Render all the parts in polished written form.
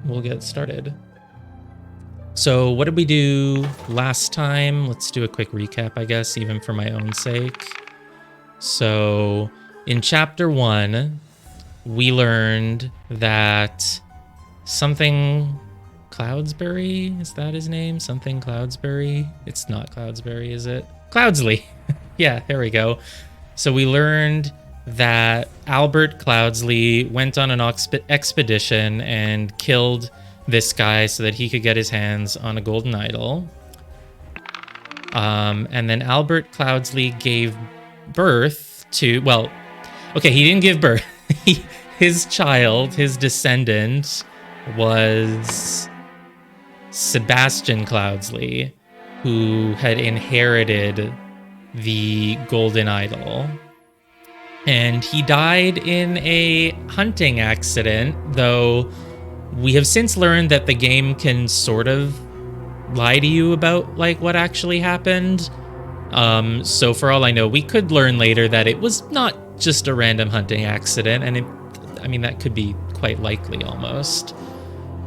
we'll get started. So what did we do last time? Let's do a quick recap, I guess, even for my own sake. So in chapter 1, we learned that something Cloudsbury, is that his name? Something Cloudsbury? It's not Cloudsbury, is it? Cloudsley. Yeah, there we go. So we learned that Albert Cloudsley went on an expedition and killed this guy so that he could get his hands on a golden idol. And then Albert Cloudsley gave birth to, well, okay, he didn't give birth. His child, his descendant, was Sebastian Cloudsley, who had inherited the golden idol. And he died in a hunting accident, though we have since learned that the game can sort of lie to you about like what actually happened. So for all I know, we could learn later that it was not just a random hunting accident, and I mean, that could be quite likely almost.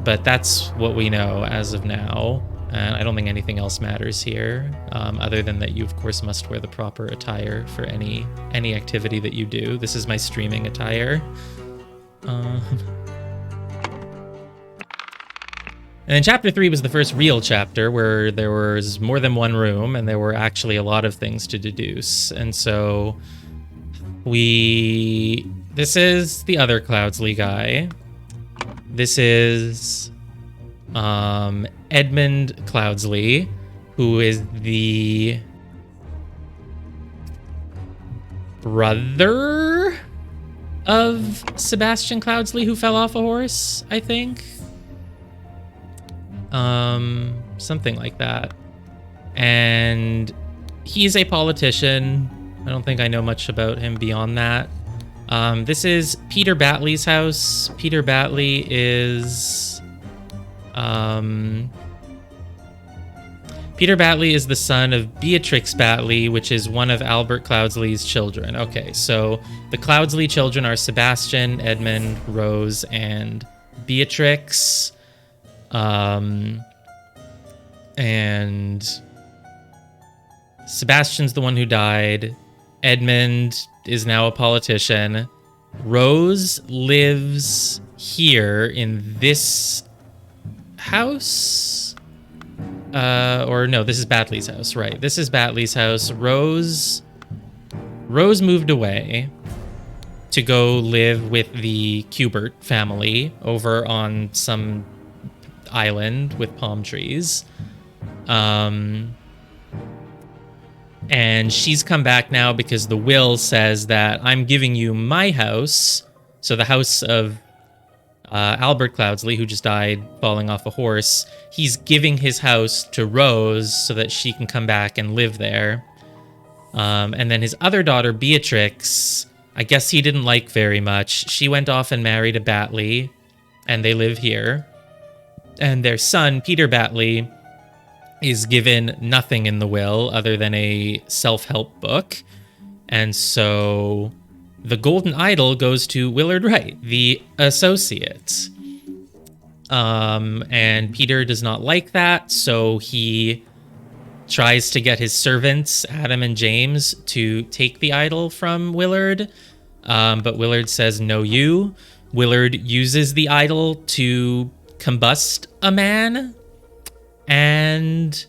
But that's what we know as of now. And I don't think anything else matters here, other than that you, of course, must wear the proper attire for any activity that you do. This is my streaming attire. And then chapter 3 was the first real chapter where there was more than one room and there were actually a lot of things to deduce. And so this is the other Cloudsley guy. This is Edmund Cloudsley, who is the brother of Sebastian Cloudsley, who fell off a horse, I think. Something like that. And he's a politician. I don't think I know much about him beyond that. This is Peter Batley's house. Peter Batley is the son of Beatrix Batley, which is one of Albert Cloudsley's children. Okay, so the Cloudsley children are Sebastian, Edmund, Rose, and Beatrix. And Sebastian's the one who died. Edmund is now a politician. Rose lives here in this house. Or no, this is Batley's house, right? This is Batley's house. Rose moved away to go live with the Cubert family over on some island with palm trees. And she's come back now because the will says that I'm giving you my house. So the house of Albert Cloudsley, who just died falling off a horse, he's giving his house to Rose so that she can come back and live there. And then his other daughter, Beatrix, I guess he didn't like very much. She went off and married a Batley, and they live here. And their son, Peter Batley, is given nothing in the will other than a self-help book. And so the golden idol goes to Willard Wright, the associate. And Peter does not like that, so he tries to get his servants, Adam and James, to take the idol from Willard. But Willard says, no, you. Willard uses the idol to combust a man. And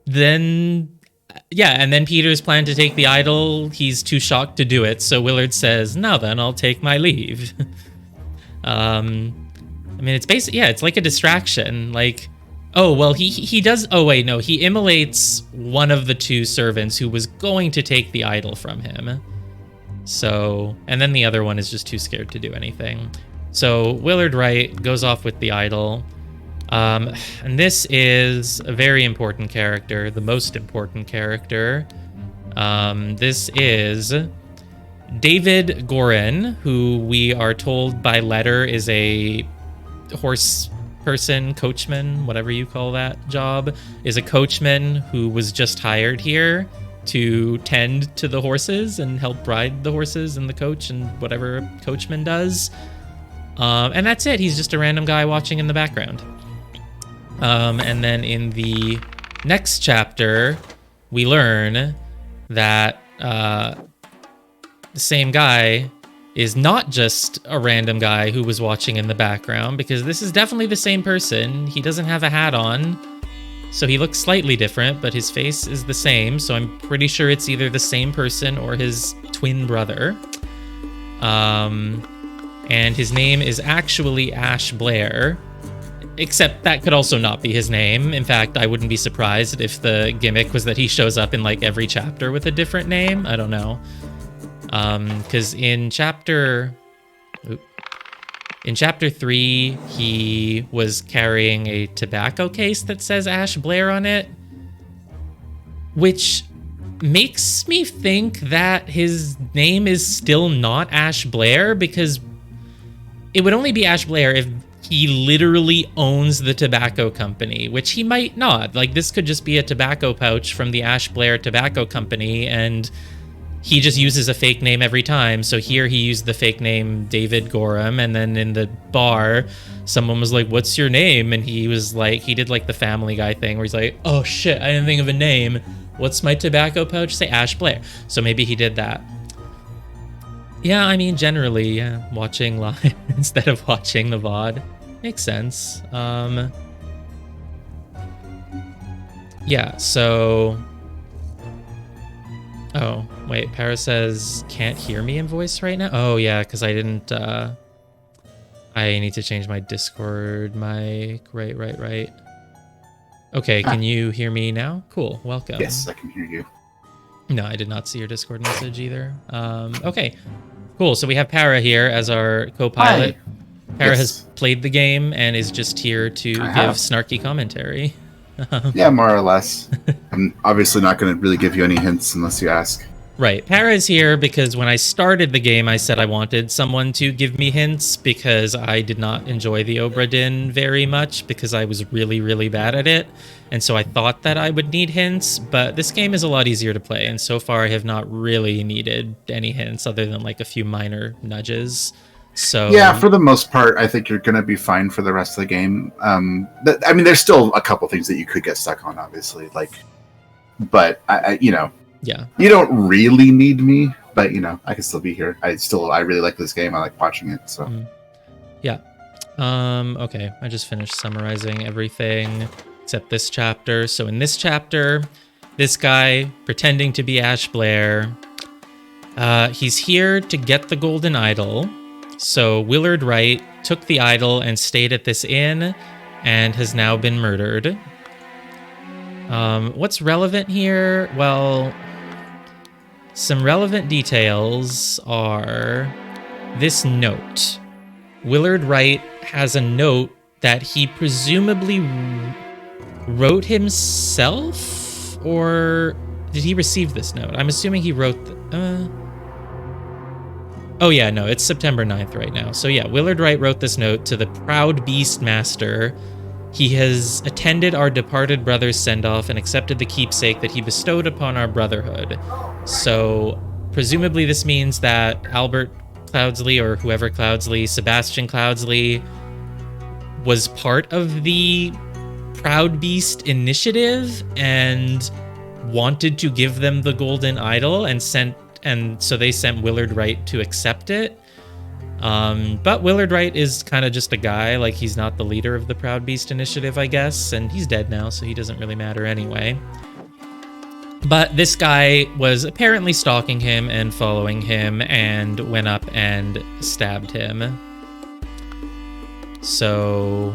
then Peter's planned to take the idol. He's too shocked to do it. So Willard says, now then, I'll take my leave. I mean, it's basically, yeah, it's like a distraction. Like, oh, well, he does, oh, wait, no, he immolates one of the two servants who was going to take the idol from him. So, and then the other one is just too scared to do anything. So Willard Wright goes off with the idol. And this is a very important character, the most important character. This is David Gorin, who we are told by letter is a horse person, coachman, whatever you call that job, is a coachman who was just hired here to tend to the horses and help ride the horses and the coach and whatever a coachman does. And that's it. He's just a random guy watching in the background. And then in the next chapter, we learn that the same guy is not just a random guy who was watching in the background, because this is definitely the same person. He doesn't have a hat on, so he looks slightly different, but his face is the same, so I'm pretty sure it's either the same person or his twin brother. And his name is actually Ash Blair, except that could also not be his name. In fact, I wouldn't be surprised if the gimmick was that he shows up in like every chapter with a different name. I don't know. Because in chapter 3, he was carrying a tobacco case that says Ash Blair on it, which makes me think that his name is still not Ash Blair, because it would only be Ash Blair if he literally owns the tobacco company, which he might not. Like, this could just be a tobacco pouch from the Ash Blair Tobacco Company, and he just uses a fake name every time. So here he used the fake name David Gorham, and then in the bar, someone was like, "What's your name?" And he was like, he did like the Family Guy thing where he's like, "Oh shit, I didn't think of a name. What's my tobacco pouch say? Ash Blair." So maybe he did that. Yeah, I mean, generally, yeah, watching live instead of watching the VOD makes sense. Yeah, so... Oh, wait, Para says, can't hear me in voice right now? Oh, yeah, because I didn't, I need to change my Discord mic. Right. Okay, can you hear me now? Cool, welcome. Yes, I can hear you. No, I did not see your Discord message either. Okay, cool, so we have Para here as our co-pilot. Para has played the game and is just here to give snarky commentary. Yeah, more or less. I'm obviously not going to really give you any hints unless you ask. Right. Para is here because when I started the game, I said I wanted someone to give me hints because I did not enjoy the Obra Dinn very much because I was really, really bad at it. And so I thought that I would need hints, but this game is a lot easier to play. And so far I have not really needed any hints other than like a few minor nudges. So yeah, for the most part, I think you're going to be fine for the rest of the game. I mean, there's still a couple things that you could get stuck on, obviously. But I yeah, you don't really need me, but I can still be here. I really like this game. I like watching it. So yeah. Okay, I just finished summarizing everything except this chapter. So in this chapter, this guy pretending to be Ash Blair, he's here to get the golden idol. So Willard Wright took the idol and stayed at this inn and has now been murdered. What's relevant here? Well, some relevant details are this note. Willard Wright has a note that he presumably wrote himself, or did he receive this note? I'm assuming he wrote oh yeah, no, it's September 9th right now. So yeah, Willard Wright wrote this note to the proud beast master. He has attended our departed brother's send-off and accepted the keepsake that he bestowed upon our brotherhood. So presumably this means that Albert Cloudsley, or whoever Cloudsley, Sebastian Cloudsley, was part of the Proud Beast initiative and wanted to give them the golden idol and so they sent Willard Wright to accept it. But Willard Wright is kind of just a guy, like he's not the leader of the Proud Beast Initiative, I guess, and he's dead now, so he doesn't really matter anyway. But this guy was apparently stalking him and following him and went up and stabbed him. So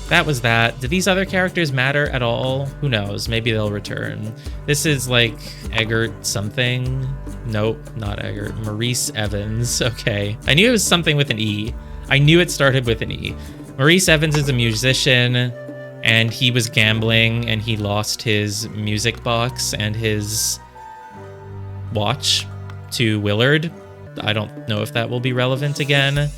that was that. Do these other characters matter at all? Who knows? Maybe they'll return. This is like Eggert something. Nope, not Eggert. Maurice Evans. Okay. I knew it was something with an E. I knew it started with an E. Maurice Evans is a musician, and he was gambling, and he lost his music box and his watch to Willard. I don't know if that will be relevant again.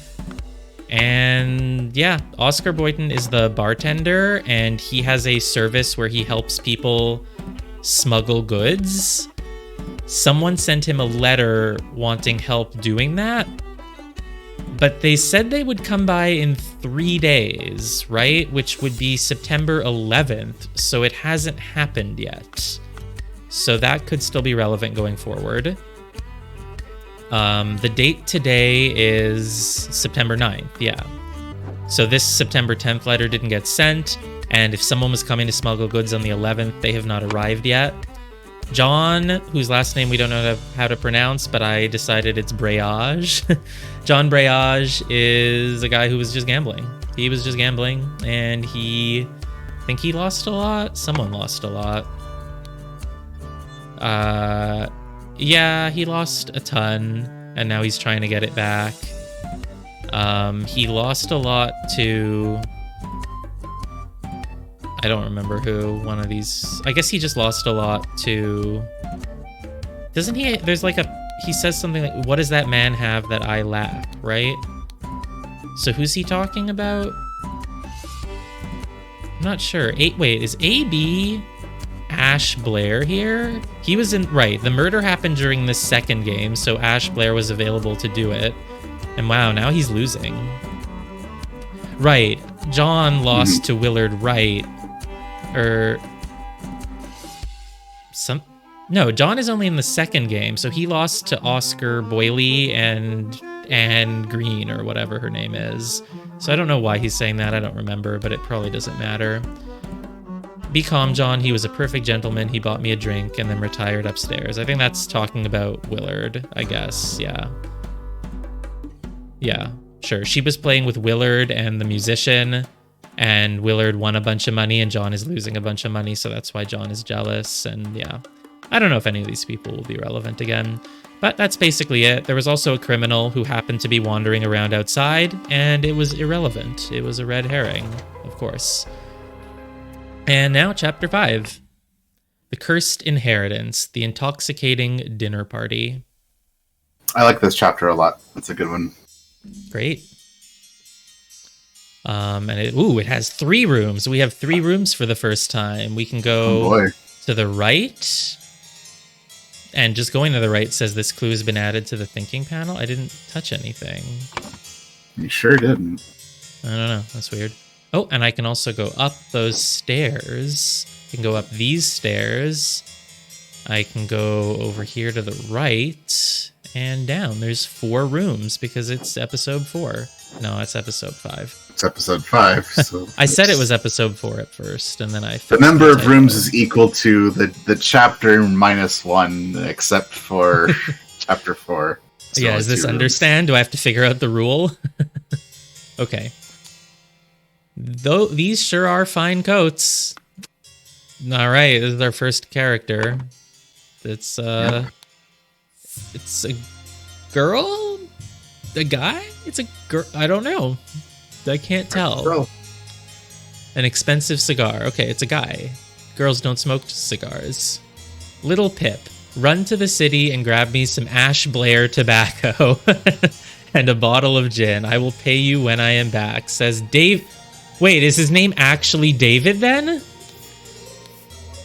And yeah, Oscar Boyton is the bartender, and he has a service where he helps people smuggle goods. Someone sent him a letter wanting help doing that, But they said they would come by in 3 days, right? Which would be September 11th. So it hasn't happened yet. So that could still be relevant going forward. The date today is September 9th, yeah. So this September 10th letter didn't get sent, and if someone was coming to smuggle goods on the 11th, they have not arrived yet. John, whose last name we don't know how to pronounce, but I decided it's Breyage. John Breyage is a guy who was just gambling. He was just gambling, and I think he lost a lot. Someone lost a lot. Yeah, he lost a ton, and now he's trying to get it back. He lost a lot to... I don't remember who, one of these... I guess he just lost a lot to... Doesn't he... There's like a... He says something like, what does that man have that I lack, right? So who's he talking about? I'm not sure. Wait, is AB Ash Blair here? He was in... Right, the murder happened during the second game, so Ash Blair was available to do it. And wow, now he's losing. Right, John lost to Willard Wright. No, John is only in the second game, so he lost to Oscar Boyle and Anne Green, or whatever her name is. So I don't know why he's saying that, I don't remember, but it probably doesn't matter. Be calm, John, he was a perfect gentleman, he bought me a drink and then retired upstairs. I think that's talking about Willard, I guess, yeah. Yeah, sure, she was playing with Willard and the musician, and Willard won a bunch of money and John is losing a bunch of money, so that's why John is jealous, and yeah. I don't know if any of these people will be relevant again, but that's basically it. There was also a criminal who happened to be wandering around outside, and it was irrelevant. It was a red herring, of course. And now, Chapter 5. The Cursed Inheritance, the Intoxicating Dinner Party. I like this chapter a lot. That's a good one. Great. And it has 3 rooms. We have 3 rooms for the first time. We can go to the right. And just going to the right says this clue has been added to the thinking panel. I didn't touch anything. You sure didn't. I don't know. That's weird. Oh, and I can also go up those stairs. I can go up these stairs. I can go over here to the right and down. There's 4 rooms because it's episode 4. No, it's episode 5. It's episode 5. So I said it was episode 4 at first, and then I... The number of rooms is equal to the chapter minus 1, except for chapter 4. So yeah, is this understand? Do I have to figure out the rule? Okay. Though these sure are fine coats. All right, this is our first character. It's it's a girl, a guy. It's a girl. I don't know. I can't tell. An expensive cigar. Okay, it's a guy. Girls don't smoke cigars. Little Pip, run to the city and grab me some Ash Blair tobacco and a bottle of gin. I will pay you when I am back. Says Dave. Wait, is his name actually David then?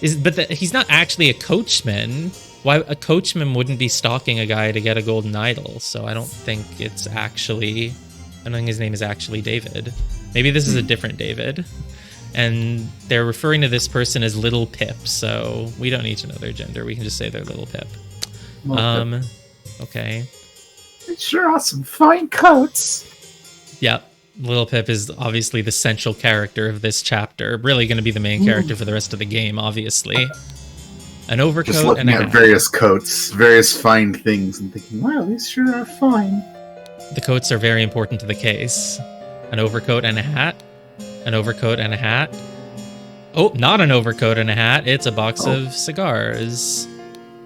He's not actually a coachman. Why a coachman wouldn't be stalking a guy to get a golden idol? So I don't think it's actually... I don't think his name is actually David. Maybe this is a different David. And they're referring to this person as Little Pip, so we don't need to know their gender. We can just say they're Little Pip. Okay. They sure are some fine coats. Yep. Little Pip is obviously the central character of this chapter. Really going to be the main character for the rest of the game, obviously. An overcoat just looking and a at hat. Various coats, various fine things, and thinking, wow, these sure are fine. The coats are very important to the case. An overcoat and a hat. An overcoat and a hat. Oh, not an overcoat and a hat. It's a box of cigars.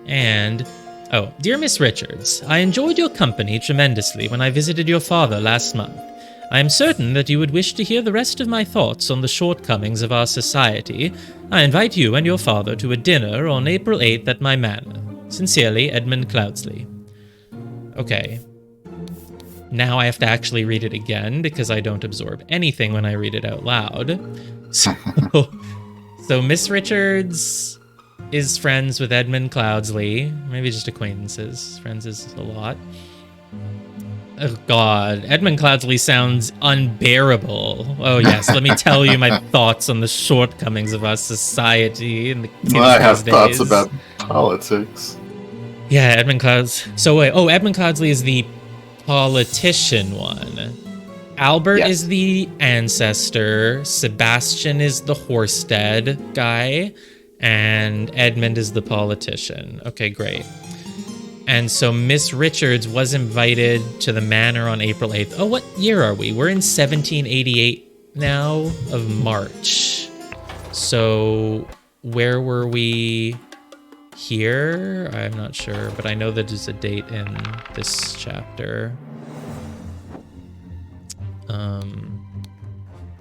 And... Oh, dear Miss Richards, I enjoyed your company tremendously when I visited your father last month. I am certain that you would wish to hear the rest of my thoughts on the shortcomings of our society. I invite you and your father to a dinner on April 8th at my manor. Sincerely, Edmund Cloudsley. Okay. Now I have to actually read it again because I don't absorb anything when I read it out loud. So Miss Richards is friends with Edmund Cloudsley. Maybe just acquaintances. Friends is a lot. Oh God, Edmund Cloudsley sounds unbearable. Oh yes, let me tell you my thoughts on the shortcomings of our society in the I have days. thoughts about politics. Yeah, Edmund Clouds. So wait, Edmund Cloudsley is the politician one. Albert Yes. is the ancestor. Sebastian is the Horstead guy, and Edmund is the politician. Okay, great. And so Miss Richards was invited to the manor on April 8th. Oh, what year are we? We're in 1788 now of March. So where were we here? I'm not sure, but I know that there's a date in this chapter.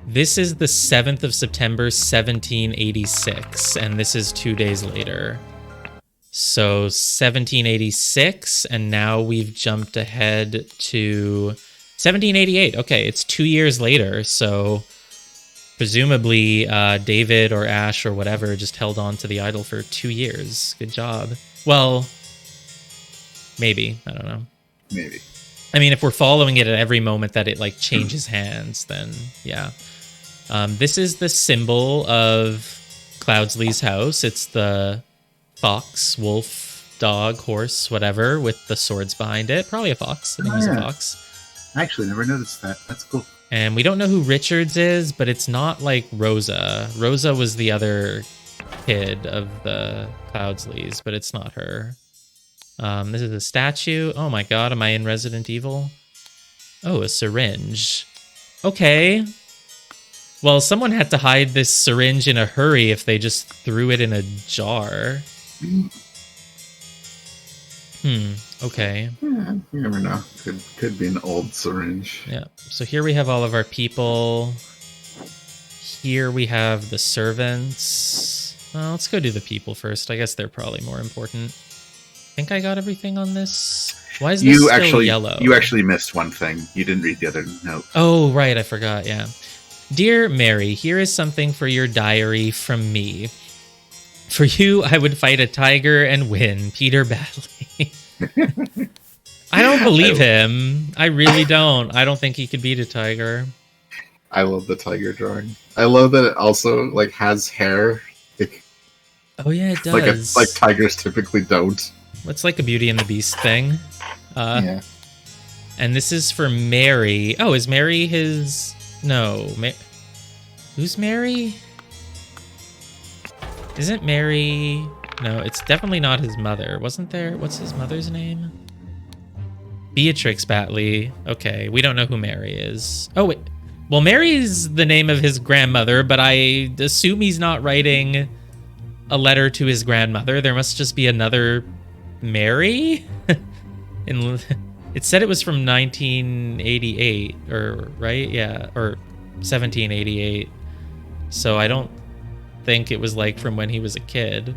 This is the 7th of September, 1786, and this is 2 days later. So 1786, and now we've jumped ahead to 1788. Okay, it's 2 years later, so presumably David or Ash or whatever just held on to the idol for 2 years. Good job. Well, maybe. I don't know. Maybe. I mean, if we're following it at every moment that it like changes hands, then yeah. This is the symbol of Cloudsley's house. It's the fox, wolf, dog, horse, whatever, with the swords behind it. Probably a fox. I think it was a fox. I actually never noticed that. That's cool. And we don't know who Richards is, but it's not like Rosa. Rosa was the other kid of the Cloudsleys, but it's not her. This is a statue. Oh my god, am I in Resident Evil? Oh, a syringe. Okay. Well, someone had to hide this syringe in a hurry if they just threw it in a jar. Okay. Yeah, you never know. Could be an old syringe. Yeah. So here we have all of our people. Here we have the servants. Well, let's go do the people first. I guess they're probably more important. I think I got everything on this. Why is this still yellow? You actually missed one thing. You didn't read the other note. Oh, right. I forgot. Yeah. Dear Mary, here is something for your diary from me. For you, I would fight a tiger and win. Peter Badley. I don't believe him. I really don't. I don't think he could beat a tiger. I love the tiger drawing. I love that it also like has hair. Oh yeah, it does. Like tigers typically don't. It's like a Beauty and the Beast thing. Yeah. And this is for Mary. Oh, is Mary his... No. Who's Mary? Isn't Mary... No, it's definitely not his mother. Wasn't there... What's his mother's name? Beatrix Batley. Okay, we don't know who Mary is. Oh, wait. Well, Mary is the name of his grandmother, but I assume he's not writing a letter to his grandmother. There must just be another Mary? It said it was from 1988, or right? Yeah, or 1788. So I don't think it was like from when he was a kid,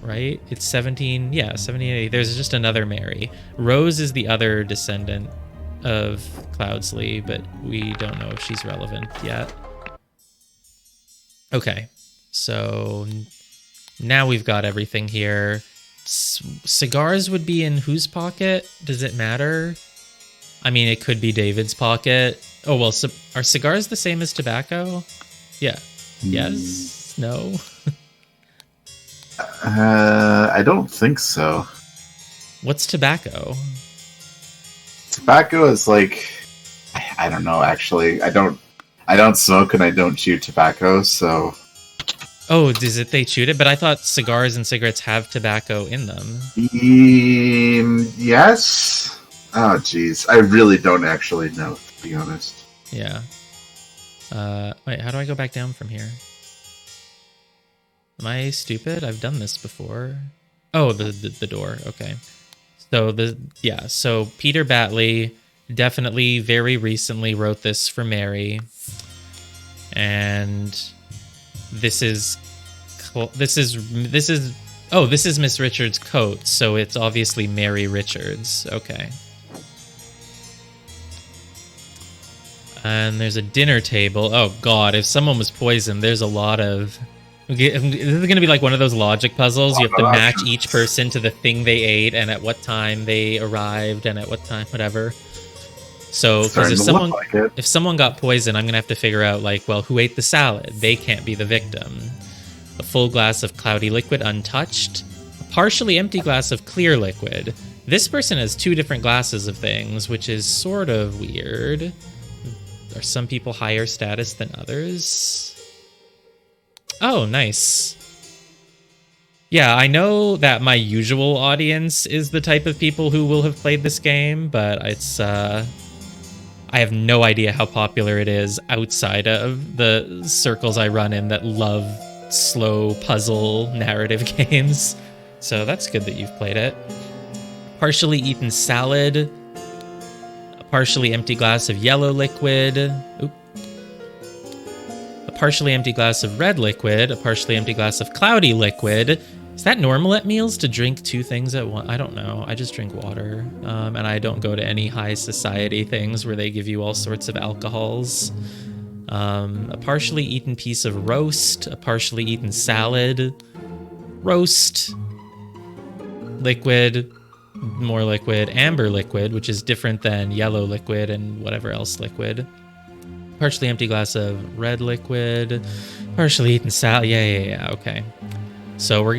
right? It's 1780. There's just another Mary. Rose is the other descendant of Cloudsley, but we don't know if she's relevant yet. Okay, so now we've got everything here. Cigars would be in whose pocket? Does it matter? I mean, it could be David's pocket. Oh, well, are cigars the same as tobacco? Yeah. Yes? No? I don't think so. What's tobacco? Tobacco is like... I don't know, actually. I don't smoke and I don't chew tobacco, so... Oh, is it they chewed it? But I thought cigars and cigarettes have tobacco in them. Yes? Oh, jeez. I really don't actually know, to be honest. Yeah. Wait, how do I go back down from here? Am I stupid? I've done this before. Oh, the door. Okay. So so Peter Batley definitely very recently wrote this for Mary. And this is Miss Richards' coat, so it's obviously Mary Richards. Okay. And there's a dinner table. Oh god, if someone was poisoned, there's a lot of... This is going to be like one of those logic puzzles. You have to match each person to the thing they ate and at what time they arrived and at what time, whatever. So, because Starting to look like it. if someone got poisoned, I'm gonna have to figure out like, well, who ate the salad? They can't be the victim. A full glass of cloudy liquid untouched. A partially empty glass of clear liquid. This person has 2 different glasses of things, which is sort of weird. Are some people higher status than others? Oh, nice. Yeah, I know that my usual audience is the type of people who will have played this game, but it's, I have no idea how popular it is outside of the circles I run in that love slow puzzle narrative games. So that's good that you've played it. Partially eaten salad. A partially empty glass of yellow liquid. Oop. A partially empty glass of red liquid. A partially empty glass of cloudy liquid. Is that normal at meals to drink 2 things at once? I don't know. I just drink water. And I don't go to any high society things where they give you all sorts of alcohols. A partially eaten piece of roast. A partially eaten salad. Roast. Liquid. More liquid. Amber liquid, which is different than yellow liquid and whatever else liquid. Partially empty glass of red liquid. Partially eaten salad. Yeah. Okay. So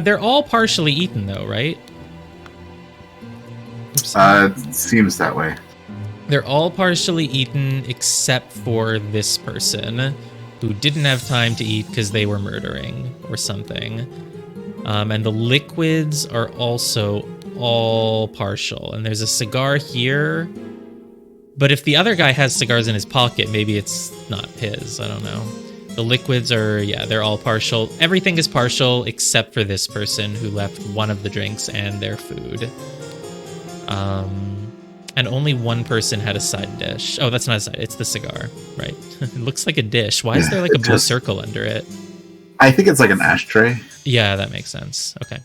they're all partially eaten though, right? It seems that way. They're all partially eaten except for this person who didn't have time to eat because they were murdering or something. And the liquids are also all partial. And there's a cigar here. But if the other guy has cigars in his pocket, maybe it's not his. I don't know. The liquids are, yeah, they're all partial. Everything is partial except for this person who left one of the drinks and their food. And only one person had a side dish. Oh, that's not a side, it's the cigar, right? It looks like a dish. Why is there like a blue circle under it? I think it's like an ashtray. Yeah, that makes sense. Okay.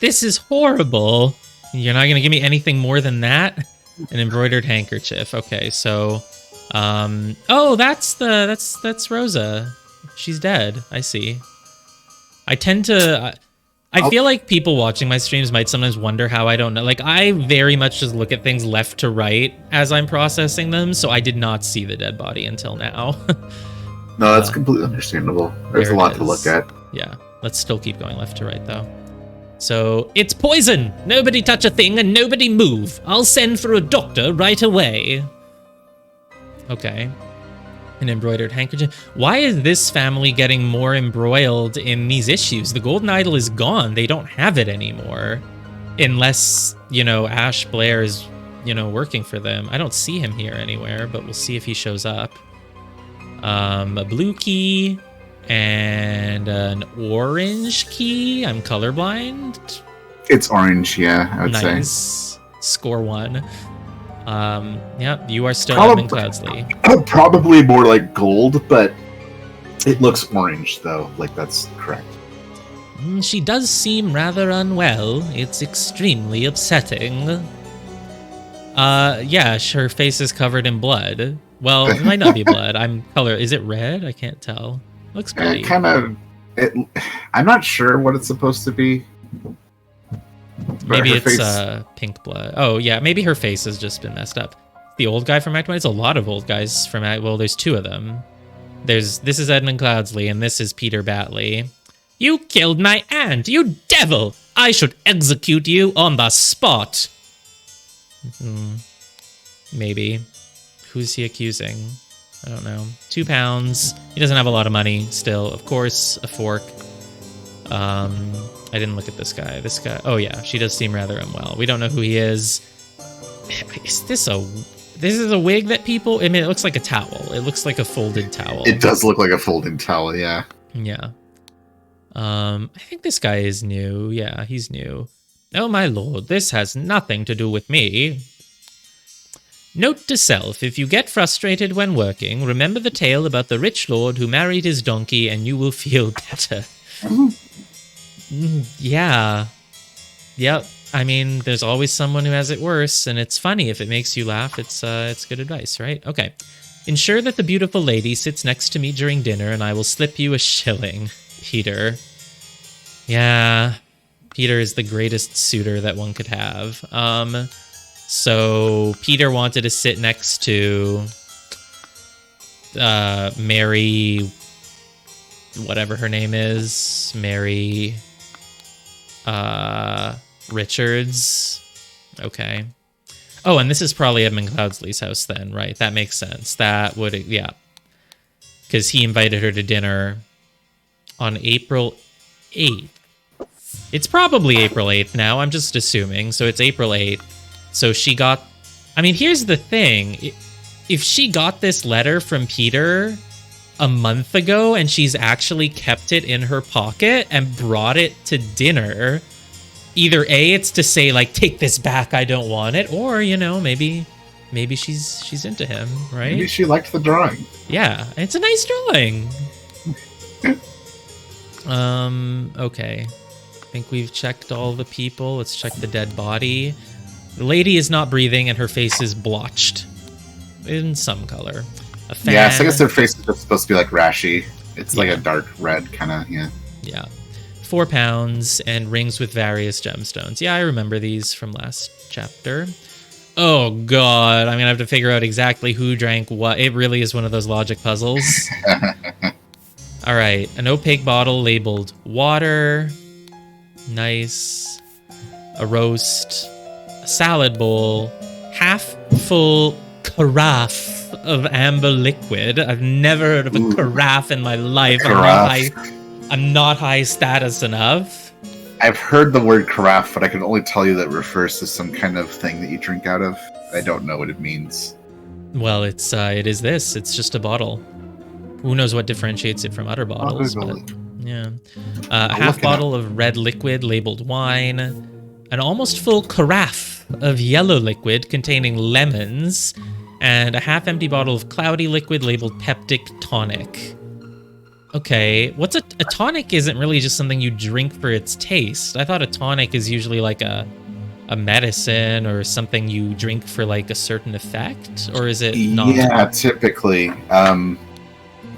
This is horrible. You're not going to give me anything more than that? An embroidered handkerchief. Okay, so... oh, that's Rosa. She's dead. I see. I tend to... I feel like people watching my streams might sometimes wonder how I don't know. Like, I very much just look at things left to right as I'm processing them, so I did not see the dead body until now. No, that's completely understandable. There's a lot to look at. Yeah, let's still keep going left to right, though. So, it's poison! Nobody touch a thing and nobody move! I'll send for a doctor right away! Okay. An embroidered handkerchief. Why is this family getting more embroiled in these issues? The golden idol is gone. They don't have it anymore. Unless, you know, Ash Blair is, you know, working for them. I don't see him here anywhere, but we'll see if he shows up. A blue key and an orange key. I'm colorblind. It's orange, yeah, I would say. Nice. Score 1. Yeah, you are still Edmund Cloudsley. Probably more like gold, but it looks orange, though. Like, that's correct. She does seem rather unwell. It's extremely upsetting. Yeah, her face is covered in blood. Well, it might not be blood. Is it red? I can't tell. Looks pretty. I'm not sure what it's supposed to be. Maybe it's pink blood. Oh, yeah, maybe her face has just been messed up. The old guy from Act 1? It's a lot of old guys from Act... Well, there's 2 of them. This is Edmund Cloudsley, and this is Peter Batley. You killed my aunt, you devil! I should execute you on the spot! Maybe. Who's he accusing? I don't know. £2. He doesn't have a lot of money still. Of course, a fork. I didn't look at this guy. This guy... Oh, yeah. She does seem rather unwell. We don't know who he is. Is this a... This is a wig that people... I mean, it looks like a towel. It looks like a folded towel. It does look like a folded towel, yeah. Yeah. I think this guy is new. Yeah, he's new. Oh, my lord. This has nothing to do with me. Note to self, if you get frustrated when working, remember the tale about the rich lord who married his donkey and you will feel better. Yeah. Yep. I mean, there's always someone who has it worse, and it's funny. If it makes you laugh, it's good advice, right? Okay. Ensure that the beautiful lady sits next to me during dinner, and I will slip you a shilling. Peter. Yeah. Peter is the greatest suitor that one could have. So Peter wanted to sit next to Mary, whatever her name is, Mary Richards. Okay. Oh, and this is probably Edmund Cloudsley's house then, right? That makes sense. That would, yeah. Because he invited her to dinner on April 8th. It's probably April 8th now. I'm just assuming. So it's April 8th. So she got... I mean, here's the thing. If she got this letter from Peter a month ago and she's actually kept it in her pocket and brought it to dinner, either A, it's to say, like, take this back, I don't want it, or, you know, maybe she's into him, right? Maybe she liked the drawing. Yeah, it's a nice drawing. Okay. I think we've checked all the people. Let's check the dead body. The lady is not breathing and her face is blotched in some color. A fan. Yeah, so I guess their face is just supposed to be like rashy. It's like a dark red kind of, yeah. Yeah. 4 pounds and rings with various gemstones. Yeah, I remember these from last chapter. Oh god, I'm gonna have to figure out exactly who drank what. It really is one of those logic puzzles. All right, an opaque bottle labeled water. Nice. A roast. A salad bowl. Half full carafe of amber liquid. I've never heard of a carafe in my life. I'm not high status enough. I've heard the word carafe, but I can only tell you that it refers to some kind of thing that you drink out of. I don't know what it means. Well, it is this. It's just a bottle. Who knows what differentiates it from other bottles? But, yeah. A half bottle of red liquid labeled wine. An almost full carafe of yellow liquid containing lemons. And a half-empty bottle of cloudy liquid labeled peptic tonic. Okay, what's a tonic? Isn't really just something you drink for its taste. I thought a tonic is usually like a medicine or something you drink for like a certain effect, or is it not? Yeah, typically.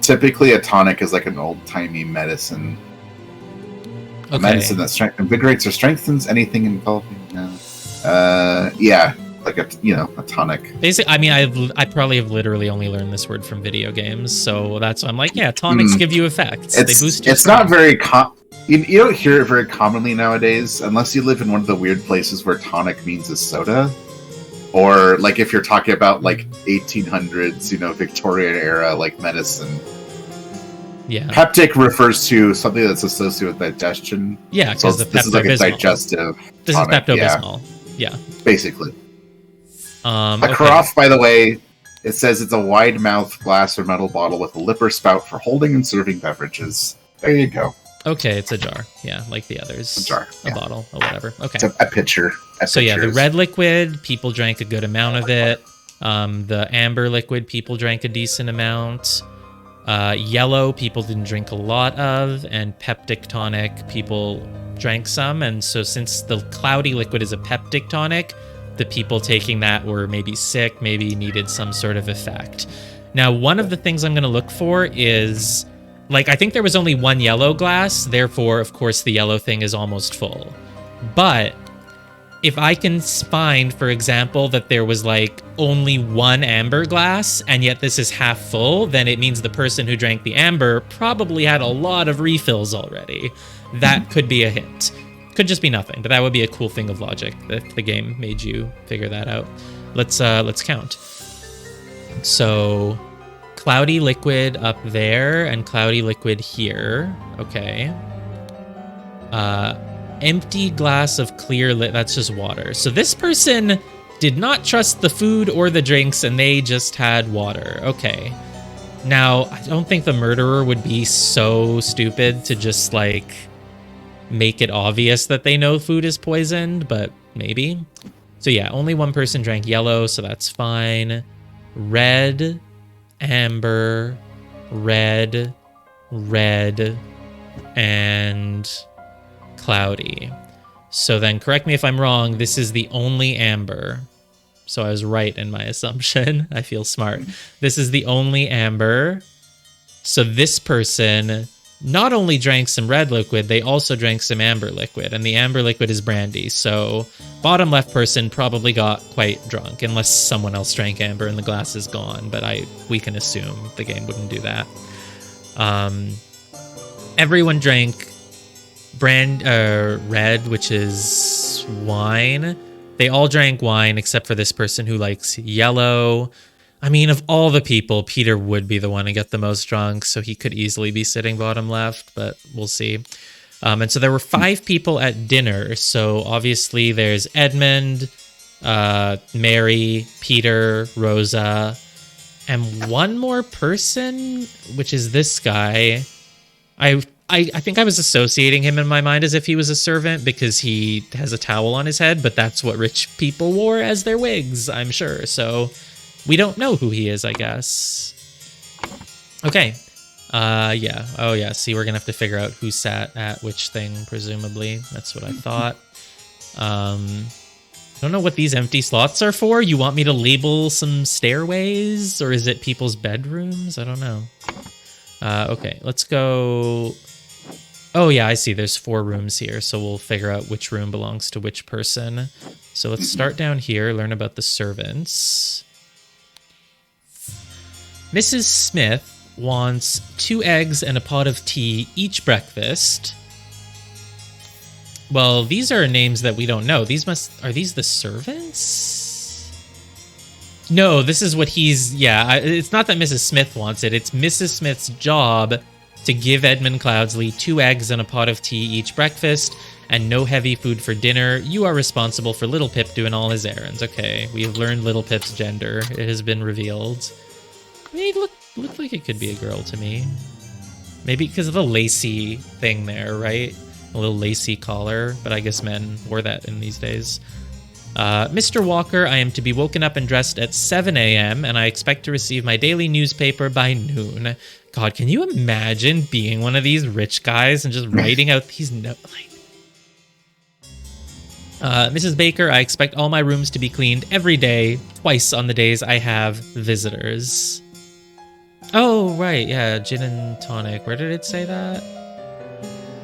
Typically a tonic is like an old-timey medicine. Okay. A medicine that invigorates or strengthens anything involving. Yeah. Like a tonic. Basically, I mean, I probably have literally only learned this word from video games, so that's why I'm like, yeah, tonics give you effects. They boost your It's not very you don't hear it very commonly nowadays, unless you live in one of the weird places where tonic means a soda, or like if you're talking about like 1800s, Victorian era like medicine. Yeah. Peptic refers to something that's associated with digestion. Yeah, because this is like a digestive. This tonic, is Pepto-Bismol. Yeah. Basically. A carafe, by the way, it says it's a wide-mouthed glass or metal bottle with a lip or spout for holding and serving beverages. There you go. Okay, it's a jar. Yeah, like the others. A jar. A bottle or whatever. Okay. It's a pitcher. Yeah, the red liquid, people drank a good amount of it. The amber liquid, people drank a decent amount. Yellow, people didn't drink a lot of. And peptic tonic, people drank some. And so since the cloudy liquid is a peptic tonic, the people taking that were maybe sick, maybe needed some sort of effect. Now, one of the things I'm going to look for is, like, I think there was only one yellow glass, therefore, of course, the yellow thing is almost full. But if I can find, for example, that there was, like, only one amber glass, and yet this is half full, then it means the person who drank the amber probably had a lot of refills already. That could be a hint. Could just be nothing, but that would be a cool thing of logic if the game made you figure that out. Let's count. So, cloudy liquid up there and cloudy liquid here. Okay. Empty glass of clear that's just water. So this person did not trust the food or the drinks and they just had water. Okay. Now, I don't think the murderer would be so stupid to just like make it obvious that they know food is poisoned, but maybe. So yeah, only one person drank yellow, so that's fine. Red, amber, red, and cloudy. So then correct me if I'm wrong, this is the only amber. So I was right in my assumption. I feel smart. This is the only amber. So this person not only drank some red liquid, they also drank some amber liquid, and the amber liquid is brandy. So bottom left person probably got quite drunk, unless someone else drank amber and the glass is gone. But we can assume the game wouldn't do that. Everyone drank red, which is wine. They all drank wine except for this person who likes yellow. I mean, of all the people, Peter would be the one to get the most drunk, so he could easily be sitting bottom left, but we'll see. And so there were 5 people at dinner. So obviously there's Edmund, Mary, Peter, Rosa, and one more person, which is this guy. I think I was associating him in my mind as if he was a servant because he has a towel on his head, but that's what rich people wore as their wigs, I'm sure. So we don't know who he is, I guess. Okay. Yeah. Oh, yeah. See, we're going to have to figure out who sat at which thing, presumably. That's what I thought. I don't know what these empty slots are for. You want me to label some stairways? Or is it people's bedrooms? I don't know. Okay, let's go... Oh, yeah, I see. There's 4 rooms here, so we'll figure out which room belongs to which person. So let's start down here, learn about the servants. Mrs. Smith wants 2 eggs and a pot of tea each breakfast. Well, these are names that we don't know. Are these the servants? No, this is what he's... Yeah, it's not that Mrs. Smith wants it. It's Mrs. Smith's job to give Edmund Cloudsley 2 eggs and a pot of tea each breakfast, and no heavy food for dinner. You are responsible for Little Pip doing all his errands. Okay, we have learned Little Pip's gender. It has been revealed. I mean, it looked like it could be a girl to me. Maybe because of the lacy thing there, right? A little lacy collar, but I guess men wore that in these days. Mr. Walker, I am to be woken up and dressed at 7 a.m., and I expect to receive my daily newspaper by noon. God, can you imagine being one of these rich guys and just writing out these notes? Mrs. Baker, I expect all my rooms to be cleaned every day, twice on the days I have visitors. Oh, right, yeah, gin and tonic. Where did it say that?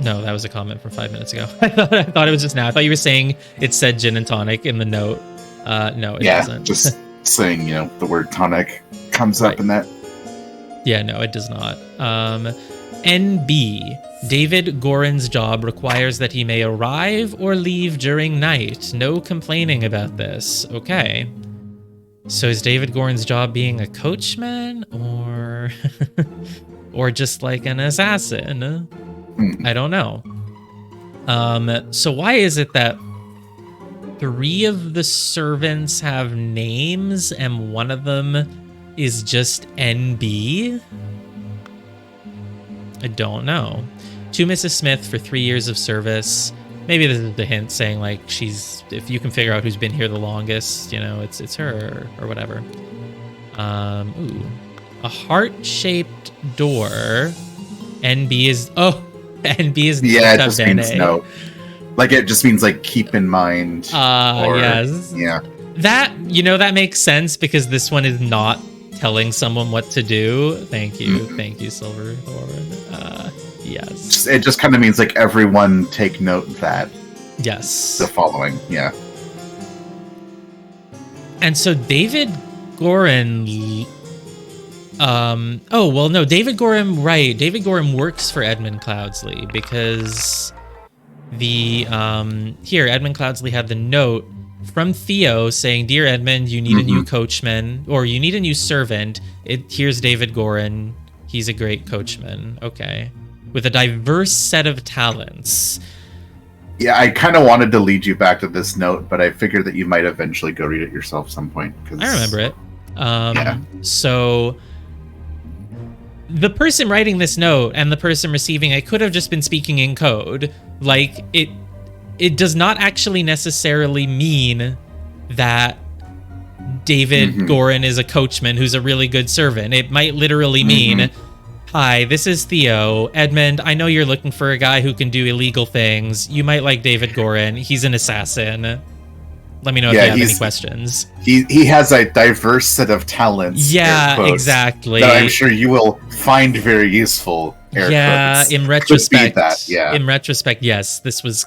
No, that was a comment from 5 minutes ago. I thought it was just now. I thought you were saying it said gin and tonic in the note. No, it doesn't. Yeah, just saying, the word tonic comes up in that. Yeah, no, it does not. NB. David Gorin's job requires that he may arrive or leave during night. No complaining about this. Okay. So is David Gorin's job being a coachman or or just like an assassin? I don't know. So why is it that 3 of the servants have names and one of them is just NB? I don't know. To Mrs. Smith for 3 years of service. Maybe this is the hint saying like if you can figure out who's been here the longest, it's her or whatever. Ooh. A heart-shaped door. NB is yeah, it just means no. Like it just means like keep in mind. Yes. Yeah. That makes sense because this one is not telling someone what to do. Thank you. Mm-hmm. Thank you, Silverthorn. Yes. It just kind of means like everyone take note that. Yes. The following, yeah. And so David Gorin... David Gorin, right. David Gorin works for Edmund Cloudsley because Edmund Cloudsley had the note from Theo saying, Dear Edmund, you need a new coachman, or you need a new servant. Here's David Gorin. He's a great coachman. Okay. With a diverse set of talents. Yeah, I kind of wanted to lead you back to this note, but I figured that you might eventually go read it yourself at some point. I remember it. So the person writing this note and the person receiving it could have just been speaking in code. Like, it does not actually necessarily mean that David Gorin is a coachman who's a really good servant. It might literally mean, Hi, this is Theo. Edmund, I know you're looking for a guy who can do illegal things. You might like David Gorin. He's an assassin. Let me know if you have any questions. He has a diverse set of talents. Yeah, exactly. That I'm sure you will find very useful Yeah, quotes. in retrospect, that, yeah. In retrospect, yes, this was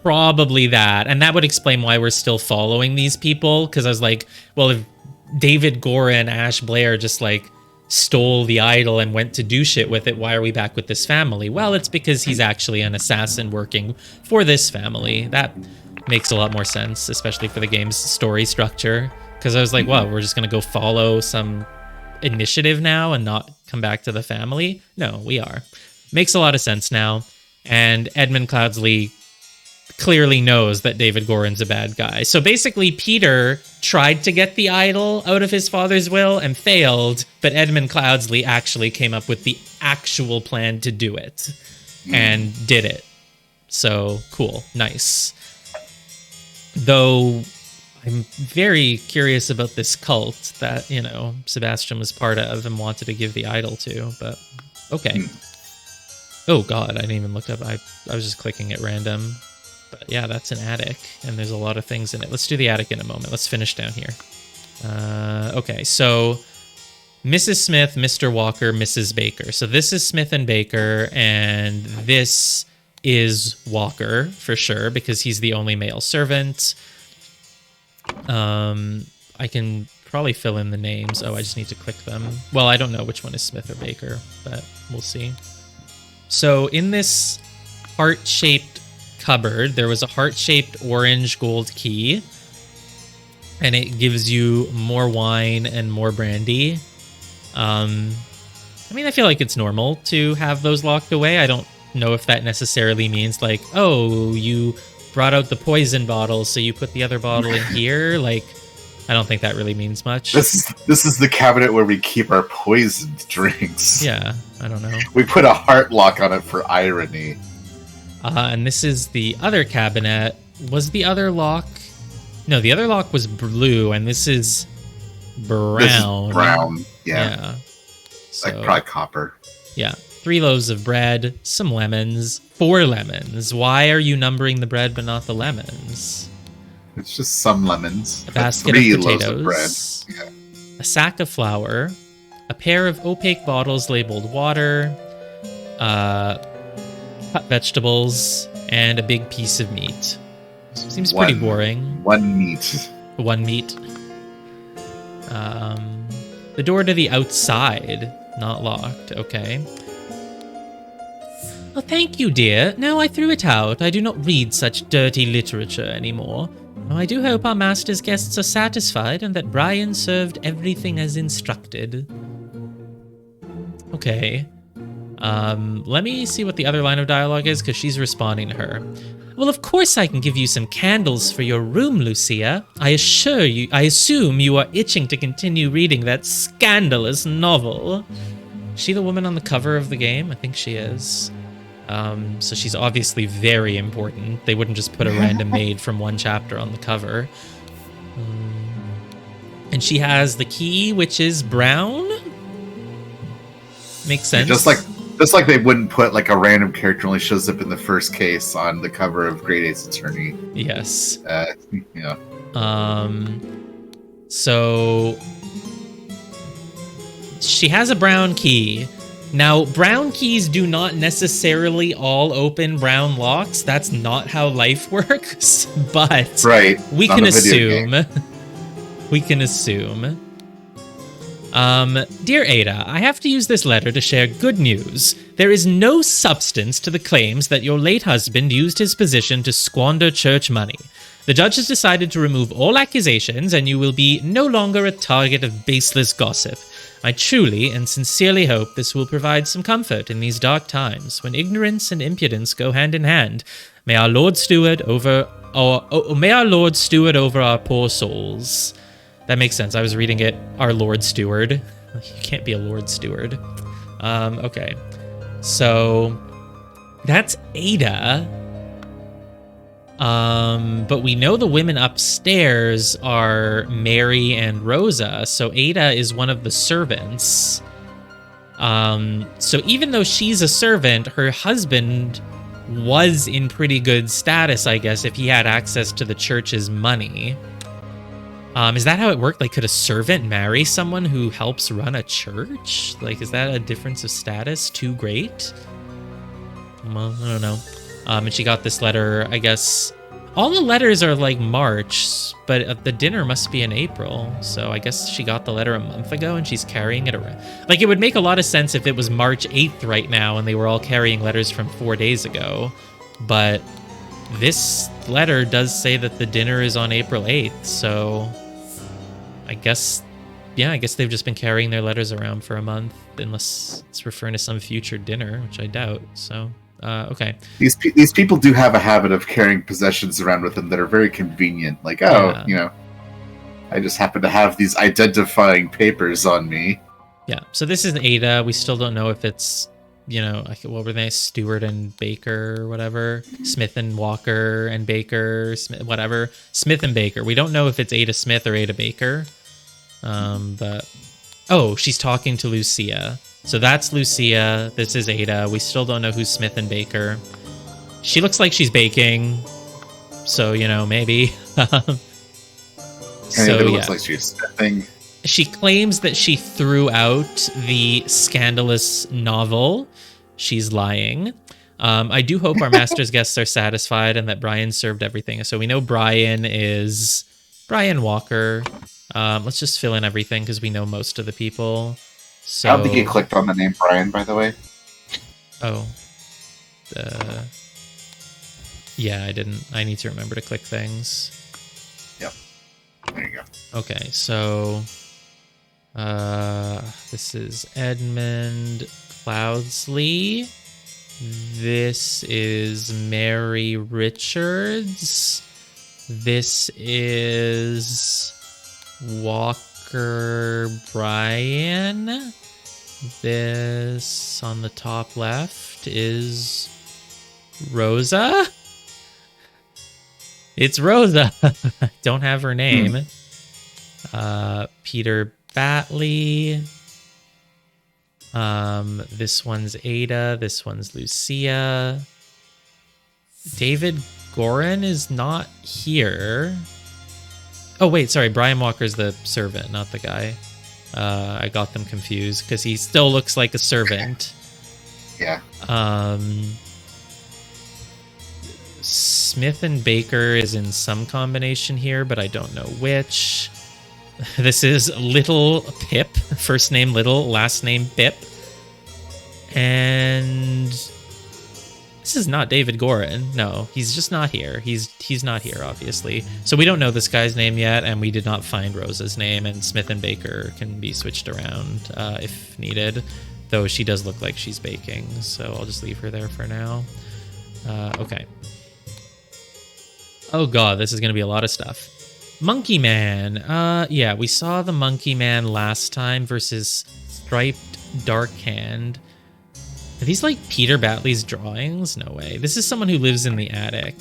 probably that, and that would explain why we're still following these people. Because I was like, well, if David Gora and Ash Blair just like stole the idol and went to do shit with it, why are we back with this family? Well, it's because he's actually an assassin working for this family. That makes a lot more sense, especially for the game's story structure. Because I was like, well, we're just gonna go follow some initiative now and not come back to the family. No, we are. Makes a lot of sense now. And Edmund Cloudsley clearly knows that David Gorin's a bad guy. So basically, Peter tried to get the idol out of his father's will and failed, but Edmund Cloudsley actually came up with the actual plan to do it and did it. So cool. Nice. Though I'm very curious about this cult that, you know, Sebastian was part of and wanted to give the idol to, but okay. Oh god, I didn't even look up. I was just clicking at random. But yeah, that's an attic, and there's a lot of things in it. Let's do the attic in a moment. Let's finish down here. Okay, so Mrs. Smith, Mr. Walker, Mrs. Baker. So this is Smith and Baker, and this is Walker for sure, because he's the only male servant. I can probably fill in the names. Oh, I just need to click them. Well, I don't know which one is Smith or Baker, but we'll see. So in this heart-shaped cupboard, there was a heart-shaped orange gold key, and it gives you more wine and more brandy. I mean, I feel like it's normal to have those locked away. I don't know if that necessarily means like, oh, you brought out the poison bottle, so you put the other bottle in here. Like, I don't think that really means much. This is the cabinet where we keep our poisoned drinks. Yeah, I don't know. We put a heart lock on it for irony. And this is the other cabinet. Was the other lock? No, the other lock was blue, and this is brown. This is brown, yeah. So, like probably copper. Yeah. 3 loaves of bread, some lemons, 4 lemons. Why are you numbering the bread but not the lemons? It's just some lemons. A basket of potatoes. Of bread. Yeah. A sack of flour. A pair of opaque bottles labeled water. Cut vegetables. And a big piece of meat. Seems pretty boring. One meat. One meat. The door to the outside. Not locked. Okay. Oh, thank you, dear. No, I threw it out. I do not read such dirty literature anymore. Oh, I do hope our master's guests are satisfied and that Brian served everything as instructed. Okay. Let me see what the other line of dialogue is, because she's responding to her. Well, of course I can give you some candles for your room, Lucia. I assume you are itching to continue reading that scandalous novel. Is she the woman on the cover of the game? I think she is. So she's obviously very important. They wouldn't just put a random maid from one chapter on the cover. And she has the key, which is brown? Makes sense. Just like they wouldn't put like a random character only shows up in the first case on the cover of Great Ace Attorney. Yes. Yeah. So she has a brown key. Now, brown keys do not necessarily all open brown locks. That's not how life works. But right. We can assume. We can assume. Dear Ada, I have to use this letter to share good news. There is no substance to the claims that your late husband used his position to squander church money. The judge has decided to remove all accusations, and you will be no longer a target of baseless gossip. I truly and sincerely hope this will provide some comfort in these dark times, when ignorance and impudence go hand in hand. May our Lord steward over our poor souls. That makes sense. I was reading it, our Lord Steward. You can't be a Lord Steward. Okay. So, that's Ada. But we know the women upstairs are Mary and Rosa, so Ada is one of the servants. So even though she's a servant, her husband was in pretty good status, I guess, if he had access to the church's money. Is that how it worked? Like, could a servant marry someone who helps run a church? Like, is that a difference of status too great? Well, I don't know. And she got this letter, I guess. All the letters are like March, but the dinner must be in April. So I guess she got the letter a month ago and she's carrying it around. Like, it would make a lot of sense if it was March 8th right now and they were all carrying letters from 4 days ago. But this letter does say that the dinner is on April 8th. So I guess they've just been carrying their letters around for a month, unless it's referring to some future dinner, which I doubt. So, okay. These people do have a habit of carrying possessions around with them that are very convenient. Like, I just happen to have these identifying papers on me. Yeah. So this is Ada. We still don't know if it's, what were they? Stewart and Baker or whatever. Smith and Walker and Baker, whatever. Smith and Baker. We don't know if it's Ada Smith or Ada Baker. But she's talking to Lucia. So that's Lucia. This is Ada. We still don't know who's Smith and Baker. She looks like she's baking. So, maybe. It looks like she's smithing. She claims that she threw out the scandalous novel. She's lying. I do hope our master's guests are satisfied and that Brian served everything. So we know Brian is Brian Walker. Let's just fill in everything because we know most of the people. So, I don't think you clicked on the name Brian, by the way. Oh. Yeah, I didn't. I need to remember to click things. Yep. There you go. Okay, so this is Edmund Cloudsley. This is Mary Richards. This is Walker Brian. This on the top left is Rosa. It's Rosa. Don't have her name. Peter Batley. This one's Ada. This one's Lucia. David Gorin is not here. Oh, wait, sorry. Brian Walker's the servant, not the guy. I got them confused because he still looks like a servant. Yeah. Smith and Baker is in some combination here, but I don't know which. This is Little Pip. First name Little, last name Pip. And this is not David Gorin. No, he's just not here. He's not here, obviously. So we don't know this guy's name yet, and we did not find Rosa's name, and Smith and Baker can be switched around if needed, though she does look like she's baking, so I'll just leave her there for now. Okay. Oh god, this is going to be a lot of stuff. Monkey Man. Yeah, we saw the Monkey Man last time versus Striped Darkhand. Are these like Peter Batley's drawings? No way. This is someone who lives in the attic.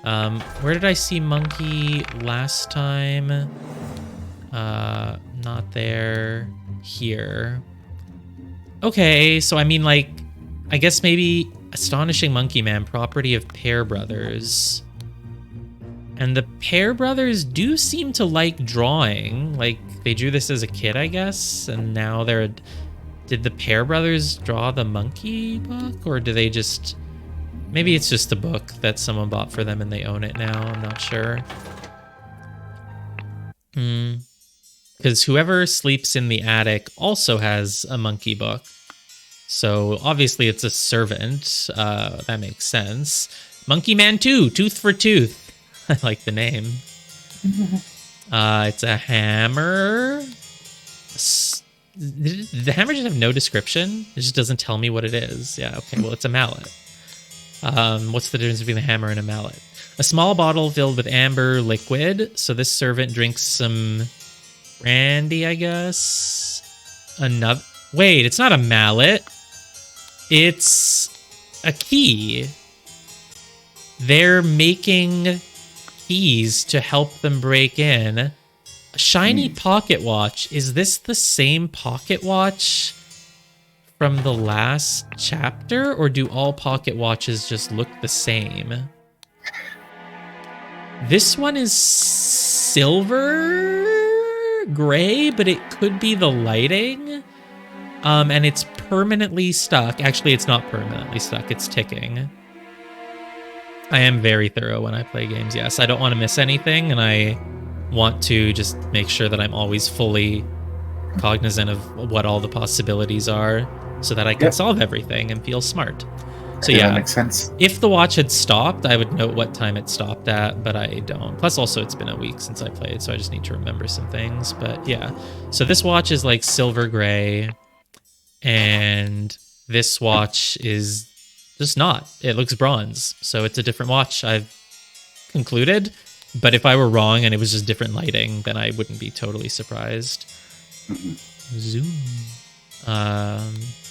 Where did I see Monkey last time? Not there. Here. Okay, so I mean, like, I guess maybe Astonishing Monkey Man, property of Pear Brothers. And the Pear Brothers do seem to like drawing. Like, they drew this as a kid, I guess, and now they're... Did the Pear Brothers draw the monkey book? Or do they just... Maybe it's just a book that someone bought for them and they own it now. I'm not sure. Because whoever sleeps in the attic also has a monkey book. So obviously it's a servant. That makes sense. Monkey Man 2, Tooth for Tooth. I like the name. It's a hammer. Did the hammer just have no description? It just doesn't tell me what it is. Yeah, okay, well, it's a mallet. What's the difference between a hammer and a mallet? A small bottle filled with amber liquid. So this servant drinks some brandy, I guess. Another... Wait, it's not a mallet. It's a key. They're making keys to help them break in. A shiny pocket watch. Is this the same pocket watch from the last chapter, or do all pocket watches just look the same? This one is silver? gray, but it could be the lighting. And it's permanently stuck. Actually, it's not permanently stuck. It's ticking. I am very thorough when I play games, yes. I don't want to miss anything, and I want to just make sure that I'm always fully cognizant of what all the possibilities are so that I can solve everything and feel smart. So yeah, that makes sense. If the watch had stopped, I would note what time it stopped at, but I don't. Plus, also, it's been a week since I played, so I just need to remember some things. But yeah, so this watch is like silver gray, and this watch is just not. It looks bronze, so it's a different watch, I've concluded. But if I were wrong and it was just different lighting, then I wouldn't be totally surprised. Zoom.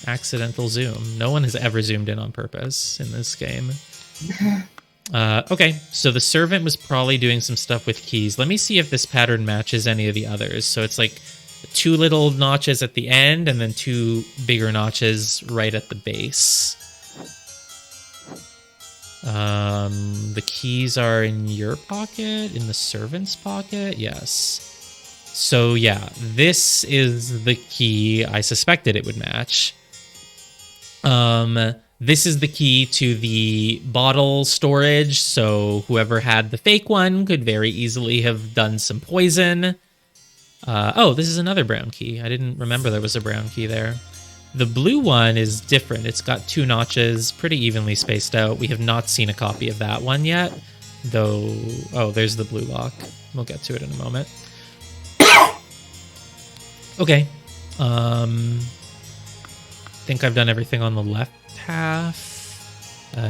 Accidental zoom. No one has ever zoomed in on purpose in this game. Okay, so the servant was probably doing some stuff with keys. Let me see if this pattern matches any of the others. So it's like 2 little notches at the end and then 2 bigger notches right at the base. The keys are in your pocket, in the servant's pocket. Yes. So yeah, this is the key. I suspected it would match. This is the key to the bottle storage. So whoever had the fake one could very easily have done some poison. Oh, this is another brown key. I didn't remember there was a brown key there. The blue one is different. It's got 2 notches, pretty evenly spaced out. We have not seen a copy of that one yet, though. Oh, there's the blue lock. We'll get to it in a moment. Okay. Think I've done everything on the left half.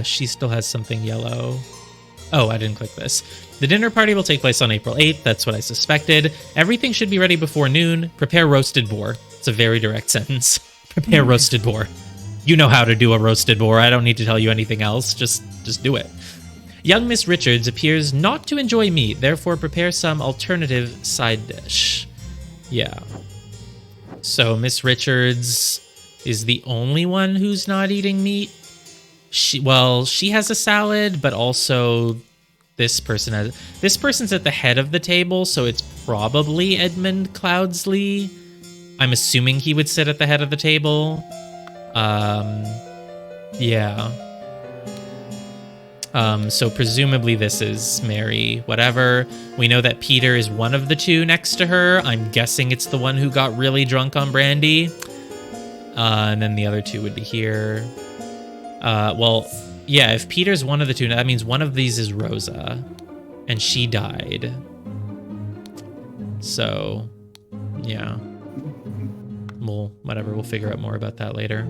She still has something yellow. Oh, I didn't click this. The dinner party will take place on April 8th. That's what I suspected. Everything should be ready before noon. Prepare roasted boar. It's a very direct sentence. Prepare roasted boar. You know how to do a roasted boar. I don't need to tell you anything else. Just do it. Young Miss Richards appears not to enjoy meat, therefore prepare some alternative side dish. Yeah. So Miss Richards is the only one who's not eating meat. She has a salad, but also this person's at the head of the table, so it's probably Edmund Cloudsley. I'm assuming he would sit at the head of the table. Yeah. So presumably this is Mary, whatever. We know that Peter is one of the 2 next to her. I'm guessing it's the one who got really drunk on brandy. And then the other 2 would be here. Yeah, if Peter's one of the 2, that means one of these is Rosa. And she died. So, yeah. We'll figure out more about that later.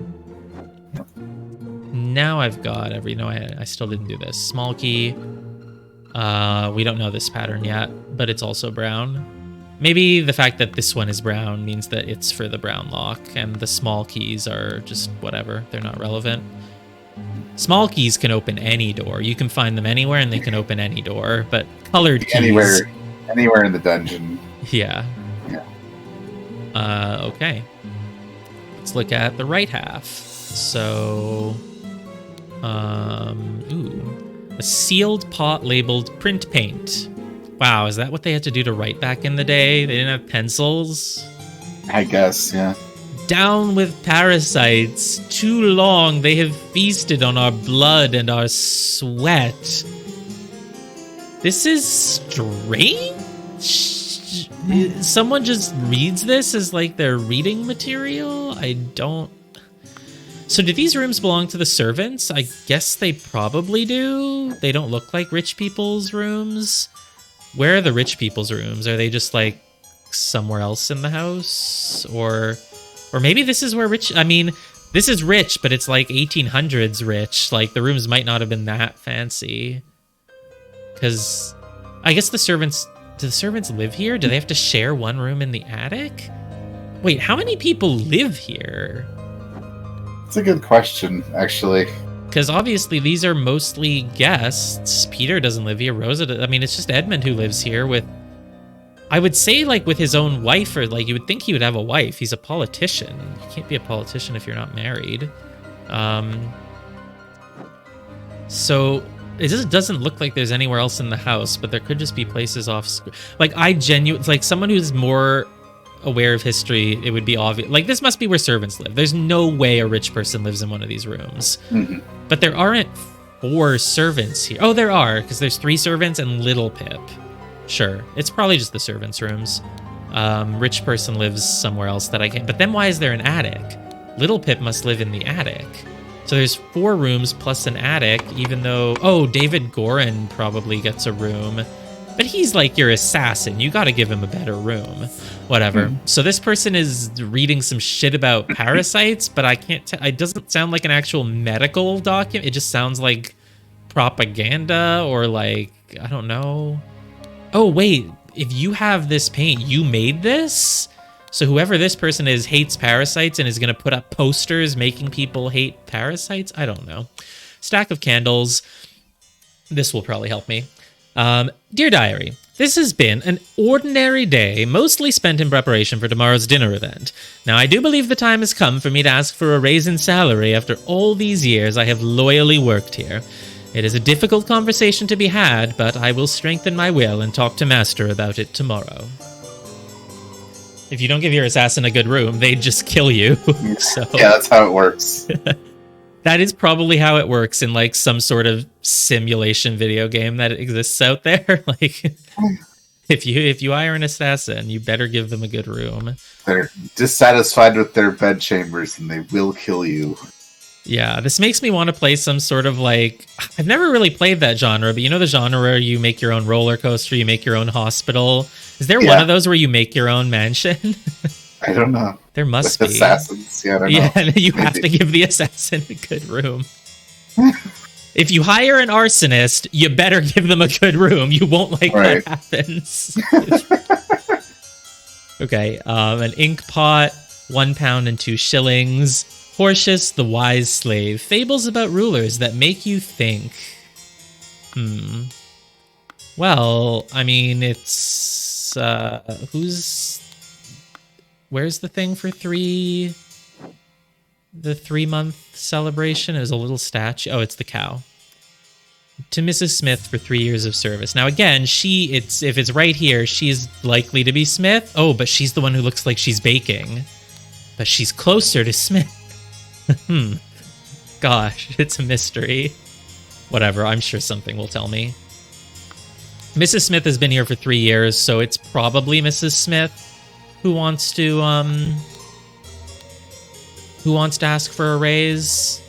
Now I've got I still didn't do this. Small key. We don't know this pattern yet, but it's also brown. Maybe the fact that this one is brown means that it's for the brown lock, and the small keys are just whatever. They're not relevant. Small keys can open any door. You can find them anywhere, and they can open any door. But colored keys... Anywhere in the dungeon. Yeah. Okay. Let's look at the right half. So... a sealed pot labeled print paint. Wow, is that what they had to do to write back in the day? They didn't have pencils? I guess, yeah. Down with parasites. Too long they have feasted on our blood and our sweat. This is strange? Someone just reads this as like their reading material? I don't... So do these rooms belong to the servants? I guess they probably do. They don't look like rich people's rooms. Where are the rich people's rooms? Are they just like somewhere else in the house? Or maybe this is where rich... I mean, this is rich, but it's like 1800s rich. Like the rooms might not have been that fancy. Because I guess the servants... Do the servants live here? Do they have to share one room in the attic? Wait, how many people live here? That's a good question, actually. Because obviously these are mostly guests. Peter doesn't live here. Rosa, I mean, it's just Edmund who lives here with... I would say, like, with his own wife, or, like, you would think he would have a wife. He's a politician. You can't be a politician if you're not married. So... It just doesn't look like there's anywhere else in the house, but there could just be places off screen. Like, like someone who's more aware of history, it would be obvious. Like, this must be where servants live. There's no way a rich person lives in one of these rooms. Mm-hmm. But there aren't 4 servants here. Oh, there are, because there's 3 servants and Little Pip. Sure, it's probably just the servants' rooms. Rich person lives somewhere else that I can't. But then why is there an attic? Little Pip must live in the attic. So there's 4 rooms plus an attic, even though... Oh, David Gorin probably gets a room. But he's like your assassin. You gotta give him a better room. Whatever. So this person is reading some shit about parasites, but I can't it doesn't sound like an actual medical document. It just sounds like propaganda or like, I don't know. Oh, wait. If you have this paint, you made this? So whoever this person is hates parasites and is going to put up posters making people hate parasites? I don't know. Stack of candles. This will probably help me. Dear Diary, this has been an ordinary day, mostly spent in preparation for tomorrow's dinner event. Now, I do believe the time has come for me to ask for a raise in salary after all these years I have loyally worked here. It is a difficult conversation to be had, but I will strengthen my will and talk to Master about it tomorrow. If you don't give your assassin a good room, they'd just kill you. So yeah, that's how it works. That is probably how it works in like some sort of simulation video game that exists out there. Like, if you hire an assassin, you better give them a good room. They're dissatisfied with their bed chambers and they will kill you. Yeah, this makes me want to play some sort of like... I've never really played that genre, but you know the genre where you make your own roller coaster, you make your own hospital? Is there one of those where you make your own mansion? I don't know. There must with be. Assassins, yeah, I don't know. Yeah, and you have to give the assassin a good room. If you hire an arsonist, you better give them a good room. You won't like that happens. Okay, an ink pot, £1 and 2 shillings. Hortius, the wise slave. Fables about rulers that make you think. Well, I mean, it's... Where's the thing for 3... The 3-month celebration? It was a little statue. Oh, it's the cow. To Mrs. Smith for 3 years of service. Now, again, if it's right here, she's likely to be Smith. Oh, but she's the one who looks like she's baking. But she's closer to Smith. Gosh, it's a mystery. Whatever, I'm sure something will tell me. Mrs. Smith has been here for 3 years, so it's probably Mrs. Smith who wants to ask for a raise.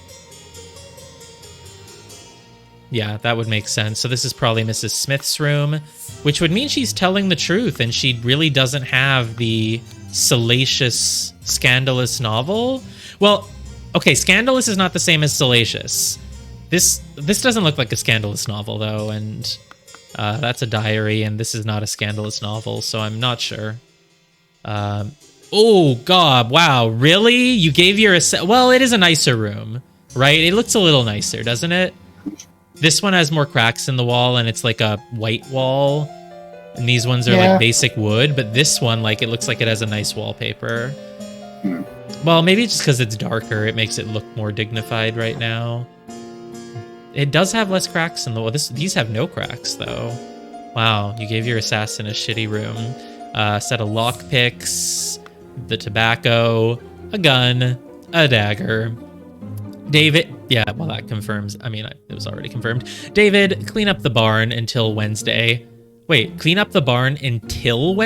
Yeah, that would make sense. So this is probably Mrs. Smith's room, which would mean she's telling the truth and she really doesn't have the salacious, scandalous novel. Well, okay, scandalous is not the same as salacious. This doesn't look like a scandalous novel, though, and that's a diary, and this is not a scandalous novel, so I'm not sure. Oh, God, wow, really? You gave your... Well, it is a nicer room, right? It looks a little nicer, doesn't it? This one has more cracks in the wall, and it's like a white wall, and these ones are like basic wood, but this one, like, it looks like it has a nice wallpaper. Well, maybe just because it's darker, it makes it look more dignified right now. It does have less cracks in the wall. These have no cracks, though. Wow, you gave your assassin a shitty room. Set of lockpicks, the tobacco, a gun, a dagger. David, yeah, well, that confirms. I mean, it was already confirmed. David, clean up the barn until Wednesday. Wait, clean up the barn until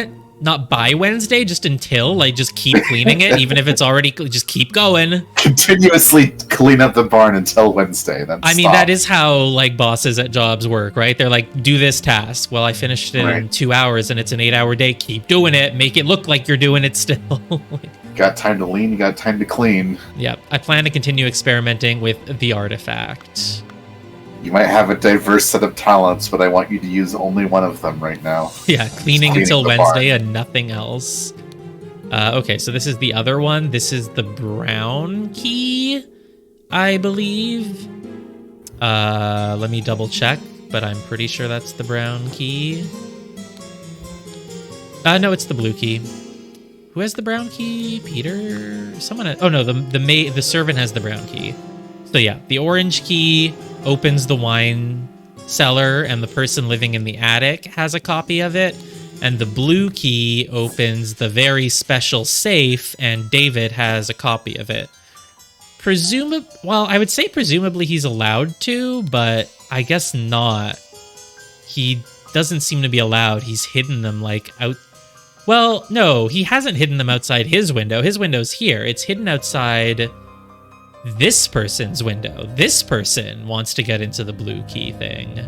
not by Wednesday, just until, like, just keep cleaning it, even if it's already, just keep going. Continuously clean up the barn until Wednesday. I mean, that is how, like, bosses at jobs work, right? They're like, do this task. Well, I finished it in 2 hours and it's an 8-hour day. Keep doing it. Make it look like you're doing it still. Got time to lean, you got time to clean. Yep. I plan to continue experimenting with the artifact. You might have a diverse set of talents, but I want you to use only one of them right now. Yeah, cleaning until Wednesday and nothing else. Okay, so this is the other one. This is the brown key, I believe. Let me double check, but I'm pretty sure that's the brown key. No, it's the blue key. Who has the brown key? Peter? Someone. Oh no, the servant has the brown key. So yeah, the orange key opens the wine cellar, and the person living in the attic has a copy of it. and the blue key opens the very special safe, and David has a copy of it. Well, I would say presumably he's allowed to, but I guess not. He doesn't seem to be allowed. He's hidden them like out. Well, no, he hasn't hidden them outside his window. His window's here. It's hidden outside this person's window. This person wants to get into the blue key thing.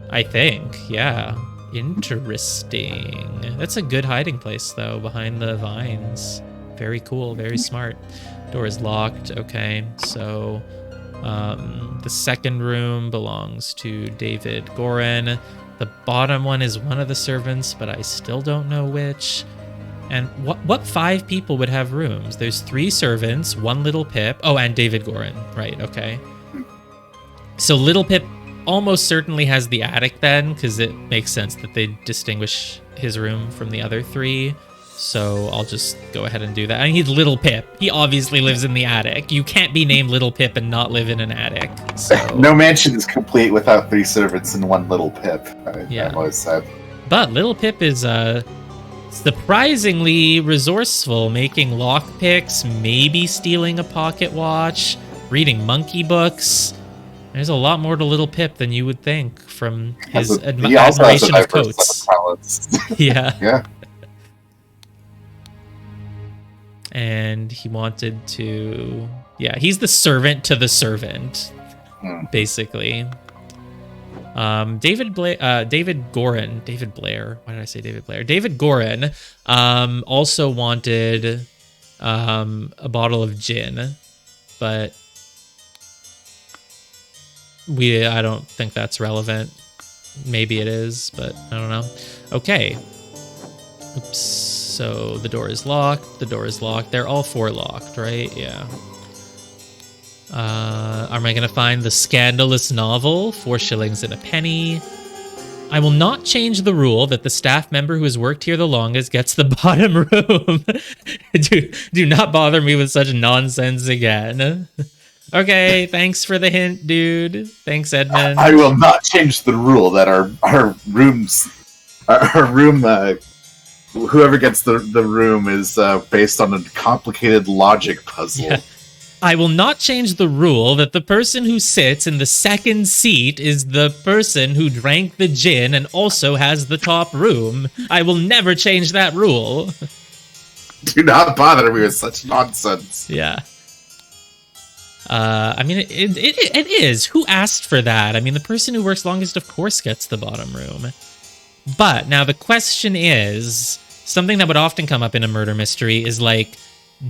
I think, yeah. Interesting. That's a good hiding place, though, behind the vines. Very cool, very smart. Door is locked. Okay, so the second room belongs to David Gorin. The bottom one is one of the servants, but I still don't know which. And what 5 people would have rooms? There's 3 servants, 1 Little Pip. Oh, and David Gorin. Right, okay. So Little Pip almost certainly has the attic then, because it makes sense that they distinguish his room from the other 3. So I'll just go ahead and do that. I mean, he's Little Pip. He obviously lives in the attic. You can't be named Little Pip and not live in an attic. So. No mansion is complete without 3 servants and 1 Little Pip. I've always said. But Little Pip is surprisingly resourceful, making lockpicks, maybe stealing a pocket watch, reading monkey books. There's a lot more to Little Pip than you would think from his admiration of coats. Yeah. Yeah. And he wanted to... Yeah, he's the servant to the servant, basically. David Gorin. David Blair. Why did I say David Blair? David Gorin also wanted a bottle of gin, but I don't think that's relevant. Maybe it is, but I don't know. Okay. Oops. So the door is locked. The door is locked. They're all 4 locked, right? Yeah. Am I going to find the scandalous novel, 4 shillings and a penny? I will not change the rule that the staff member who has worked here the longest gets the bottom room. do not bother me with such nonsense again. Okay, thanks for the hint, dude. Thanks, Edmund. I will not change the rule that our room, whoever gets the room is based on a complicated logic puzzle. Yeah. I will not change the rule that the person who sits in the second seat is the person who drank the gin and also has the top room. I will never change that rule. Do not bother me with such nonsense. Yeah. I mean, it is. Who asked for that? I mean, the person who works longest, of course, gets the bottom room. But now the question is, something that would often come up in a murder mystery is like,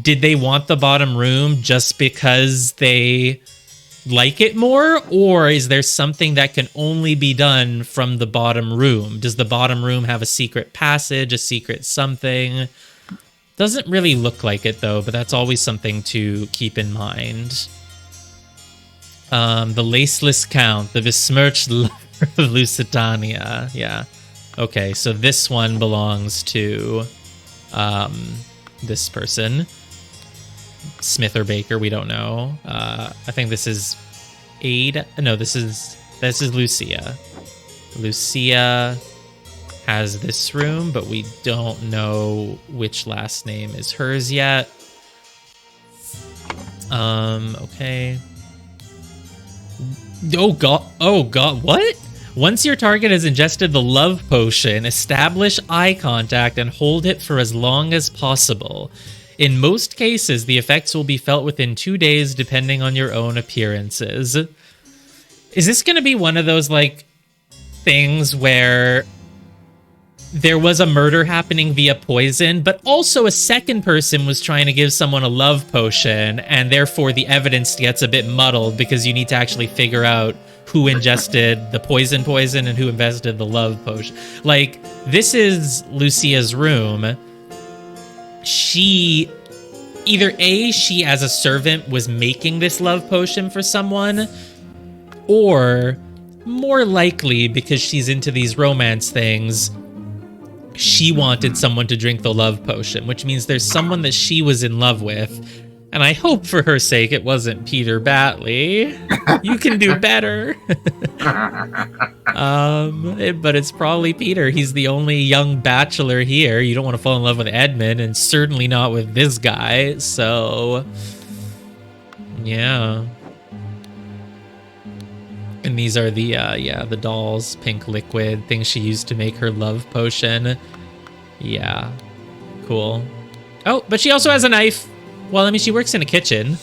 did they want the bottom room just because they like it more? Or is there something that can only be done from the bottom room? Does the bottom room have a secret passage, a secret something? Doesn't really look like it, though, but that's always something to keep in mind. The Laceless Count, the besmirched lover of Lusitania. Yeah. Okay, so this one belongs to this person. Smith or Baker, we don't know. I think this is Ada. No, this is Lucia. Lucia has this room, but we don't know which last name is hers yet. Okay. Oh god, what? Once your target has ingested the love potion, establish eye contact and hold it for as long as possible. In most cases, the effects will be felt within 2 days, depending on your own appearances. Is this going to be one of those, like, things where there was a murder happening via poison, but also a second person was trying to give someone a love potion, and therefore the evidence gets a bit muddled because you need to actually figure out who ingested the poison and who ingested the love potion. Like, this is Lucia's room. She as a servant was making this love potion for someone, or more likely because she's into these romance things, she wanted someone to drink the love potion, which means there's someone that she was in love with And I hope for her sake it wasn't Peter Batley. You can do better. But it's probably Peter. He's the only young bachelor here. You don't want to fall in love with Edmund, and certainly not with this guy. So, yeah. And these are the dolls, pink liquid, things she used to make her love potion. Yeah, cool. Oh, but she also has a knife. Well, I mean, she works in a kitchen,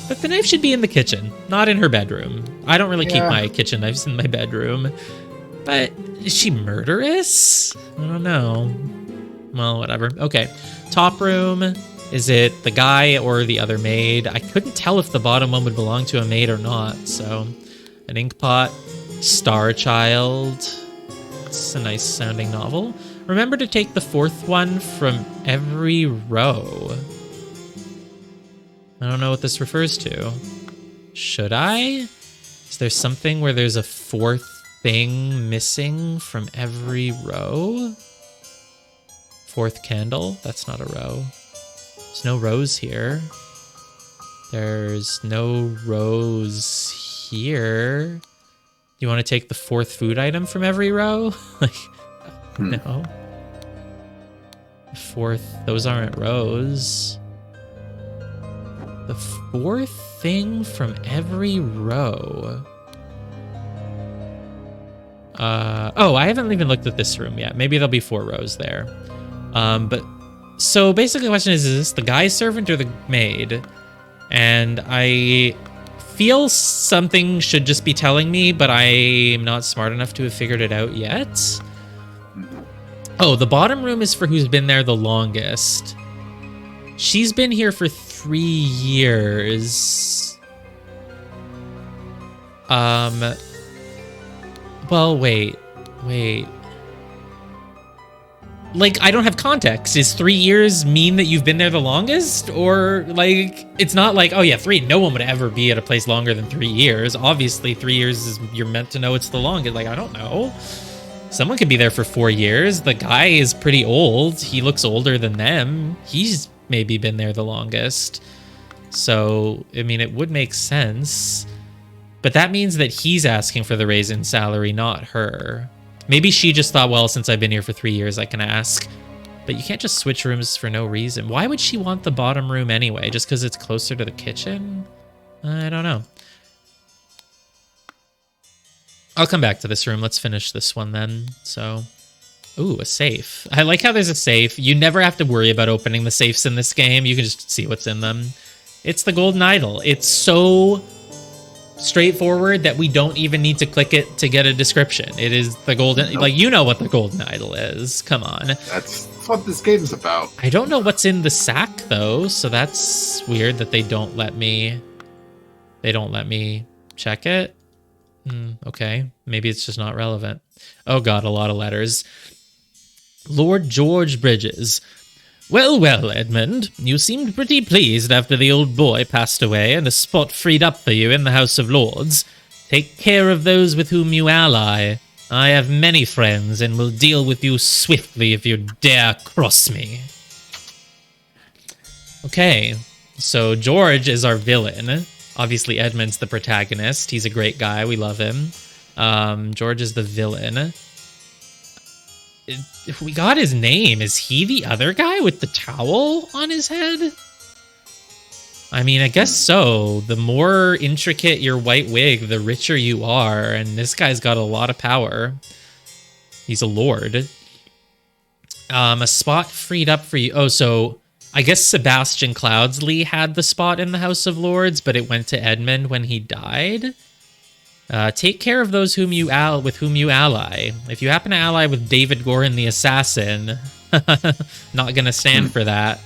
but the knife should be in the kitchen, not in her bedroom. I don't really keep my kitchen knives in my bedroom. But is she murderous? I don't know. Well, whatever. Okay. Top room. Is it the guy or the other maid? I couldn't tell if the bottom one would belong to a maid or not. So, an ink pot. Star Child. It's a nice sounding novel. Remember to take the 4th one from every row. I don't know what this refers to. Should I? Is there something where there's a 4th thing missing from every row? 4th candle? That's not a row. There's no rows here. There's no rows here. Do you want to take the 4th food item from every row? Like, no. 4th, those aren't rows. The 4th thing from every row. Oh, I haven't even looked at this room yet. Maybe there'll be 4 rows there. But so basically the question is this the guy's servant or the maid? And I feel something should just be telling me, but I'm not smart enough to have figured it out yet. Oh, the bottom room is for who's been there the longest. She's been here for 3 years. Well, wait. Like, I don't have context. Is 3 years mean that you've been there the longest? Or, like, it's not like, oh yeah, 3. No one would ever be at a place longer than 3 years. Obviously, 3 years is, you're meant to know it's the longest. Like, I don't know. Someone could be there for 4 years. The guy is pretty old. He looks older than them. He's maybe been there the longest. So, I mean, it would make sense. But that means that he's asking for the raise in salary, not her. Maybe she just thought, well, since I've been here for 3 years, I can ask. But you can't just switch rooms for no reason. Why would she want the bottom room anyway? Just because it's closer to the kitchen? I don't know. I'll come back to this room. Let's finish this one then. So, ooh, a safe. I like how there's a safe. You never have to worry about opening the safes in this game. You can just see what's in them. It's the golden idol. It's so straightforward that we don't even need to click it to get a description. It is the golden, like, you know what the golden idol is. Come on. That's what this game's about. I don't know what's in the sack though, so that's weird that they don't let me check it. Okay, maybe it's just not relevant. Oh god, a lot of letters. Lord George Bridges. Well, Edmund, you seemed pretty pleased after the old boy passed away and a spot freed up for you in the House of Lords. Take care of those with whom you ally. I have many friends and will deal with you swiftly if you dare cross me. Okay, so George is our villain. Obviously, Edmund's the protagonist. He's a great guy. We love him. George is the villain. If we got his name, is he the other guy with the towel on his head? I mean, I guess so. The more intricate your white wig, the richer you are. And this guy's got a lot of power. He's a lord. A spot freed up for you. Oh, so I guess Sebastian Cloudsley had the spot in the House of Lords, but it went to Edmund when he died. Take care of those with whom you ally. If you happen to ally with David Gorin the Assassin, not gonna stand for that.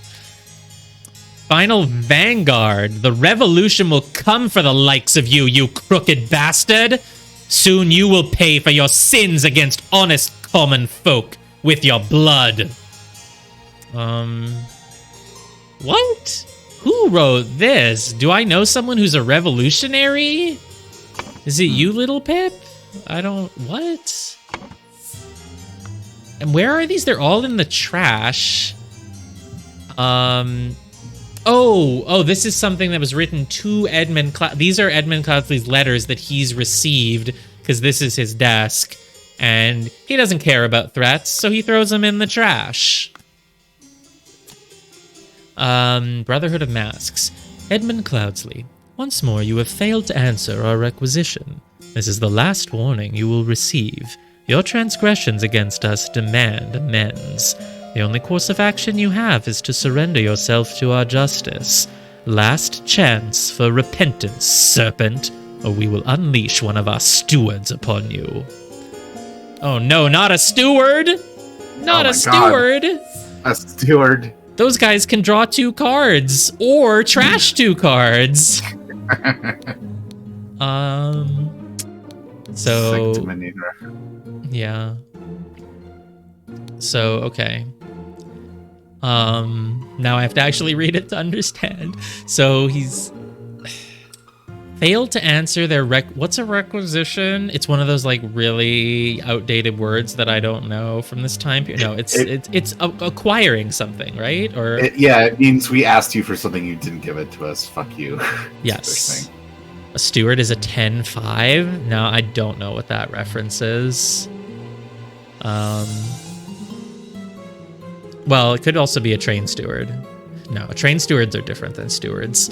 Final Vanguard. The revolution will come for the likes of you, you crooked bastard. Soon you will pay for your sins against honest common folk with your blood. What? Who wrote this? Do I know someone who's a revolutionary? Is it you, Little Pip? I don't... What? And where are these? They're all in the trash. Oh, this is something that was written to Edmund. These are Edmund Cloudsley's letters that he's received, because this is his desk, and he doesn't care about threats, so he throws them in the trash. Brotherhood of Masks. Edmund Cloudsley, once more you have failed to answer our requisition. This is the last warning you will receive. Your transgressions against us demand amends. The only course of action you have is to surrender yourself to our justice. Last chance for repentance, serpent, or we will unleash one of our stewards upon you. Oh no, not a steward! Not a steward! God. A steward. Those guys can draw 2 cards, or trash 2 cards. So... Yeah. So, okay. Now I have to actually read it to understand. So he's failed to answer their what's a requisition? It's one of those like really outdated words that I don't know from this time period. No, it's acquiring something, right? Or it means we asked you for something, you didn't give it to us. Fuck you. Yes. A steward is a 10-5. Now I don't know what that reference is. Well, it could also be a train steward. No, train stewards are different than stewards.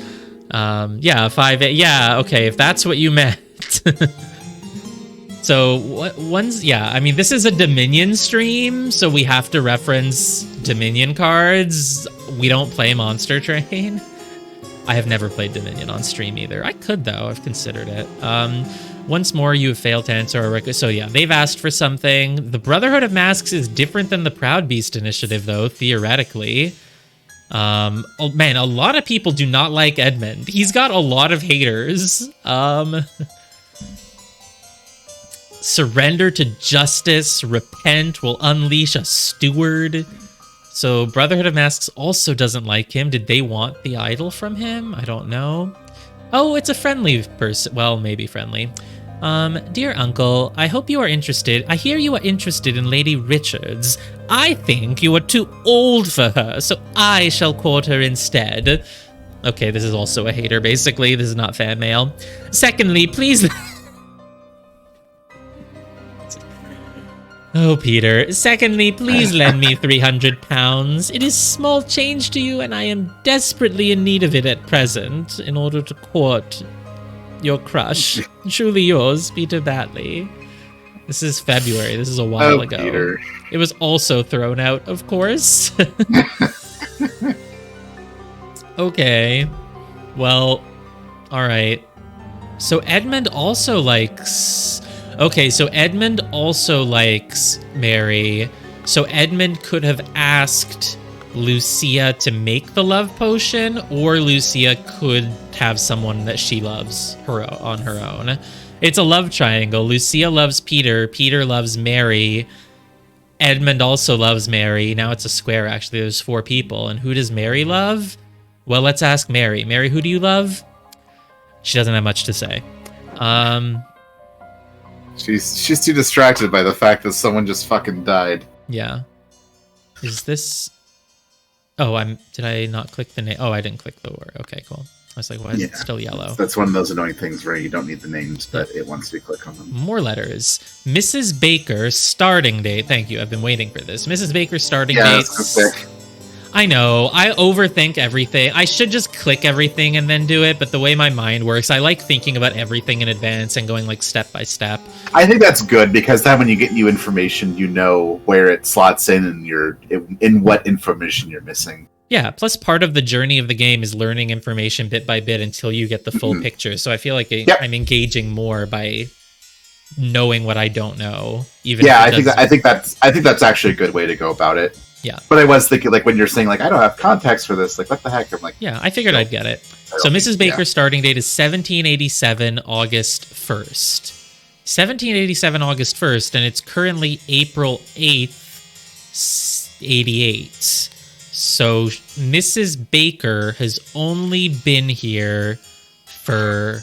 Yeah, 5-8. Yeah, okay, if that's what you meant. So, I mean, this is a Dominion stream, so we have to reference Dominion cards. We don't play Monster Train. I have never played Dominion on stream either. I could, though. I've considered it. Once more, you have failed to answer our request. So yeah, they've asked for something. The Brotherhood of Masks is different than the Proud Beast Initiative, though, theoretically. Oh man, a lot of people do not like Edmund. He's got a lot of haters. Surrender to justice, repent, will unleash a steward. So Brotherhood of Masks also doesn't like him. Did they want the idol from him? I don't know. Oh, it's a friendly person. Well, maybe friendly. Dear uncle, I hope you are interested. I hear you are interested in Lady Richards. I think you are too old for her, so I shall court her instead. Okay, this is also a hater, basically. This is not fan mail. Secondly, please... Oh, Peter. Secondly, please lend me 300 pounds. It is small change to you, and I am desperately in need of it at present in order to court your crush. Truly yours, Peter Batley. This is February. This is a while ago. Peter. It was also thrown out, of course. Okay. Well, all right. So Edmund also likes... Okay, so Edmund also likes Mary. So Edmund could have asked Lucia to make the love potion, or Lucia could have someone that she loves on her own. It's a love triangle. Lucia loves Peter. Peter loves Mary. Edmund also loves Mary. Now it's a square, actually. There's 4 people. And who does Mary love? Well, let's ask Mary. Mary, who do you love? She doesn't have much to say. She's too distracted by the fact that someone just fucking died. Yeah. Is this... Oh, did I not click the name? Oh, I didn't click the word. Okay, cool. I was like, why is it still yellow? That's one of those annoying things where you don't need the names, but it wants you to click on them. More letters. Mrs. Baker, starting date. Thank you, I've been waiting for this. Mrs. Baker, starting date. I know, I overthink everything. I should just click everything and then do it, but the way my mind works, I like thinking about everything in advance and going like step by step. I think that's good, because then when you get new information, you know where it slots in and in what information you're missing. Yeah, plus part of the journey of the game is learning information bit by bit until you get the full picture. So I feel like I'm engaging more by knowing what I don't know. Even I think that's actually a good way to go about it. Yeah. But I was thinking, like, when you're saying, like, I don't have context for this, like, what the heck? I'm like... Yeah, I figured I'd get it. So Mrs. Baker's starting date is 1787, August 1st. 1787, August 1st, and it's currently April 8th, 88. So Mrs. Baker has only been here for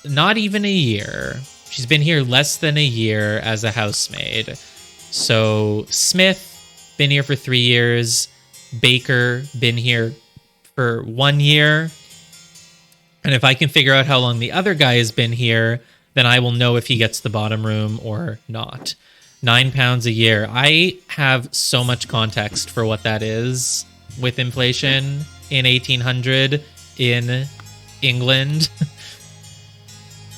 not even a year. She's been here less than a year as a housemaid. So Smith been here for 3 years. Baker, been here for 1 year. And if I can figure out how long the other guy has been here, then I will know if he gets the bottom room or not. £9 a year. I have so much context for what that is with inflation in 1800 in England.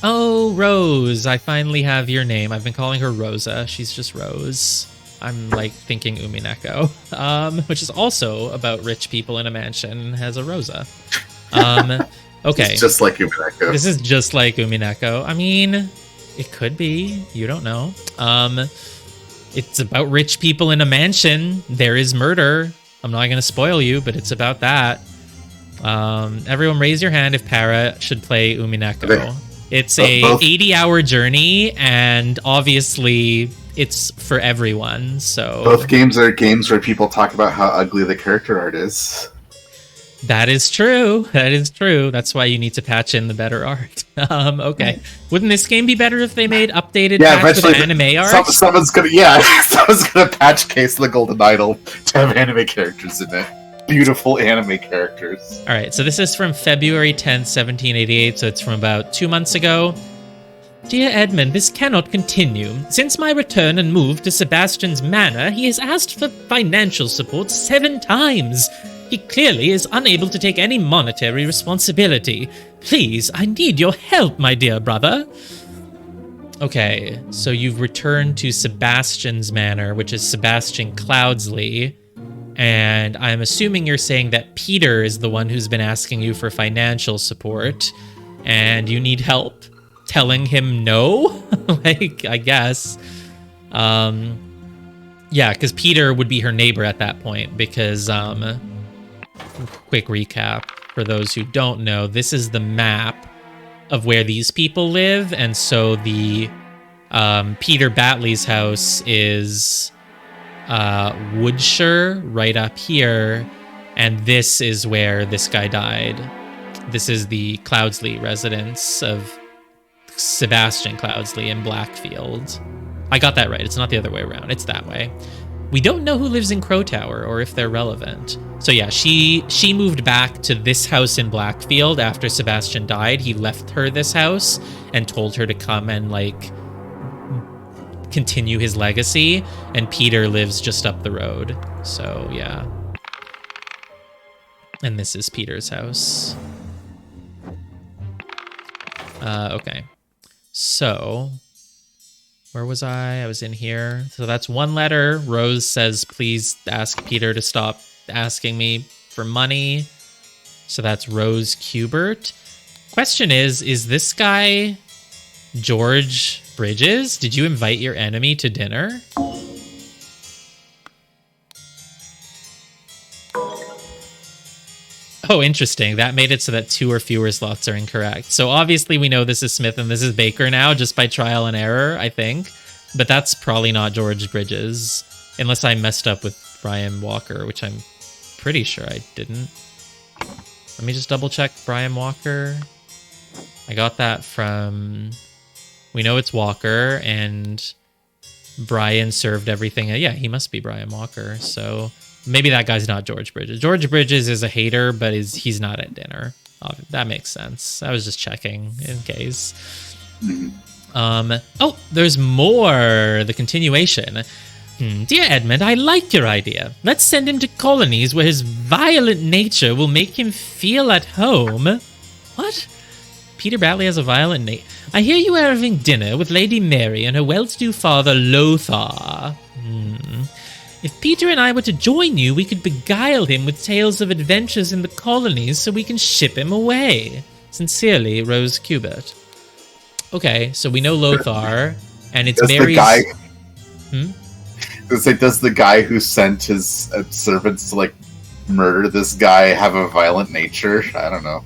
Oh, Rose, I finally have your name. I've been calling her Rosa. She's just Rose. I'm like thinking Umineko, which is also about rich people in a mansion, has a Rosa. Okay. It's just like Umineko. This is just like Umineko. I mean, it could be. You don't know. It's about rich people in a mansion. There is murder. I'm not going to spoil you, but it's about that. Everyone raise your hand if Para should play Umineko. It's a 80-hour journey, and obviously it's for everyone. So both games are games where people talk about how ugly the character art is. That is true. That is true. That's why you need to patch in the better art. Okay. Wouldn't this game be better if they made updated packs with anime art? Someone's gonna patch Case of the Golden Idol to have anime characters in it. Beautiful anime characters. All right, so this is from February 10th, 1788, so it's from about 2 months ago. Dear Edmund, this cannot continue. Since my return and move to Sebastian's manor, he has asked for financial support 7 times. He clearly is unable to take any monetary responsibility. Please, I need your help, my dear brother. Okay, so you've returned to Sebastian's manor, which is Sebastian Cloudsley. And I'm assuming you're saying that Peter is the one who's been asking you for financial support, and you need help telling him no? Like, I guess. Yeah, because Peter would be her neighbor at that point, because, quick recap, for those who don't know, this is the map of where these people live, and so the, Peter Batley's house is... Woodshire, right up here, and this is where this guy died. This is the Cloudsley residence of Sebastian Cloudsley in Blackfield. I got that right. It's not the other way around. It's that way. We don't know who lives in Crow Tower or if they're relevant. So yeah, she moved back to this house in Blackfield after Sebastian died. He left her this house and told her to come and, like, continue his legacy, and Peter lives just up the road. So yeah, and this is Peter's house. Okay, so where was I was in here. So that's one letter. Rose says please ask Peter to stop asking me for money. So that's Rose Kubert. Question is this guy George Bridges? Did you invite your enemy to dinner? Oh, interesting. That made it so that 2 or fewer slots are incorrect. So obviously we know this is Smith and this is Baker now, just by trial and error, I think. But that's probably not George Bridges, unless I messed up with Brian Walker, which I'm pretty sure I didn't. Let me just double check Brian Walker. I got that from... We know it's Walker, and Brian served everything. Yeah, he must be Brian Walker. So maybe that guy's not George Bridges. George Bridges is a hater, but he's not at dinner. Oh, that makes sense. I was just checking in case. Oh, there's more. The continuation. Dear Edmund, I like your idea. Let's send him to colonies where his violent nature will make him feel at home. What? Peter Batley has a violent nature. I hear you are having dinner with Lady Mary and her well-to-do father, Lothar. If Peter and I were to join you, we could beguile him with tales of adventures in the colonies so we can ship him away. Sincerely, Rose Kubert. Okay, so we know Lothar, and it's Mary's... Does the guy who sent his servants to, like, murder this guy have a violent nature? I don't know.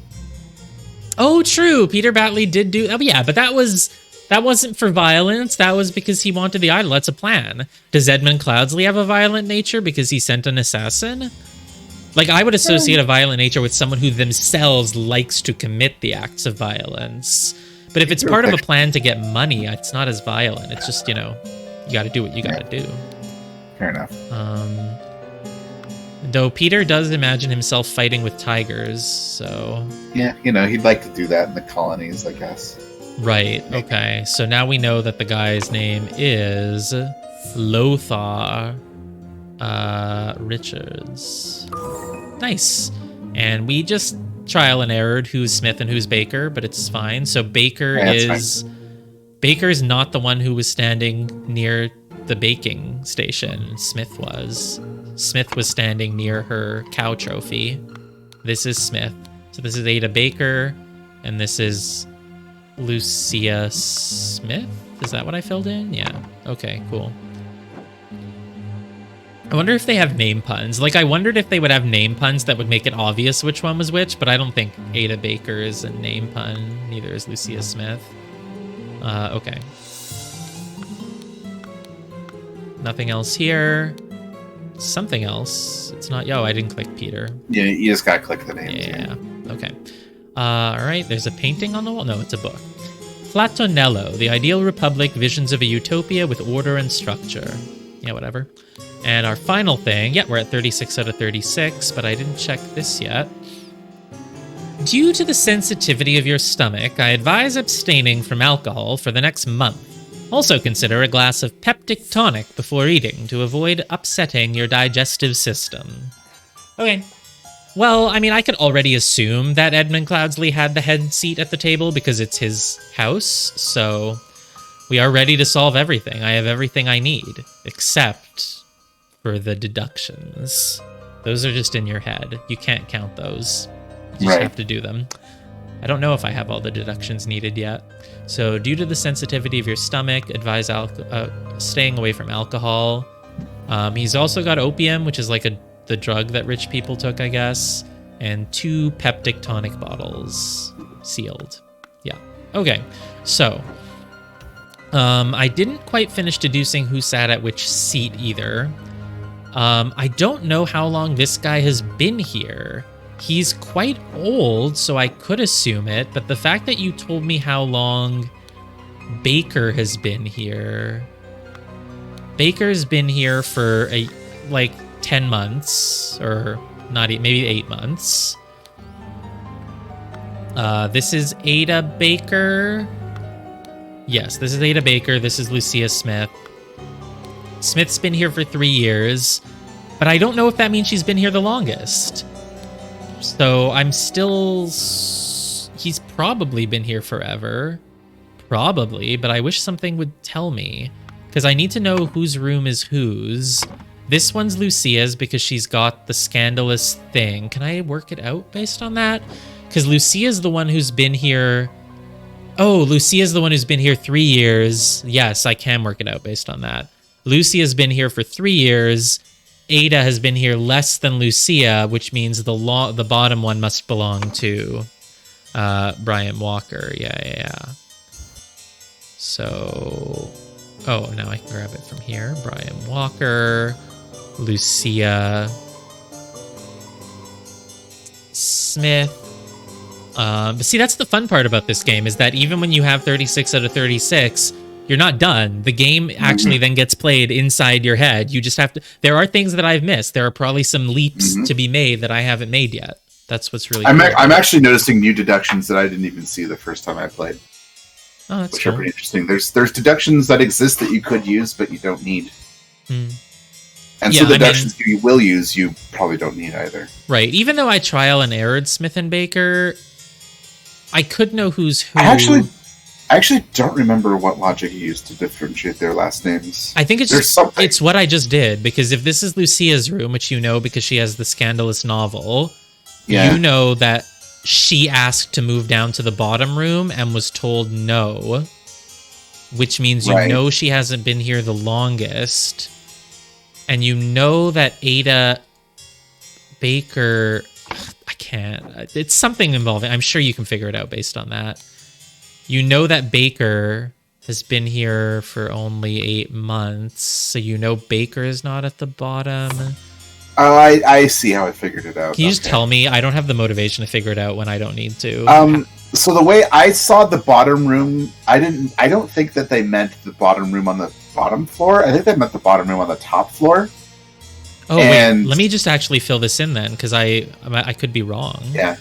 Oh, true. Peter Batley did do... Oh, yeah, but that wasn't for violence. That was because he wanted the idol. That's a plan. Does Edmund Cloudsley have a violent nature because he sent an assassin? Like, I would associate a violent nature with someone who themselves likes to commit the acts of violence. But if it's part of a plan to get money, it's not as violent. It's just, you know, you gotta do what you gotta do. Fair enough. Though Peter does imagine himself fighting with tigers, so... Yeah, he'd like to do that in the colonies, I guess. Right, okay. So now we know that the guy's name is Lothar Richards. Nice. And we just trial and errored who's Smith and who's Baker, but it's fine. So Baker's not the one who was standing near the baking station. Smith was. Smith was standing near her cow trophy. This is Smith. So this is Ada Baker, and this is Lucia Smith? Is that what I filled in? Yeah. Okay, cool. I wonder if they have name puns. Like, I wondered if they would have name puns that would make it obvious which one was which, but I don't think Ada Baker is a name pun. Neither is Lucia Smith. Okay. Nothing else here. Something else. It's not... Oh, I didn't click Peter. Yeah, you just gotta click the names. Yeah. Okay. All right. There's a painting on the wall. No, it's a book. Flatonello, The Ideal Republic, Visions of a Utopia with Order and Structure. Yeah, whatever. And our final thing, yeah, we're at 36 out of 36, but I didn't check this yet. Due to the sensitivity of your stomach, I advise abstaining from alcohol for the next month. Also consider a glass of peptic tonic before eating to avoid upsetting your digestive system. Okay. Well, I mean, I could already assume that Edmund Cloudsley had the head seat at the table because it's his house, so we are ready to solve everything. I have everything I need, except for the deductions. Those are just in your head. You can't count those. You just have to do them. I don't know if I have all the deductions needed yet. So due to the sensitivity of your stomach, advise staying away from alcohol. He's also got opium, which is like the drug that rich people took, I guess, and 2 peptic tonic bottles sealed. Yeah. Okay. So I didn't quite finish deducing who sat at which seat either. I don't know how long this guy has been here. He's quite old, so I could assume it, but the fact that you told me how long Baker has been here... Baker's been here for, 10 months, or not, maybe 8 months. This is Ada Baker. Yes, this is Ada Baker. This is Lucia Smith. Smith's been here for 3 years, but I don't know if that means she's been here the longest. So I'm still... He's probably been here forever. Probably, but I wish something would tell me. Because I need to know whose room is whose. This one's Lucia's because she's got the scandalous thing. Can I work it out based on that? Because Lucia's the one who's been here... Oh, Lucia's the one who's been here 3 years. Yes, I can work it out based on that. Lucia's been here for 3 years. Ada has been here less than Lucia, which means the bottom one must belong to Brian Walker. Yeah. So... Oh, now I can grab it from here. Brian Walker, Lucia Smith. But see, that's the fun part about this game, is that even when you have 36 out of 36, you're not done. The game actually then gets played inside your head. You just have to... There are things that I've missed. There are probably some leaps to be made that I haven't made yet. That's what's really cool. I'm actually noticing new deductions that I didn't even see the first time I played. Oh, that's which cool. are pretty interesting. There's deductions that exist that you could use, but you don't need. And so deductions you will use, you probably don't need either. Right. Even though I trial and errored Smith and Baker, I could know who's who. I actually don't remember what logic you used to differentiate their last names. I think it's what I just did, because if this is Lucia's room, which you know because she has the scandalous novel, you know that she asked to move down to the bottom room and was told no, which means you know she hasn't been here the longest. And you know that Ada Baker... I can't. It's something involving... I'm sure you can figure it out based on that. You know that Baker has been here for only 8 months, so you know Baker is not at the bottom. Oh, I see how I figured it out. Can you just tell me? I don't have the motivation to figure it out when I don't need to. So the way I saw the bottom room, I don't think that they meant the bottom room on the bottom floor. I think they meant the bottom room on the top floor. Oh, And- wait. Let me just actually fill this in then, because I could be wrong. Yeah.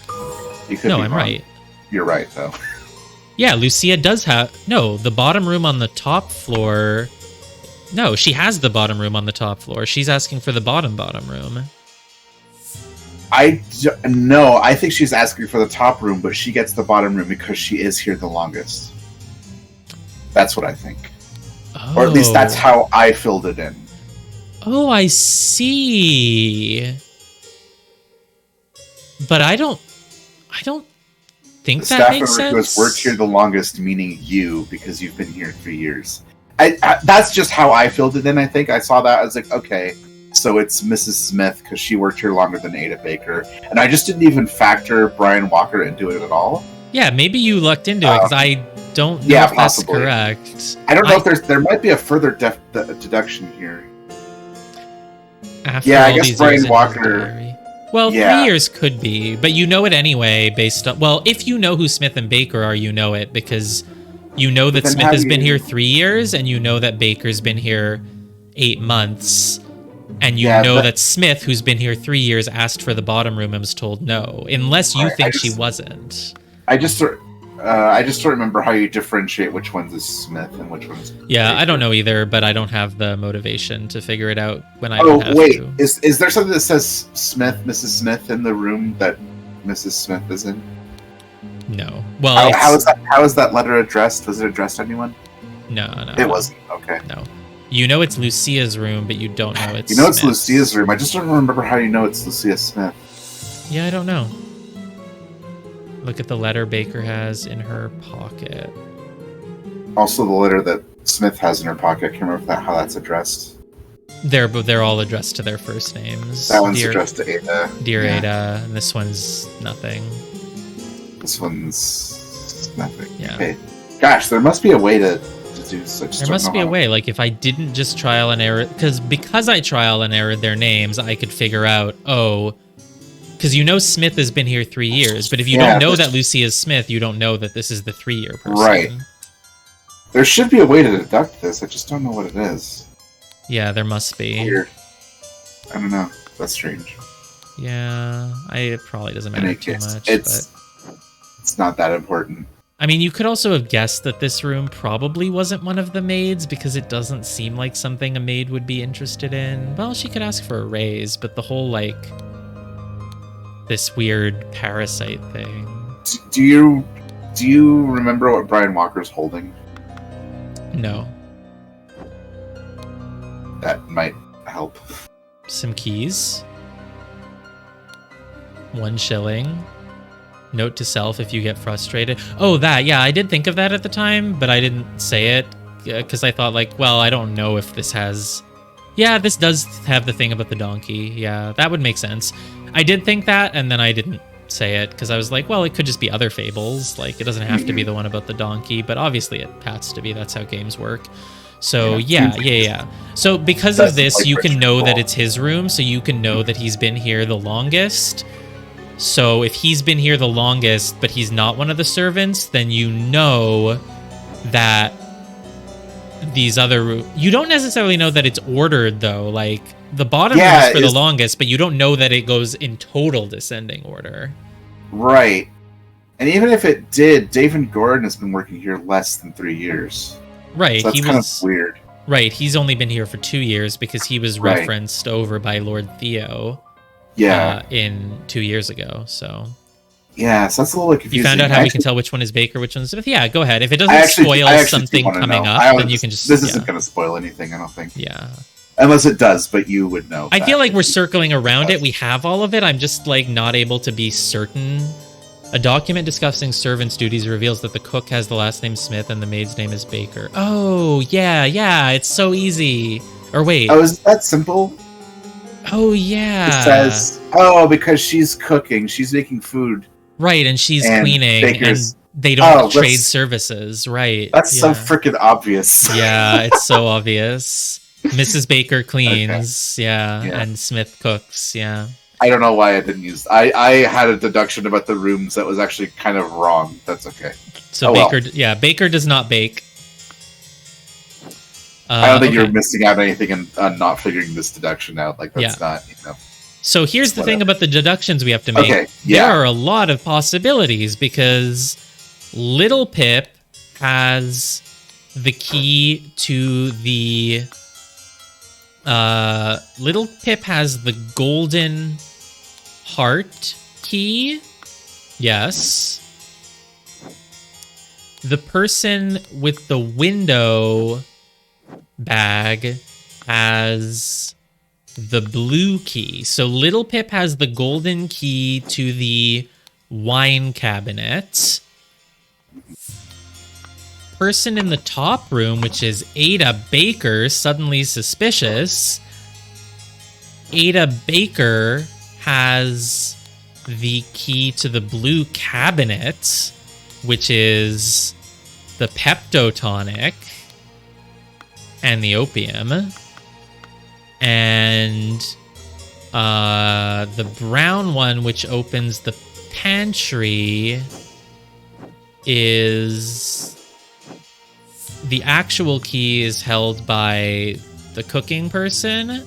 You could No, be I'm wrong. right. You're right, though. Yeah, Lucia does have... No, the bottom room on the top floor... No, she has the bottom room on the top floor. She's asking for the bottom room. No, I think she's asking for the top room, but she gets the bottom room because she is here the longest. That's what I think. Oh. Or at least that's how I filled it in. Oh, I see. But I don't think The that staff makes member who has sense. worked here the longest, meaning you, because you've been here 3 years. That's just how I filled it in, I think. I saw that, I was like, okay, so it's Mrs. Smith, because she worked here longer than Ada Baker. And I just didn't even factor Brian Walker into it at all. Yeah, maybe you lucked into it, because I don't know yeah, if that's possibly. correct. I don't know if there might be a further deduction here. After Yeah, I all guess these Brian years in his Walker- diary. Well, Yeah. 3 years could be, but you know it anyway based on... Well, if you know who Smith and Baker are, you know it, because you know that then Smith how has do been you- here 3 years, and you know that Baker's been here 8 months, and you Yeah, know but- that Smith, who's been here 3 years, asked for the bottom room and was told no, unless you Right, think I she just- wasn't. I just don't remember how you differentiate which one's is Smith and which one's Yeah, Baker. I don't know either, but I don't have the motivation to figure it out when I don't Oh have wait, to. is there something that says Smith, Mrs. Smith in the room that Mrs. Smith is in? No. Well, How is that letter addressed? Was it addressed to anyone? no. It wasn't. Okay. No. You know it's Lucia's room, but you don't know it's You know it's Smith's. Lucia's room. I just don't remember how you know it's Lucia Smith. Yeah, I don't know. Look at the letter Baker has in her pocket. Also, the letter that Smith has in her pocket. I can't remember how that's addressed. They're all addressed to their first names. That one's Dear, addressed to Ada. Dear Yeah. Ada, and this one's nothing. This one's nothing. Yeah. Okay. Gosh, there must be a way to do such. There must be a way. Like if I didn't just trial and error, because I trial and error their names, I could figure out. Oh, because you know Smith has been here 3 years, but if you Yeah, don't know but- that Lucy is Smith, you don't know that this is the 3-year person. Right. There should be a way to deduct this. I just don't know what it is. Yeah, there must be. Weird. I don't know. That's strange. Yeah, it probably doesn't In matter any too case, much. it's not that important. I mean, you could also have guessed that this room probably wasn't one of the maids because it doesn't seem like something a maid would be interested in. Well, she could ask for a raise, but the whole, like, this weird parasite thing. Do you remember what Brian Walker's holding? No. That might help. Some keys. 1 shilling. Note to self if you get frustrated. Oh, that. Yeah, I did think of that at the time, but I didn't say it because I thought, like, well, I don't know if this has... Yeah, this does have the thing about the donkey. Yeah, that would make sense. I did think that, and then I didn't say it because I was like, well, it could just be other fables. Like, it doesn't have to be the one about the donkey, but obviously it has to be. That's how games work. So, yeah. So because of this, like you can know that ritual. it's his room, so you can know that he's been here the longest. So if he's been here the longest, but he's not one of the servants, then you know that these other... You don't necessarily know that it's ordered, though. Like, the bottom room is for the longest, but you don't know that it goes in total descending order. Right. And even if it did, David Gordon has been working here less than 3 years. Right, So that's he kind was... of weird. Right, he's only been here for 2 years because he was Right. referenced over by Lord Theo Yeah. in 2 years ago, so... Yeah, so that's a little confusing. You found out how we can Actually, tell which one is Baker, which one's Smith? Yeah, go ahead. If it I doesn't actually spoil do something wanna coming know. up, then you can just... This yeah. isn't going to spoil anything, I don't think. Yeah. Unless it does, but you would know. I that. feel like we're circling around it. We have all of it. I'm just like not able to be certain. A document discussing servants' duties reveals that the cook has the last name Smith and the maid's name is Baker. Oh, yeah. It's so easy. Or wait. Oh, is it that simple? Oh, yeah. It says, oh, because she's cooking, she's making food. Right, and she's and cleaning, Baker's- and they don't Oh, trade that's- services. Right. That's so yeah. freaking obvious. Yeah, it's so obvious. Mrs. Baker cleans, yeah, Yeah. and Smith cooks, yeah. I don't know why I didn't use. I had a deduction about the rooms that was actually kind of wrong. That's okay. So Oh, well. Baker, Baker does not bake. I don't think okay. you're missing out on anything on not figuring this deduction out. Like, that's not, So here's the thing about the deductions we have to make. Okay, yeah. There are a lot of possibilities because Little Pip has the key to the... Little Pip has the golden heart key. Yes. The person with the window bag has the blue key. So Little Pip has the golden key to the wine cabinet. Person in the top room, which is Ada Baker, suddenly suspicious. Ada Baker has the key to the blue cabinet, which is the Peptotonic and the opium. And the brown one, which opens the pantry, is... The actual key is held by the cooking person.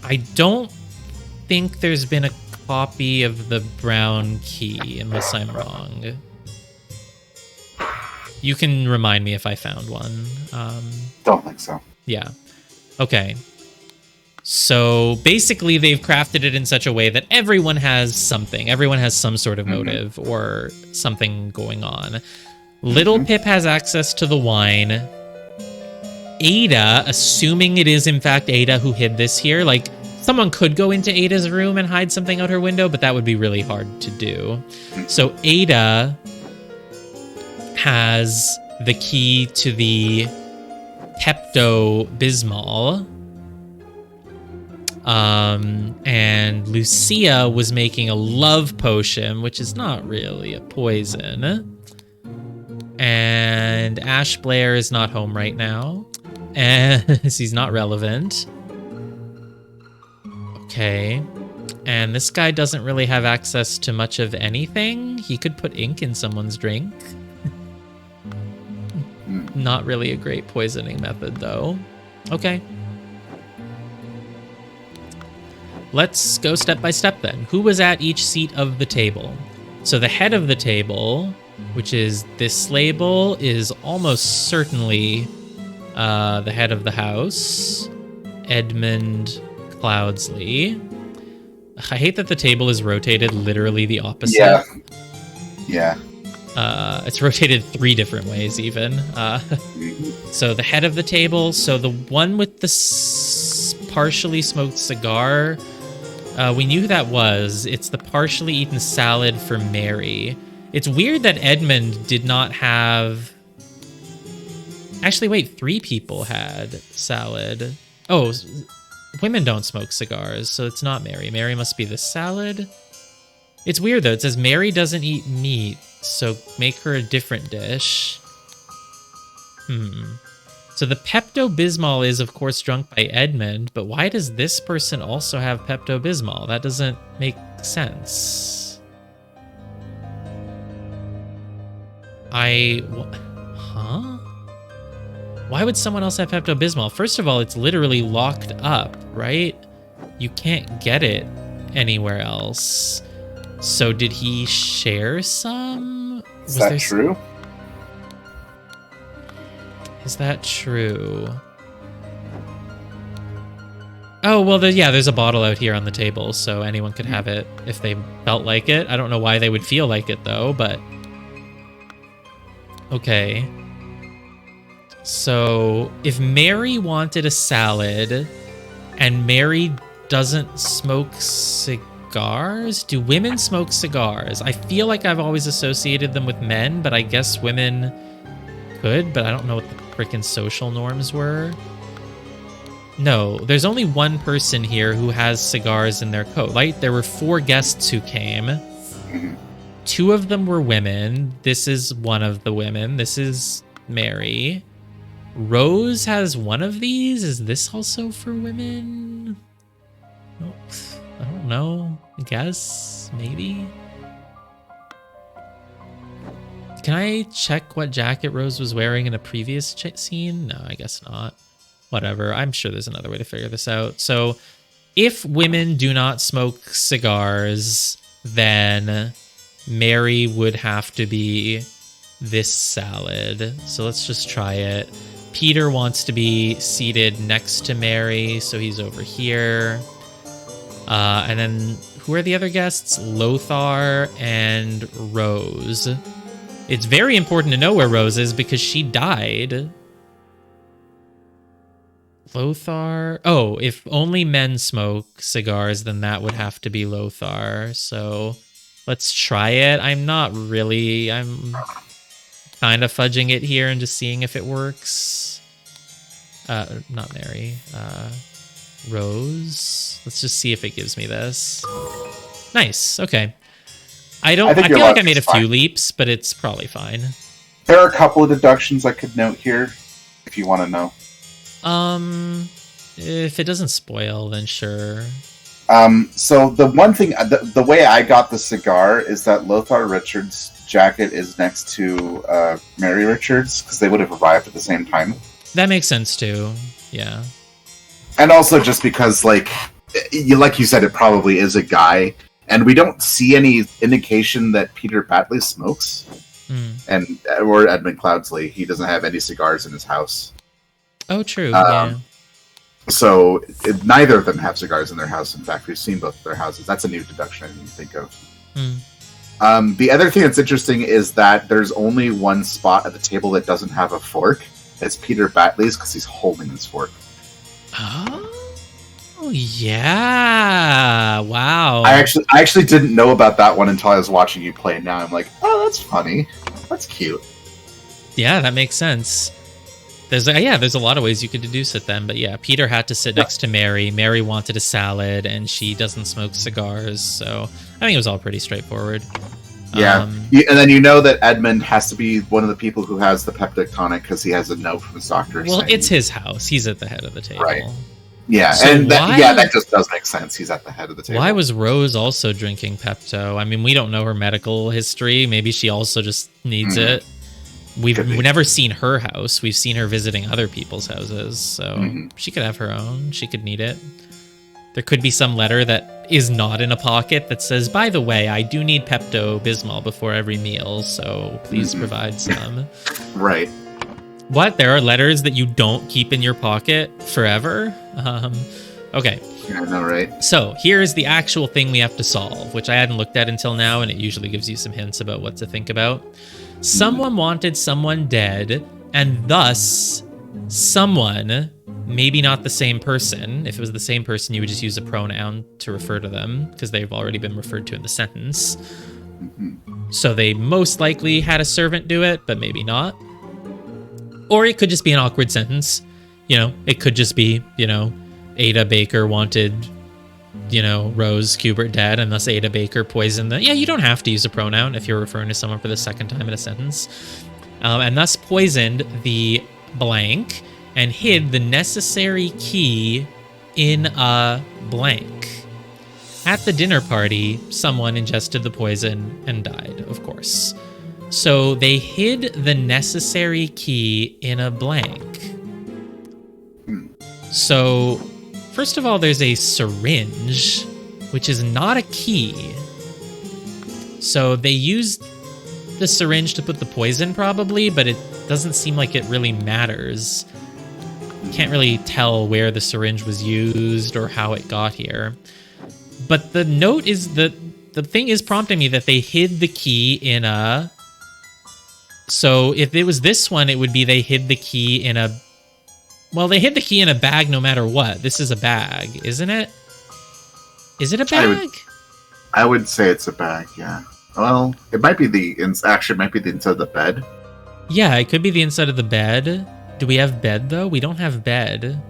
I don't think there's been a copy of the brown key, unless I'm wrong. You can remind me if I found one. Don't think so. Yeah. Okay. So basically they've crafted it in such a way that everyone has something. Everyone has some sort of motive or something going on. Little Pip has access to the wine. Ada, assuming it is in fact Ada who hid this here, like someone could go into Ada's room and hide something out her window, but that would be really hard to do. So Ada has the key to the Pepto-Bismol. And Lucia was making a love potion, which is not really a poison. And Ash Blair is not home right now, and he's not relevant. Okay. And this guy doesn't really have access to much of anything. He could put ink in someone's drink. Not really a great poisoning method, though. Okay. Let's go step by step, then. Who was at each seat of the table? So the head of the table, which is this label, is almost certainly the head of the house, Edmund Cloudsley. I hate that the table is rotated literally the opposite. Yeah. It's rotated 3 different ways, even. So the head of the table, so the one with the partially smoked cigar, we knew who that was. It's the partially eaten salad for Mary. It's weird that Edmund did not have... Actually, wait, 3 people had salad. Oh, women don't smoke cigars, so it's not Mary. Mary must be the salad. It's weird, though. It says Mary doesn't eat meat, so make her a different dish. So the Pepto-Bismol is, of course, drunk by Edmund, but why does this person also have Pepto-Bismol? That doesn't make sense. Huh? Why would someone else have Pepto-Bismol? First of all, it's literally locked up, right? You can't get it anywhere else. So did he share some? Is that true? Is that true? Oh, well, there's a bottle out here on the table, so anyone could have it if they felt like it. I don't know why they would feel like it, though, but... Okay. So, if Mary wanted a salad, and Mary doesn't smoke cigars? Do women smoke cigars? I feel like I've always associated them with men, but I guess women could, but I don't know what the frickin' social norms were. No, there's only one person here who has cigars in their coat. Like, there were 4 guests who came. 2 of them were women. This is one of the women. This is Mary. Rose has one of these. Is this also for women? Nope. I don't know. I guess. Maybe. Can I check what jacket Rose was wearing in a previous scene? No, I guess not. Whatever. I'm sure there's another way to figure this out. So if women do not smoke cigars, then Mary would have to be this salad. So let's just try it. Peter wants to be seated next to Mary, so he's over here. And then who are the other guests? Lothar and Rose. It's very important to know where Rose is because she died. Lothar. Oh, if only men smoke cigars, then that would have to be Lothar. So let's try it. I'm kind of fudging it here and just seeing if it works. Not Mary. Rose. Let's just see if it gives me this. Nice. Okay. I feel like I made a few leaps, but it's probably fine. There are a couple of deductions I could note here, if you want to know. If it doesn't spoil, then sure. So the one thing, the way I got the cigar is that Lothar Richards' jacket is next to Mary Richards, because they would have arrived at the same time. That makes sense too. Yeah. And also just because, like you said, it probably is a guy, and we don't see any indication that Peter Batley smokes, or Edmund Cloudsley. He doesn't have any cigars in his house. Oh, true. Yeah. So neither of them have cigars in their house. In fact, we've seen both of their houses. That's a new deduction I didn't think of. The other thing that's interesting is that there's only one spot at the table that doesn't have a fork. It's Peter Batley's because he's holding his fork. Oh yeah! Wow. I actually didn't know about that one until I was watching you play. Now I'm like, oh, that's funny. That's cute. Yeah, that makes sense. There's a lot of ways you could deduce it then, but yeah, Peter had to sit next to Mary. Mary wanted a salad, and she doesn't smoke cigars, so I think it was all pretty straightforward. Yeah, and then you know that Edmund has to be one of the people who has the peptic tonic because he has a note from his doctor. Well, it's his house. He's at the head of the table. Right. Yeah, so and that just does make sense. He's at the head of the table. Why was Rose also drinking Pepto? I mean, we don't know her medical history. Maybe she also just needs it. We've never seen her house. We've seen her visiting other people's houses, so she could have her own. She could need it. There could be some letter that is not in a pocket that says, by the way, I do need Pepto-Bismol before every meal, so please provide some. Right. What? There are letters that you don't keep in your pocket forever? Okay. Yeah, I know, right? So here's the actual thing we have to solve, which I hadn't looked at until now, and it usually gives you some hints about what to think about. Someone wanted someone dead, and thus someone, maybe not the same person. If it was the same person, you would just use a pronoun to refer to them, because they've already been referred to in the sentence. So they most likely had a servant do it, but maybe not. Or it could just be an awkward sentence. It could just be, Ada Baker wanted, Rose Kubert dead, and thus Ada Baker poisoned the... Yeah, you don't have to use a pronoun if you're referring to someone for the second time in a sentence. And thus poisoned the blank and hid the necessary key in a blank. At the dinner party, someone ingested the poison and died, of course. So they hid the necessary key in a blank. So, first of all, there's a syringe, which is not a key. So they used the syringe to put the poison, probably, but it doesn't seem like it really matters. Can't really tell where the syringe was used or how it got here. But the note is that the thing is prompting me that they hid the key in a... So if it was this one, it would be they hid the key in a... Well, they hid the key in a bag no matter what. This is a bag, isn't it? Is it a bag? I would say it's a bag, yeah. Well, it might be actually, it might be the inside of the bed. Yeah, it could be the inside of the bed. Do we have bed, though? We don't have bed.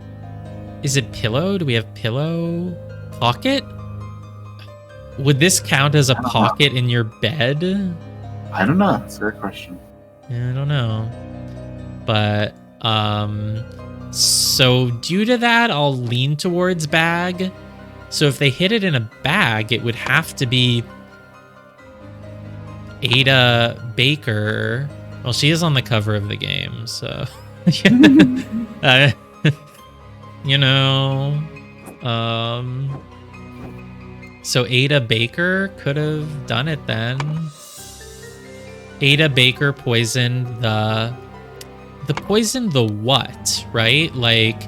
Is it pillow? Do we have pillow? Pocket? Would this count as a pocket in your bed? I don't know. It's a great question. I don't know. But, so due to that, I'll lean towards bag. So if they hid it in a bag, it would have to be... Ada Baker. Well, she is on the cover of the game, so you know, so Ada Baker could have done it then. Ada Baker poisoned the what, right? Like,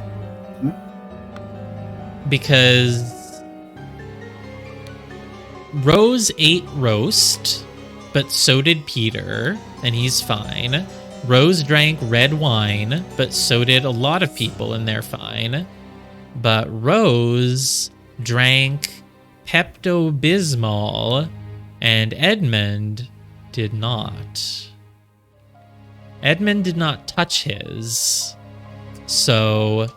because Rose ate roast, but so did Peter, and he's fine. Rose drank red wine, but so did a lot of people, and they're fine. But Rose drank Pepto-Bismol, and Edmund did not. Edmund did not touch his. So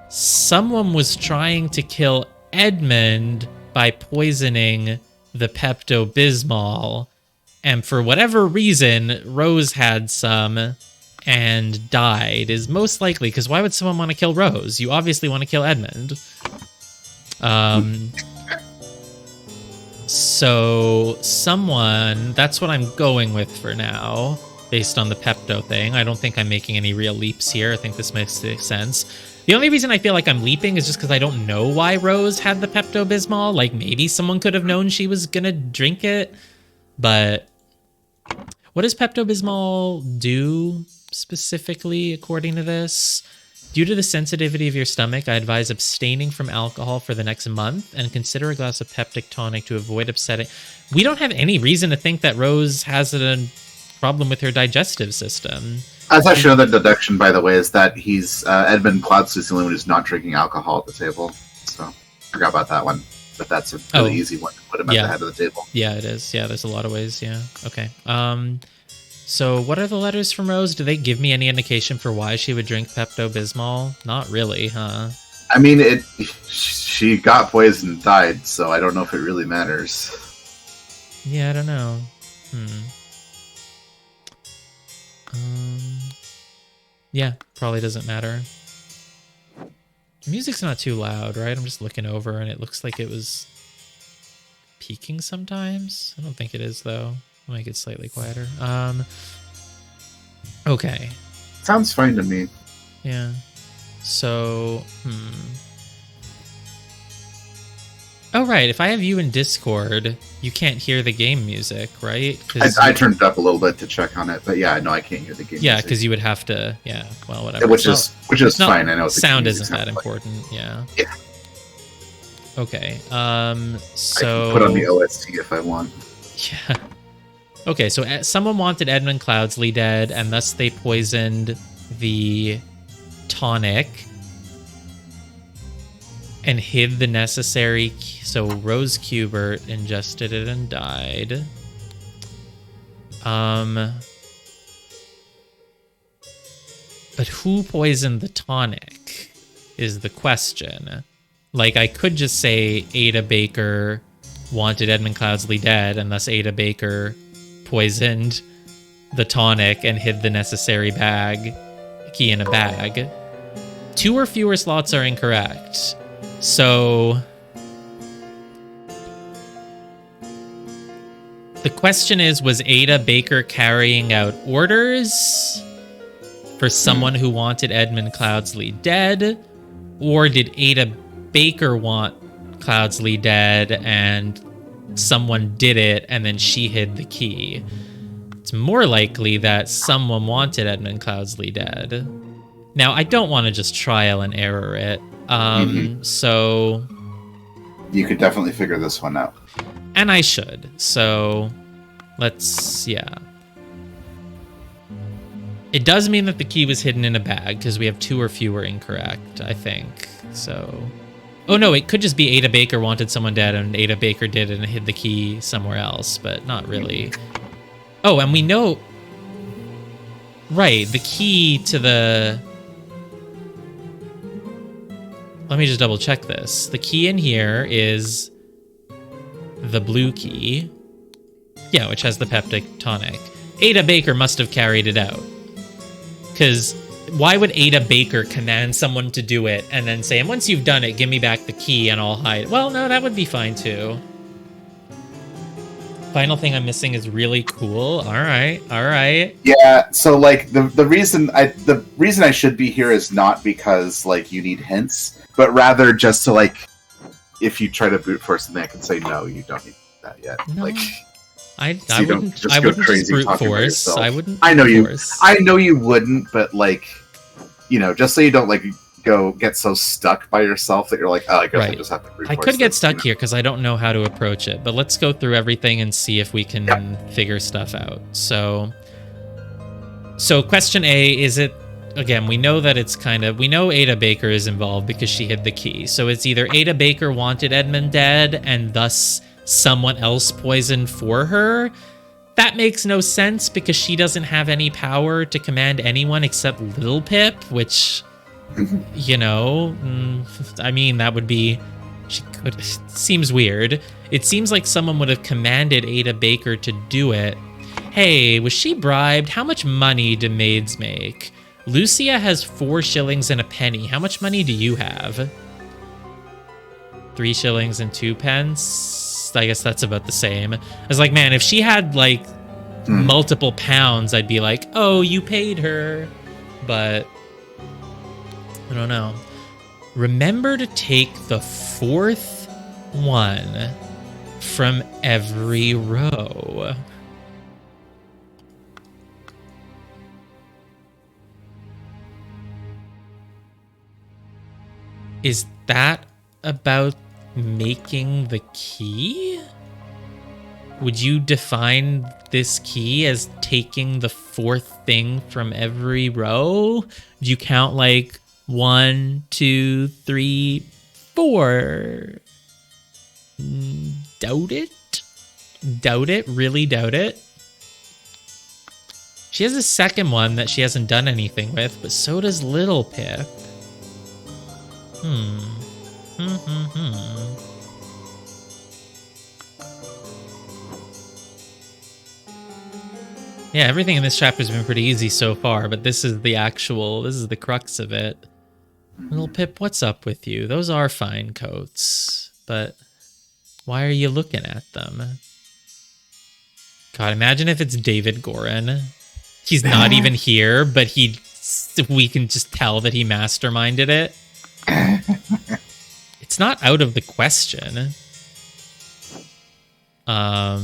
someone was trying to kill Edmund by poisoning the Pepto-Bismol, and for whatever reason, Rose had some and died, is most likely, because why would someone want to kill Rose? You obviously want to kill Edmund. So someone, that's what I'm going with for now, based on the Pepto thing. I don't think I'm making any real leaps here. I think this makes sense. The only reason I feel like I'm leaping is just because I don't know why Rose had the Pepto-Bismol. Like, maybe someone could have known she was gonna drink it, but what does Pepto-Bismol do specifically, according to this? Due to the sensitivity of your stomach, I advise abstaining from alcohol for the next month and consider a glass of peptic tonic to avoid upsetting. We don't have any reason to think that Rose has a problem with her digestive system. That's actually another deduction, by the way, is that he's Edmund Cloudsley's the only one who's not drinking alcohol at the table. So forgot about that one. But that's a really easy one to put him at the head of the table. Yeah, it is. Yeah, there's a lot of ways. Yeah. Okay. So what are the letters from Rose? Do they give me any indication for why she would drink Pepto-Bismol? Not really, huh? I mean, she got poisoned and died, so I don't know if it really matters. Yeah, I don't know. Yeah, probably doesn't matter. The music's not too loud, right? I'm just looking over and it looks like it was peaking sometimes. I don't think it is, though. I'll make it slightly quieter. Okay. Sounds fine to me. Yeah. So, Oh, right. If I have you in Discord, you can't hear the game music, right? I turned it up a little bit to check on it, but yeah, no, I can't hear the game music. Yeah, because you would have to, well, whatever. Which is fine. I know sound isn't that important, yeah. Yeah. Okay, so... I can put on the OST if I want. Yeah. Okay, so someone wanted Edmund Cloudsley dead, and thus they poisoned the tonic and hid the necessary... So Rose Kubert ingested it and died. But who poisoned the tonic is the question. Like, I could just say Ada Baker wanted Edmund Cloudsley dead, and thus Ada Baker poisoned the tonic and hid the necessary key in a bag. 2 or fewer slots are incorrect. So the question is, was Ada Baker carrying out orders for someone who wanted Edmund Cloudsley dead? Or did Ada Baker want Cloudsley dead and someone did it and then she hid the key? It's more likely that someone wanted Edmund Cloudsley dead. Now, I don't want to just trial and error it. So... You could definitely figure this one out. And I should. So, let's... Yeah. It does mean that the key was hidden in a bag, because we have 2 or fewer incorrect, I think. So... Oh, no, it could just be Ada Baker wanted someone dead, and Ada Baker did it and hid the key somewhere else, but not really. Oh, and we know... Right, the key to the... Let me just double check this. The key in here is the blue key. Yeah, which has the peptic tonic. Ada Baker must have carried it out. Because why would Ada Baker command someone to do it and then say, and once you've done it, give me back the key and I'll hide it? Well, no, that would be fine too. Final thing I'm missing is really cool. All right. Yeah, so like the reason I should be here is not because like you need hints, but rather just to like if you try to brute force something, I can say no, you don't need that yet. No. Like I so wouldn't just brute force. I wouldn't. I know you wouldn't, but like, you know, just so you don't like go get so stuck by yourself that you're like, oh, I guess I just have to brute force. I could get stuck here because I don't know how to approach it. But let's go through everything and see if we can figure stuff out. So question A, is it, again, we know that it's we know Ada Baker is involved because she hid the key. So it's either Ada Baker wanted Edmund dead and thus someone else poisoned for her. That makes no sense because she doesn't have any power to command anyone except Little Pip, which, you know, I mean, that would be, seems weird. It seems like someone would have commanded Ada Baker to do it. Hey, was she bribed? How much money do maids make? Lucia has 4 shillings and a penny. How much money do you have? 3 shillings and 2 pence. I guess that's about the same. I was like, man, if she had like multiple pounds, I'd be like, oh, you paid her. But I don't know. Remember to take the 4th one from every row. Is that about making the key? Would you define this key as taking the 4th thing from every row? Do you count like 1, 2, 3, 4? Doubt it? Doubt it? Really doubt it? She has a second one that she hasn't done anything with, but so does Little Pip. Yeah, everything in this chapter has been pretty easy so far, but this is the crux of it. Little Pip, what's up with you? Those are fine coats, but why are you looking at them? God, imagine if it's David Gorin. He's not even here, but we can just tell that he masterminded it. It's not out of the question. All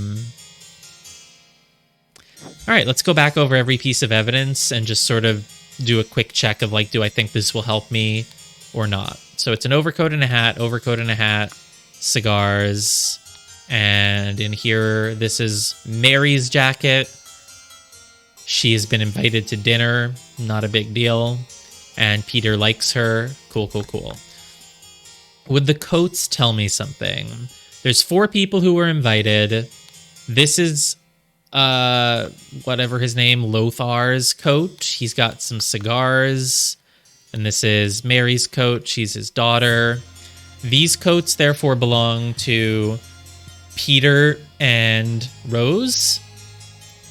right, let's go back over every piece of evidence and just sort of do a quick check of like, do I think this will help me or not? So it's an overcoat and a hat, cigars, and in here, this is Mary's jacket. She has been invited to dinner, not a big deal, and Peter likes her. Cool. Would the coats tell me something? There's 4 people who were invited. This is whatever his name, Lothar's coat. He's got some cigars. And this is Mary's coat. She's his daughter. These coats therefore belong to Peter and Rose.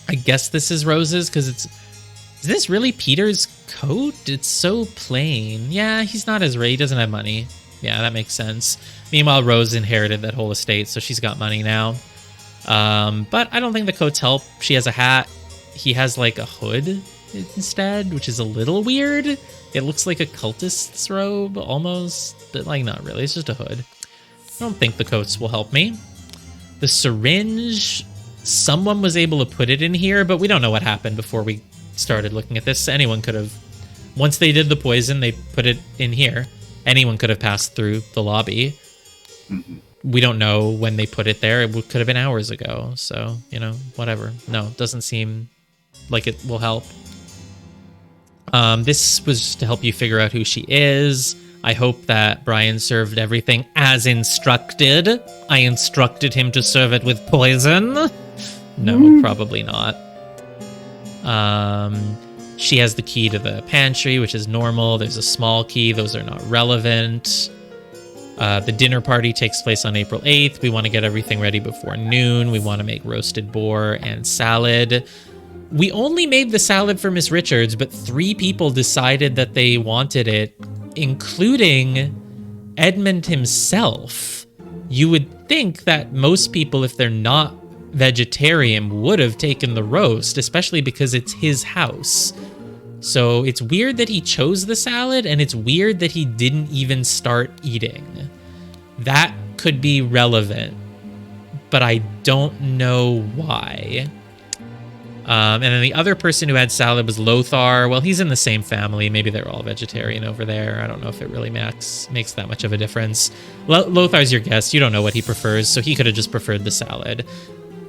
I guess this is Rose's because is this really Peter's coat? It's so plain. Yeah, he's not as rich. He doesn't have money. Yeah, that makes sense. Meanwhile, Rose inherited that whole estate, so she's got money now. But I don't think the coats help. She has a hat. He has like a hood instead, which is a little weird. It looks like a cultist's robe almost, but like not really. It's just a hood. I don't think the coats will help me. The syringe, someone was able to put it in here, but we don't know what happened before we started looking at this. Anyone could have, once they did the poison, they put it in here. Anyone could have passed through the lobby. Mm-hmm. We don't know when they put it there. It could have been hours ago. So, you know, whatever. No, it doesn't seem like it will help. This was to help you figure out who she is. I hope that Brian served everything as instructed. I instructed him to serve it with poison. No, probably not. She has the key to the pantry, which is normal. There's a small key. Those are not relevant. The dinner party takes place on April 8th. We want to get everything ready before noon. We want to make roasted boar and salad. We only made the salad for Miss Richards, but 3 people decided that they wanted it, including Edmund himself. You would think that most people, if they're not vegetarian would have taken the roast, especially because it's his house. So it's weird that he chose the salad, and it's weird that he didn't even start eating. That could be relevant, but I don't know why. And then the other person who had salad was Lothar. Well, he's in the same family. Maybe they're all vegetarian over there. I don't know if it really makes that much of a difference. Lothar's your guest. You don't know what he prefers, so he could have just preferred the salad.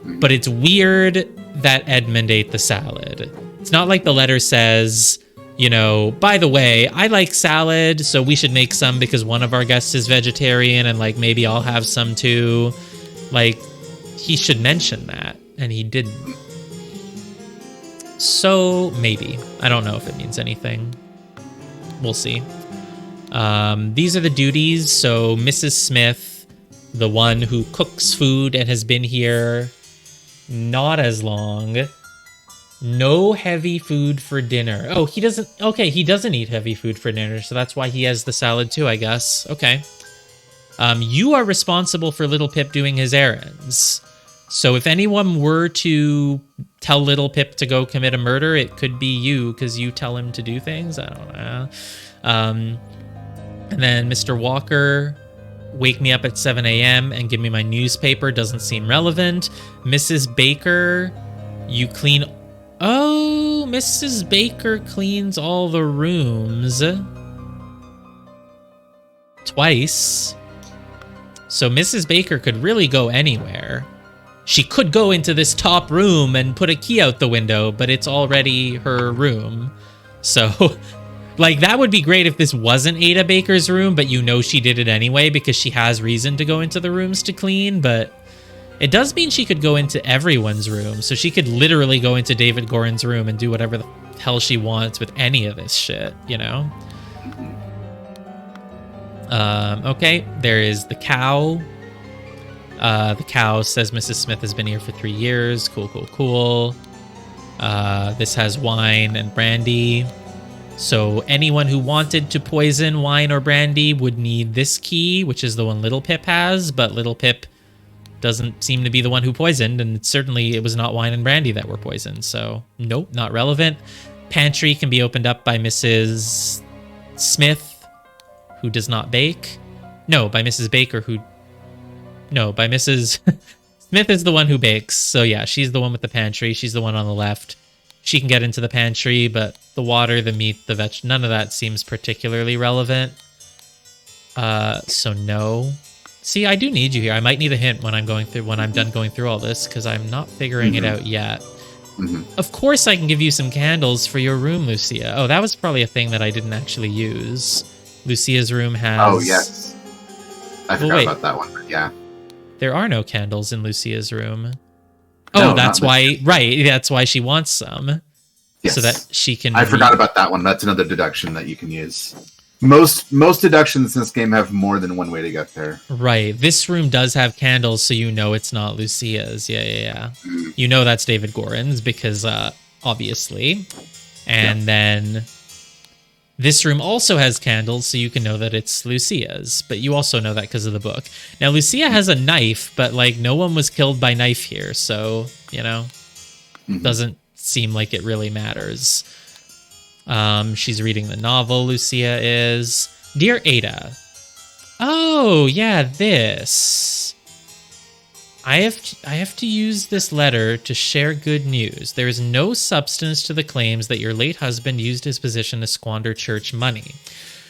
But it's weird that Edmund ate the salad. It's not like the letter says, by the way, I like salad, so we should make some because one of our guests is vegetarian and like maybe I'll have some too. Like, he should mention that, and he didn't. So maybe. I don't know if it means anything. We'll see. These are the duties. So Mrs. Smith, the one who cooks food and has been here not as long. No heavy food for dinner. Oh, he doesn't. Okay, he doesn't eat heavy food for dinner, so that's why he has the salad too, I guess. Okay. You are responsible for Little Pip doing his errands. So if anyone were to tell Little Pip to go commit a murder, it could be you, because you tell him to do things. I don't know. And then Mr. Walker, wake me up at 7 a.m. and give me my newspaper. Doesn't seem relevant. Mrs. Baker, you clean... Oh, Mrs. Baker cleans all the rooms. Twice. So Mrs. Baker could really go anywhere. She could go into this top room and put a key out the window, but it's already her room. So, like, that would be great if this wasn't Ada Baker's room, but she did it anyway because she has reason to go into the rooms to clean, but it does mean she could go into everyone's room. So she could literally go into David Gorin's room and do whatever the hell she wants with any of this shit, Okay, there is the cow. The cow says Mrs. Smith has been here for 3 years. Cool. This has wine and brandy. So anyone who wanted to poison wine or brandy would need this key, which is the one Little Pip has, but Little Pip doesn't seem to be the one who poisoned, and certainly it was not wine and brandy that were poisoned, so nope, not relevant. Pantry can be opened up by Mrs. Smith, who does not bake. No, by Mrs. Baker, by Mrs. Smith is the one who bakes, so yeah, she's the one with the pantry. She's the one on the left. She can get into the pantry, but the water, the meat, the veg, none of that seems particularly relevant. So no. See, I do need you here. I might need a hint when I'm done going through all this, because I'm not figuring it out yet. Of course I can give you some candles for your room, Lucia. Oh, that was probably a thing that I didn't actually use. Lucia's room has... Oh, yes. I forgot about that one, but yeah. There are no candles in Lucia's room. No, oh, that's why... Right, that's why she wants some. Yes. So that she can... I forgot about that one. That's another deduction that you can use. Most deductions in this game have more than one way to get there. Right. This room does have candles, so it's not Lucia's. Yeah. You know that's David Gorin's because, obviously. And then this room also has candles, so you can know that it's Lucia's. But you also know that because of the book. Now, Lucia has a knife, but, no one was killed by knife here, so, doesn't seem like it really matters. She's reading the novel, Lucia is. Dear Ada. Oh, yeah, this. I have to use this letter to share good news. There is no substance to the claims that your late husband used his position to squander church money.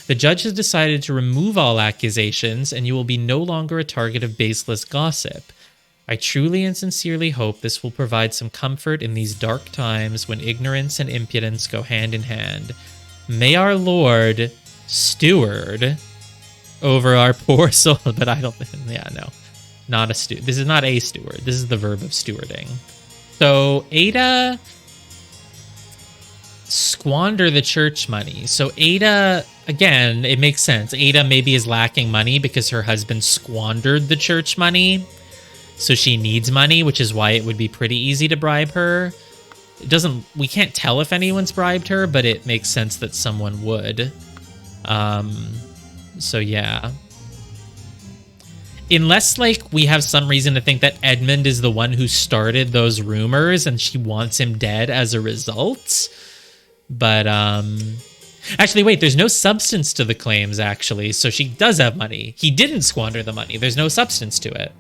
The judge has decided to remove all accusations, and you will be no longer a target of baseless gossip. I truly and sincerely hope this will provide some comfort in these dark times when ignorance and impudence go hand in hand. May our Lord steward over our poor soul. But I don't... Yeah, no. Not a steward. This is not a steward. This is the verb of stewarding. So, Ada... squander the church money. So, Ada... Again, it makes sense. Ada maybe is lacking money because her husband squandered the church money. So she needs money, which is why it would be pretty easy to bribe her. We can't tell if anyone's bribed her, but it makes sense that someone would. So yeah. Unless, like, we have some reason to think that Edmund is the one who started those rumors and she wants him dead as a result. But, actually, wait, there's no substance to the claims, actually, so she does have money. He didn't squander the money. There's no substance to it.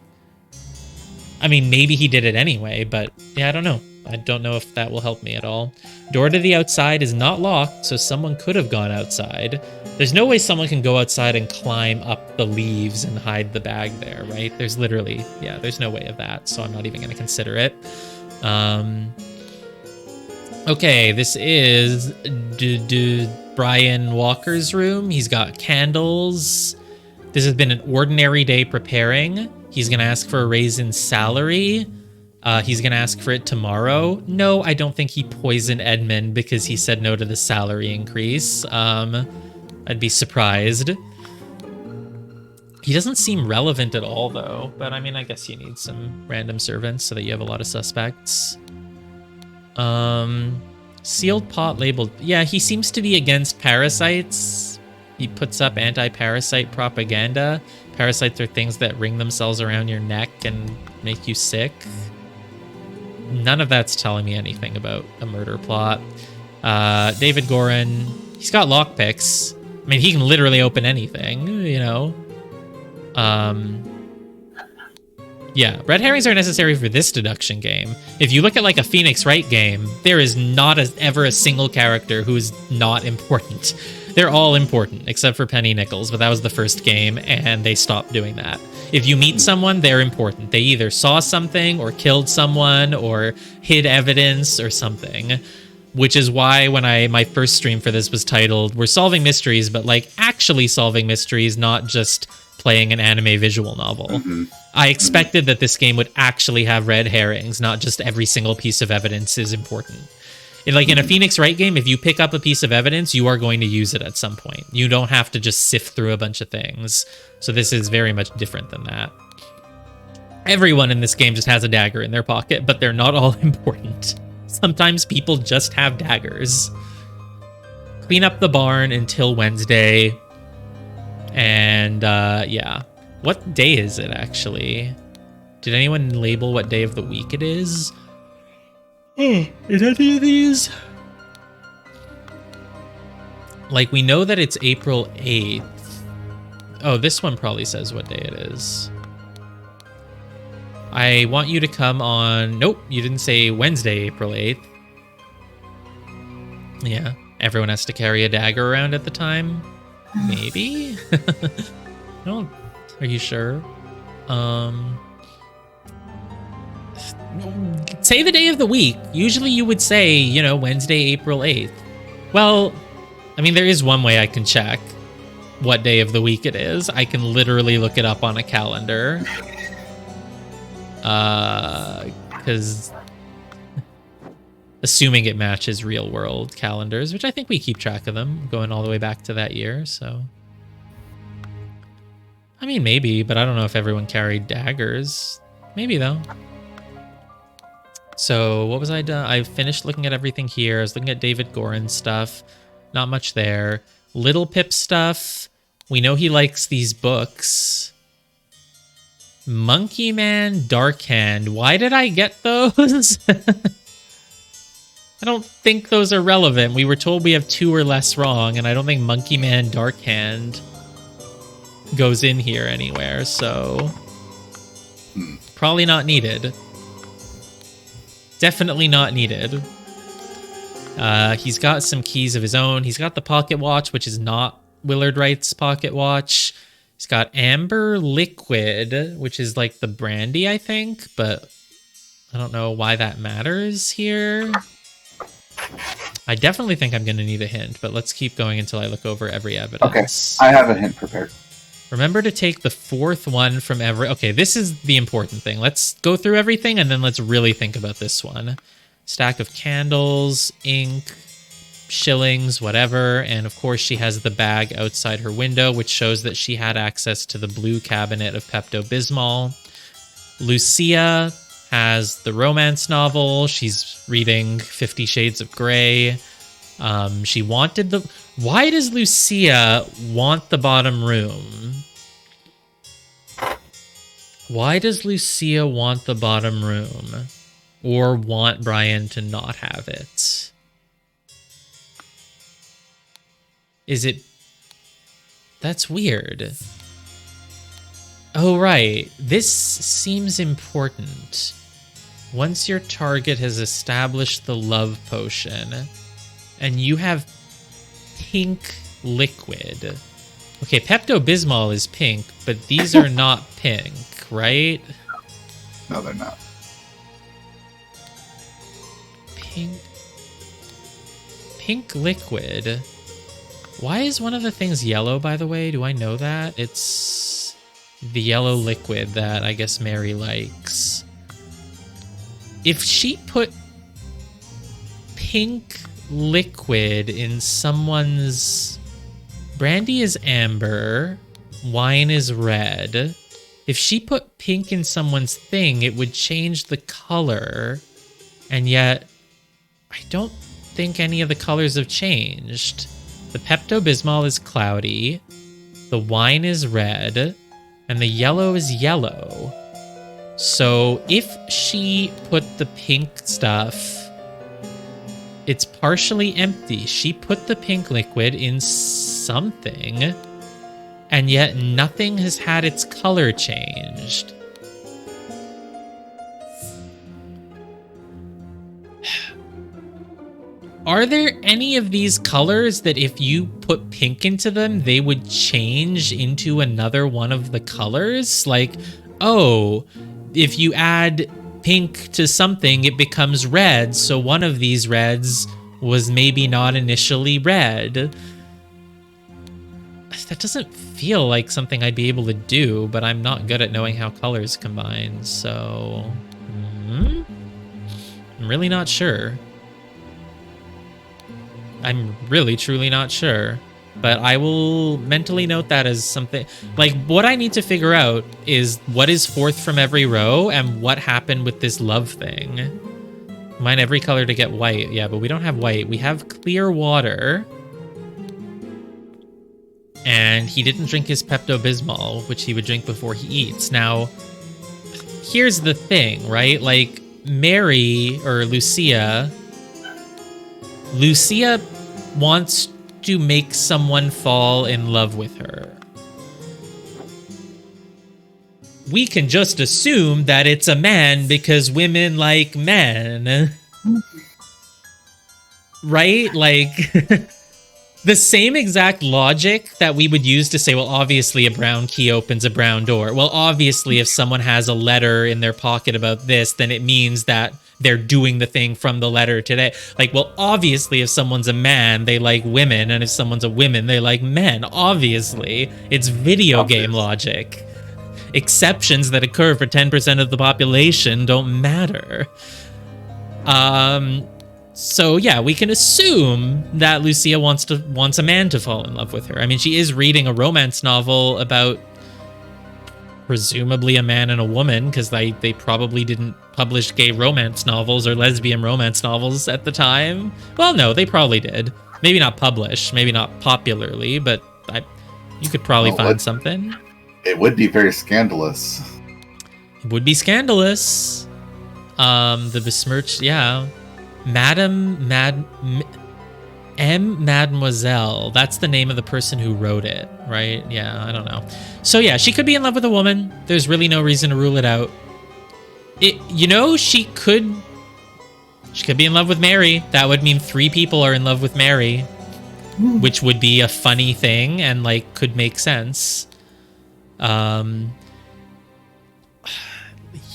I mean, maybe he did it anyway, but, yeah, I don't know. I don't know if that will help me at all. Door to the outside is not locked, so someone could have gone outside. There's no way someone can go outside and climb up the leaves and hide the bag there, right? There's literally, yeah, there's no way of that, so I'm not even going to consider it. Okay, this is Brian Walker's room. He's got candles. This has been an ordinary day preparing. He's going to ask for a raise in salary. He's going to ask for it tomorrow. No, I don't think he poisoned Edmund because he said no to the salary increase. I'd be surprised. He doesn't seem relevant at all, though. But, I mean, I guess you need some random servants so that you have a lot of suspects. Sealed pot labeled. Yeah, he seems to be against parasites. He puts up anti-parasite propaganda. Parasites are things that ring themselves around your neck and make you sick. None of that's telling me anything about a murder plot. David Gorin, he's got lockpicks. I mean, he can literally open anything, you know. Yeah, red herrings are necessary for this deduction game. If you look at like a Phoenix Wright game, there is not ever a single character who is not important. They're all important, except for Penny Nichols, but that was the first game, and they stopped doing that. If you meet someone, they're important. They either saw something, or killed someone, or hid evidence, or something. Which is why when my first stream for this was titled, we're solving mysteries, but like actually solving mysteries, not just playing an anime visual novel. Mm-hmm. I expected that this game would actually have red herrings, not just every single piece of evidence is important. Like in a Phoenix Wright game, if you pick up a piece of evidence, you are going to use it at some point. You don't have to just sift through a bunch of things. So this is very much different than that. Everyone in this game just has a dagger in their pocket, but they're not all important. Sometimes people just have daggers. Clean up the barn until Wednesday. And, yeah. What day is it, actually? Did anyone label what day of the week it is? Is any of these? Like, we know that it's April 8th. Oh, this one probably says what day it is. I want you to come on... Nope, you didn't say Wednesday, April 8th. Yeah, everyone has to carry a dagger around at the time. Maybe? No, are you sure? Say the day of the week. Usually you would say, you know, Wednesday, April 8th. Well, I mean, there is one way I can check what day of the week it is. I can literally look it up on a calendar. Because assuming it matches real world calendars, which I think we keep track of them going all the way back to that year, so. I mean, maybe, but I don't know if everyone carried daggers. Maybe, though. So, what was I done? I finished looking at everything here. I was looking at David Gorin's stuff. Not much there. Little Pip stuff. We know he likes these books. Monkey Man, Darkhand. Why did I get those? I don't think those are relevant. We were told we have 2 or less wrong, and I don't think Monkey Man, Darkhand goes in here anywhere, so probably not needed. Definitely not needed. He's got some keys of his own. He's got the pocket watch, which is not Willard Wright's pocket watch. He's got Amber Liquid, which is like the brandy, I think, but I don't know why that matters here. I definitely think I'm going to need a hint, but let's keep going until I look over every evidence. Okay, I have a hint prepared. Remember to take the 4th one from every... Okay, this is the important thing. Let's go through everything, and then let's really think about this one. Stack of candles, ink, shillings, whatever. And, of course, she has the bag outside her window, which shows that she had access to the blue cabinet of Pepto-Bismol. Lucia has the romance novel. She's reading 50 Shades of Grey. She wanted the... Why does Lucia want the bottom room? Why does Lucia want the bottom room? Or want Brian to not have it? Is it... That's weird. Oh, right. This seems important. Once your target has established the love potion, and you have pink liquid. Okay, Pepto-Bismol is pink, but these are not pink, right? No, they're not. Pink liquid. Why is one of the things yellow, by the way? Do I know that? It's the yellow liquid that I guess Mary likes. If she put pink liquid in someone's... Brandy is amber, wine is red. If she put pink in someone's thing, it would change the color. And yet, I don't think any of the colors have changed. The Pepto-Bismol is cloudy, the wine is red, and the yellow is yellow. So if she put the pink stuff, it's partially empty. She put the pink liquid in something, and yet nothing has had its color changed. Are there any of these colors that if you put pink into them, they would change into another one of the colors? Like, oh, if you add pink to something, it becomes red. So one of these reds was maybe not initially red. That doesn't feel like something I'd be able to do, but I'm not good at knowing how colors combine. So, I'm really not sure. I'm really, truly not sure. But I will mentally note that as something... Like, what I need to figure out is what is fourth from every row and what happened with this love thing. Mine every color to get white. Yeah, but we don't have white. We have clear water. And he didn't drink his Pepto-Bismol, which he would drink before he eats. Now, here's the thing, right? Like, Mary, or Lucia wants to make someone fall in love with her. We can just assume that it's a man because women like men. Right? Like, the same exact logic that we would use to say, well, obviously a brown key opens a brown door. Well, obviously if someone has a letter in their pocket about this, then it means that they're doing the thing from the letter today. Like, well, obviously if someone's a man, they like women, and if someone's a woman, they like men. Obviously, it's video game logic. Exceptions that occur for 10% of the population don't matter. So yeah, we can assume that Lucia wants a man to fall in love with her. I mean, she is reading a romance novel about presumably a man and a woman, because they probably didn't publish gay romance novels or lesbian romance novels at the time. Well, no, they probably did. Maybe not published, maybe not popularly, but you could probably find something. It would be very scandalous. It would be scandalous. The besmirched, yeah. Mademoiselle. That's the name of the person who wrote it, right? Yeah, I don't know. So yeah, she could be in love with a woman. There's really no reason to rule it out. She could be in love with Mary. That would mean 3 people are in love with Mary, which would be a funny thing and like could make sense.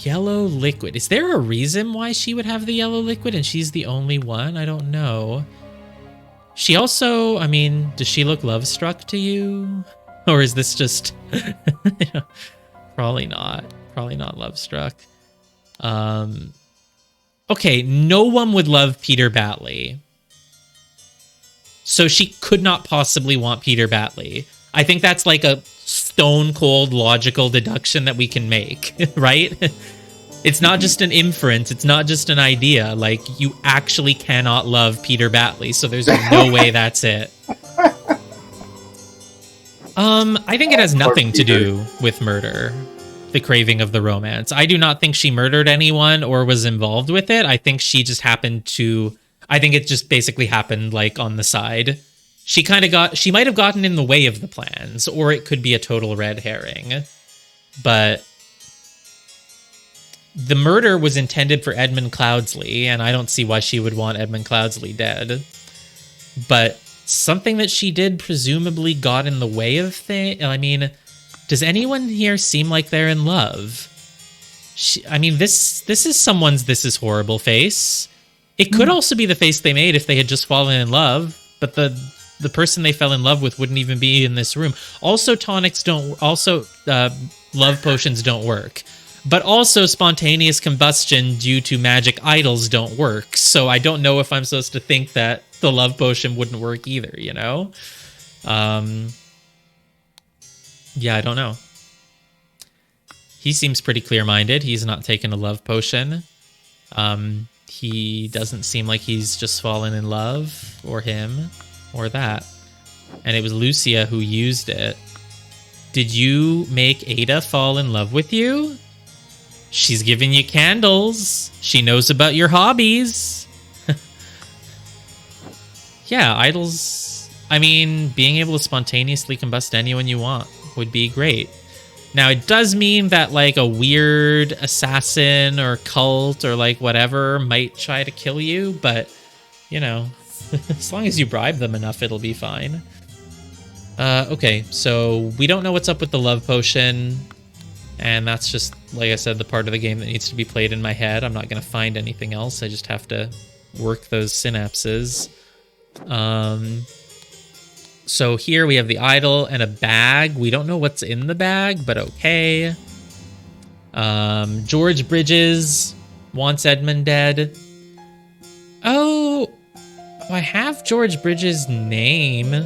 Yellow liquid. Is there a reason why she would have the yellow liquid and she's the only one? I don't know. She also, I mean, does she look love-struck to you? Or is this just... Probably not. Probably not love-struck. Okay, no one would love Peter Batley. So she could not possibly want Peter Batley. I think that's like a stone-cold logical deduction that we can make, right? It's not just an inference. It's not just an idea. Like, you actually cannot love Peter Batley, so there's no way that's it. I think it has nothing to do with murder. the craving of the romance. I do not think she murdered anyone or was involved with it. I think she just happened to, I think it just basically happened like on the side. She might have gotten in the way of the plans, or it could be a total red herring. But the murder was intended for Edmund Cloudsley, and I don't see why she would want Edmund Cloudsley dead. But something that she did presumably got in the way of things. I mean, does anyone here seem like they're in love? This is someone's "this is horrible" face. It could also be the face they made if they had just fallen in love, but the person they fell in love with wouldn't even be in this room. Also, love potions don't work. But also spontaneous combustion due to magic idols don't work. So I don't know if I'm supposed to think that the love potion wouldn't work either, you know? Yeah, I don't know. He seems pretty clear-minded. He's not taken a love potion. He doesn't seem like he's just fallen in love, or him, or that. And it was Lucia who used it. Did you make Ada fall in love with you? She's giving you candles. She knows about your hobbies. Yeah, idols. I mean, being able to spontaneously combust anyone you want would be great. Now, it does mean that, like, a weird assassin or cult or, like, whatever might try to kill you, but, you know, as long as you bribe them enough, it'll be fine. Okay, so we don't know what's up with the love potion. And that's just, like I said, the part of the game that needs to be played in my head. I'm not going to find anything else. I just have to work those synapses. So here we have the idol and a bag. We don't know what's in the bag, but okay. George Bridges wants Edmund dead. Oh, I have George Bridges' name.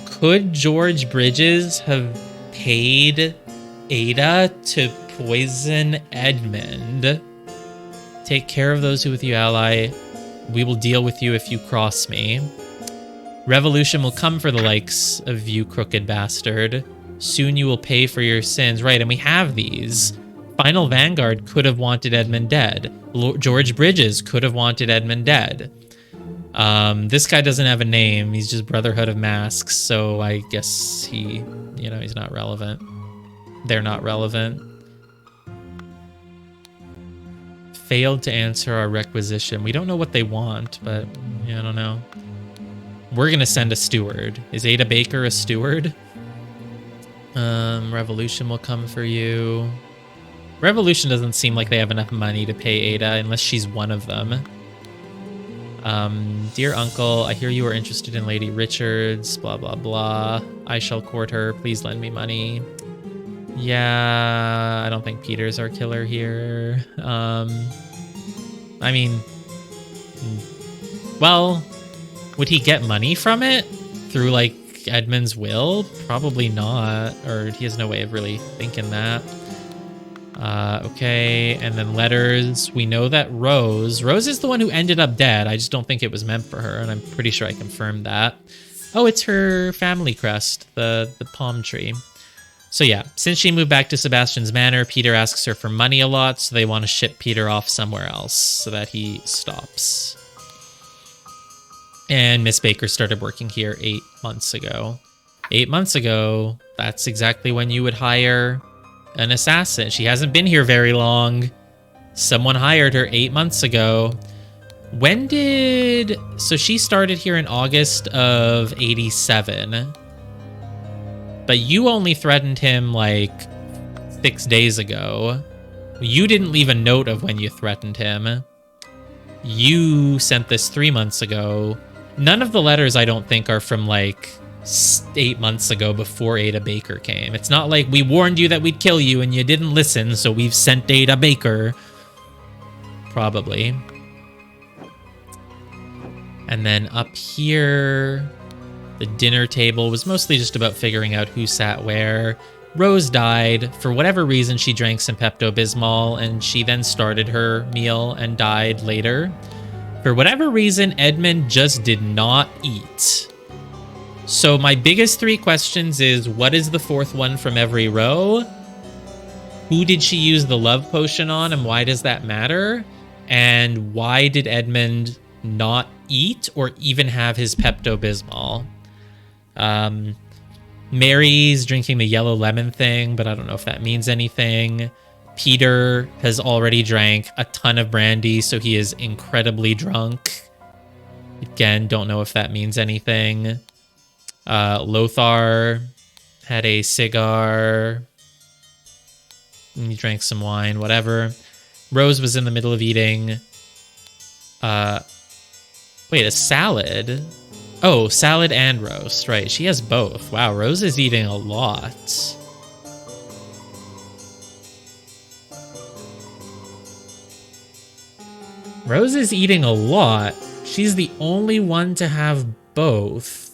Could George Bridges have paid Ada to poison Edmund? Take care of those who with you ally. We will deal with you if you cross me. Revolution will come for the likes of you, crooked bastard. Soon you will pay for your sins. Right, and we have these. Final Vanguard could have wanted Edmund dead. George Bridges could have wanted Edmund dead. This guy doesn't have a name. He's just Brotherhood of Masks, so I guess he's not relevant. They're not relevant. Failed to answer our requisition. We don't know what they want, but yeah, I don't know. We're gonna send a steward. Is Ada Baker a steward? Revolution will come for you. Revolution doesn't seem like they have enough money to pay Ada unless she's one of them. Dear uncle, I hear you are interested in Lady Richards, blah, blah, blah. I shall court her. Please lend me money. Yeah, I don't think Peter's our killer here. I mean, well, would he get money from it through, like, Edmund's will? Probably not, or he has no way of really thinking that. Okay, and then letters. We know that Rose is the one who ended up dead. I just don't think it was meant for her, and I'm pretty sure I confirmed that. Oh, it's her family crest, the palm tree. So yeah, since she moved back to Sebastian's Manor, Peter asks her for money a lot, so they want to ship Peter off somewhere else so that he stops. And Miss Baker started working here 8 months ago. 8 months ago, that's exactly when you would hire an assassin. She hasn't been here very long. Someone hired her 8 months ago. So she started here in August of 87. But you only threatened him like 6 days ago. You didn't leave a note of when you threatened him. You sent this 3 months ago. None of the letters, I don't think, are from like 8 months ago before Ada Baker came. It's not like we warned you that we'd kill you and you didn't listen, so we've sent Ada Baker. Probably. And then up here, the dinner table was mostly just about figuring out who sat where. Rose died. For whatever reason, she drank some Pepto-Bismol, and she then started her meal and died later. For whatever reason, Edmund just did not eat. So my biggest 3 questions is, what is the 4th one from every row? who did she use the love potion on, and why does that matter? And why did Edmund not eat or even have his Pepto-Bismol? Mary's drinking the yellow lemon thing, but I don't know if that means anything. Peter has already drank a ton of brandy, so he is incredibly drunk. Again, don't know if that means anything. Lothar had a cigar. He drank some wine, whatever. Rose was in the middle of eating... wait, a salad? Oh, salad and roast, right. She has both. Wow, Rose is eating a lot. Rose is eating a lot. She's the only one to have both.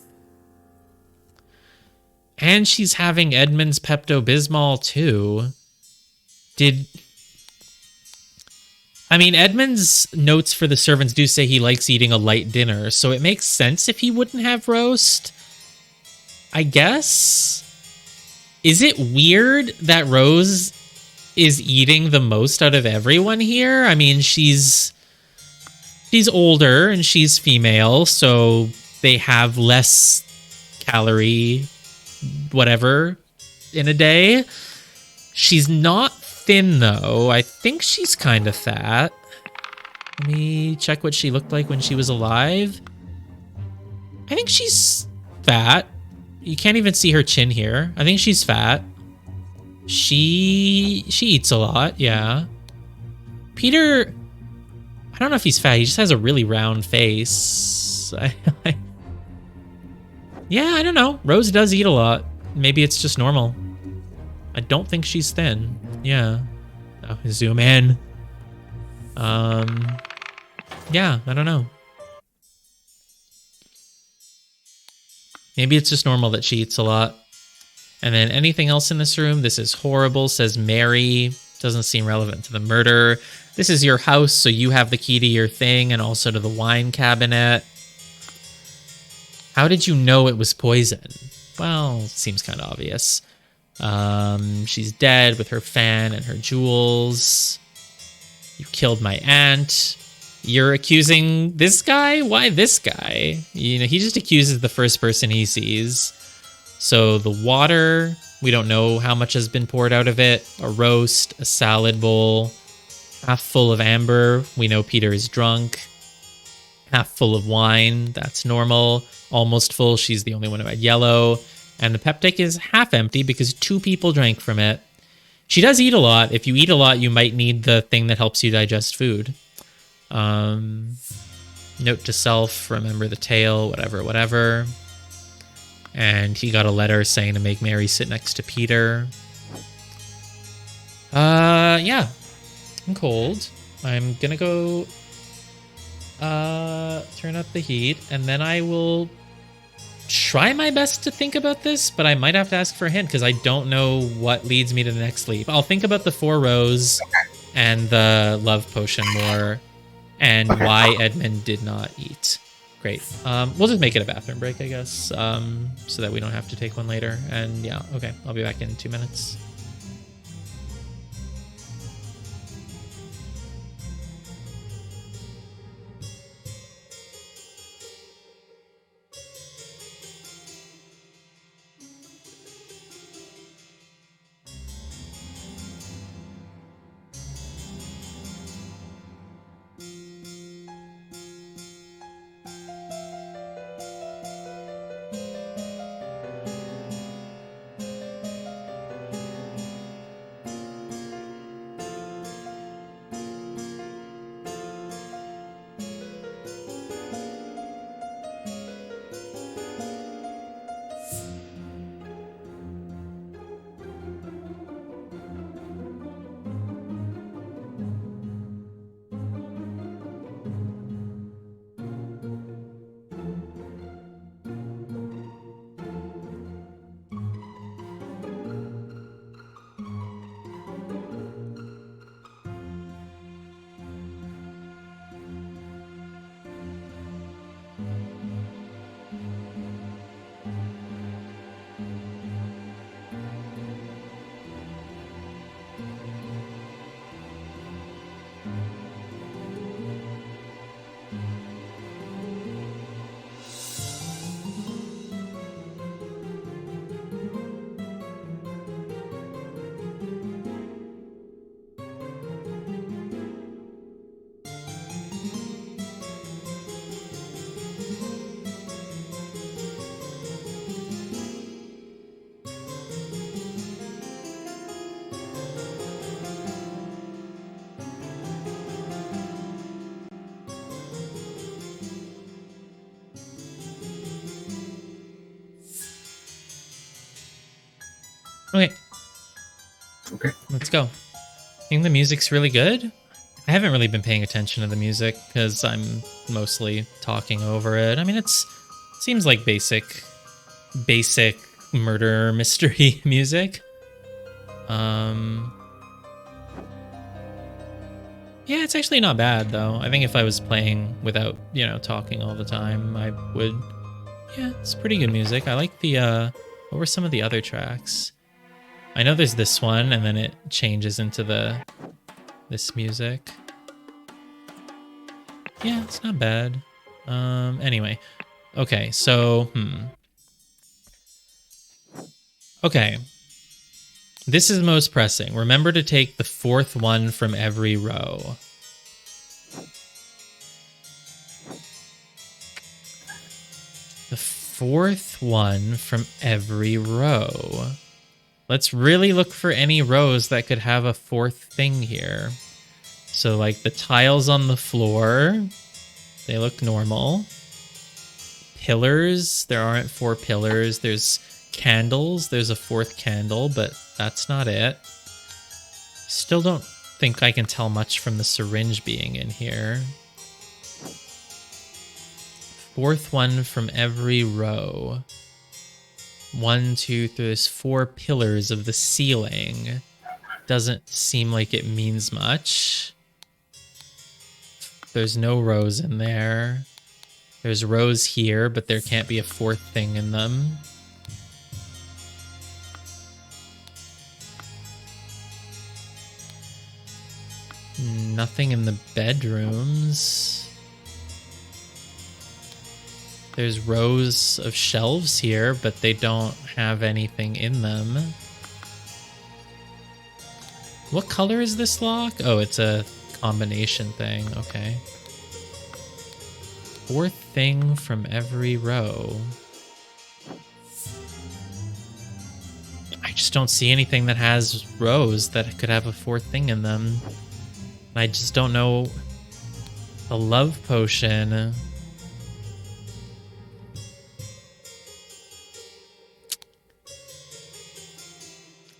And she's having Edmund's Pepto-Bismol too. I mean, Edmund's notes for the servants do say he likes eating a light dinner, so it makes sense if he wouldn't have roast. I guess. Is it weird that Rose is eating the most out of everyone here? I mean, she's older and she's female, so they have less calorie whatever in a day. She's not thin though. I think she's kind of fat. Let me check what she looked like when she was alive. I think she's fat. You can't even see her chin here. I think she's fat. She eats a lot, yeah. Peter, I don't know if he's fat. He just has a really round face. Yeah, I don't know. Rose does eat a lot. Maybe it's just normal. I don't think she's thin. Yeah. Oh, zoom in. Yeah, I don't know. Maybe it's just normal that she eats a lot. And then anything else in this room? This is horrible, says Mary. Doesn't seem relevant to the murder. This is your house, so you have the key to your thing and also to the wine cabinet. How did you know it was poison? Well, seems kind of obvious. She's dead with her fan and her jewels. You killed my aunt. You're accusing this guy? Why this guy? You know, he just accuses the first person he sees. So the water, we don't know how much has been poured out of it. A roast, a salad bowl, half full of amber. We know Peter is drunk. Half full of wine, that's normal. Almost full, she's the only one who had yellow. And the Peptic is half empty because 2 people drank from it. She does eat a lot. If you eat a lot, you might need the thing that helps you digest food. Note to self, remember the tale, whatever. And he got a letter saying to make Mary sit next to Peter. Yeah. I'm cold. I'm gonna go turn up the heat, and then I will try my best to think about this, but I might have to ask for a hint because I don't know what leads me to the next sleep. I'll think about the 4 rows and the love potion more and why Edmund did not eat. Great. We'll just make it a bathroom break, I guess, so that we don't have to take one later. And yeah, okay, I'll be back in 2 minutes. Okay, Okay. let's go. I think the music's really good. I haven't really been paying attention to the music because I'm mostly talking over it. I mean, seems like basic murder mystery music. Yeah, it's actually not bad though. I think if I was playing without, talking all the time, I would. Yeah, it's pretty good music. I like the what were some of the other tracks? I know there's this one and then it changes into this music. Yeah, it's not bad. Anyway. Okay, so Okay. This is most pressing. Remember to take the 4th one from every row. The 4th one from every row. Let's really look for any rows that could have a 4th thing here. So like the tiles on the floor, they look normal. Pillars, there aren't 4 pillars. There's candles, there's a 4th candle, but that's not it. Still don't think I can tell much from the syringe being in here. 4th one from every row. 1, 2, 3, there's 4 pillars of the ceiling. Doesn't seem like it means much. There's no rows in there. There's rows here, but there can't be a 4th thing in them. Nothing in the bedrooms. There's rows of shelves here, but they don't have anything in them. What color is this lock? Oh, it's a combination thing. Okay. 4th thing from every row. I just don't see anything that has rows that could have a 4th thing in them. I just don't know. The love potion.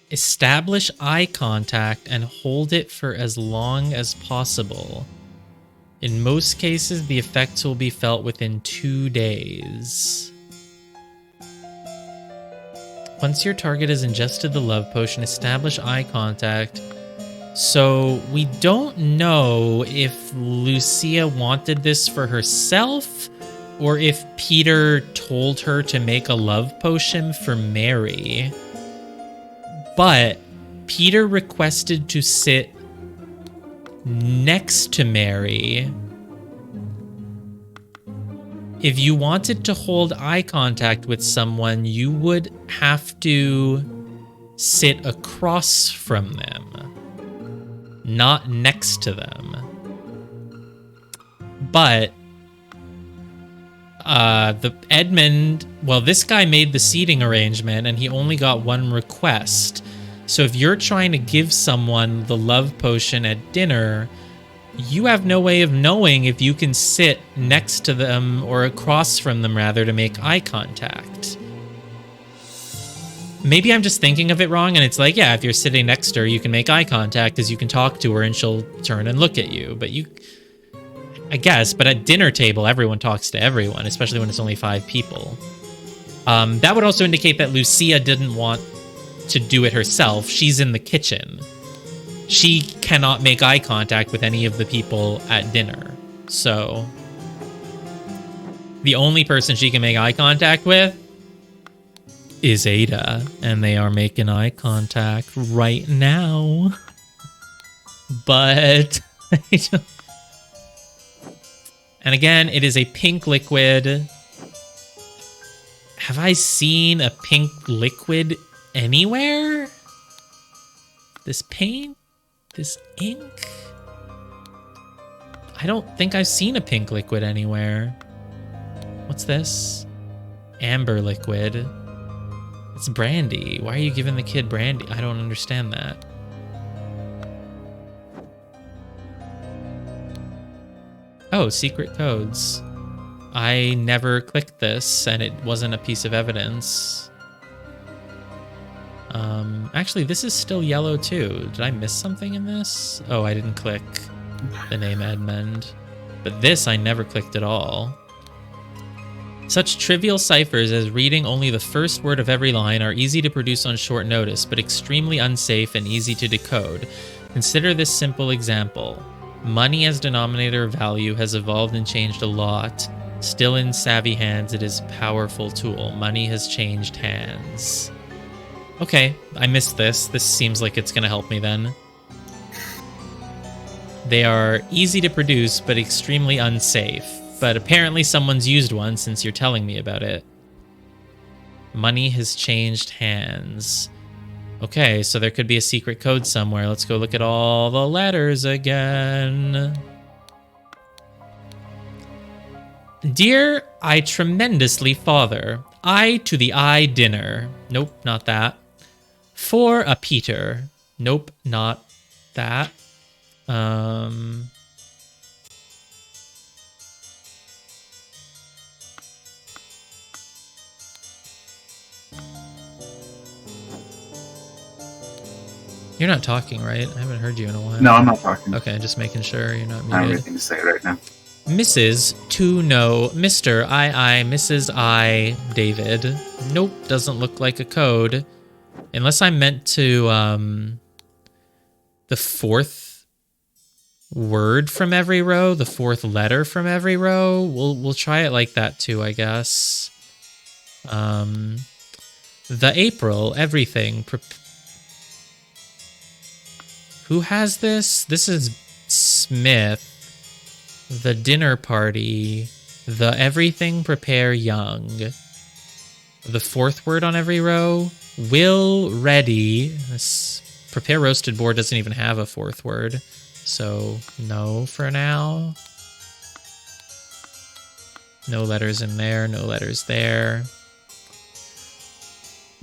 Establish eye contact and hold it for as long as possible. In most cases, the effects will be felt within 2 days. Once your target has ingested the love potion, establish eye contact. So we don't know if Lucia wanted this for herself or if Peter told her to make a love potion for Mary. But Peter requested to sit next to Mary. If you wanted to hold eye contact with someone, you would have to sit across from them, not next to them. But the Edmund, well, this guy made the seating arrangement and he only got one request. So if you're trying to give someone the love potion at dinner, you have no way of knowing if you can sit next to them or across from them, rather, to make eye contact. Maybe I'm just thinking of it wrong, and it's like, yeah, if you're sitting next to her, you can make eye contact because you can talk to her and she'll turn and look at you. But I guess, but at dinner table, everyone talks to everyone, especially when it's only 5 people. That would also indicate that Lucia didn't want to do it herself. She's in the kitchen. She cannot make eye contact with any of the people at dinner. So the only person she can make eye contact with is Ada, and they are making eye contact right now. But and again, it is a pink liquid. Have I seen a pink liquid anywhere? This paint? This ink? I don't think I've seen a pink liquid anywhere. What's this? Amber liquid. It's brandy. Why are you giving the kid brandy? I don't understand that. Oh, secret codes. I never clicked this, and it wasn't a piece of evidence. Actually, this is still yellow too. Did I miss something in this? Oh, I didn't click the name Edmund. But this I never clicked at all. Such trivial ciphers as reading only the first word of every line are easy to produce on short notice, but extremely unsafe and easy to decode. Consider this simple example. Money as denominator value has evolved and changed a lot. Still in savvy hands, it is a powerful tool. Money has changed hands. Okay, I missed this. This seems like it's going to help me then. They are easy to produce, but extremely unsafe. But apparently someone's used one since you're telling me about it. Money has changed hands. Okay, so there could be a secret code somewhere. Let's go look at all the letters again. Dear I tremendously father, I to the I dinner. Nope, not that. For a Peter. Nope, not that. You're not talking, right? I haven't heard you in a while. No, I'm not talking. Okay, just making sure you're not muted. I have anything to say right now. Mrs. To know. Mr. I, Mrs. I, David. Nope, doesn't look like a code. Unless I meant to, the fourth word from every row, the fourth letter from every row. We'll try it like that too, I guess. The April, everything. Who has this? This is Smith. The dinner party. The everything prepare young. The fourth word on every row. Will ready. This prepare roasted board doesn't even have a fourth word. So no for now. No letters in there. No letters there.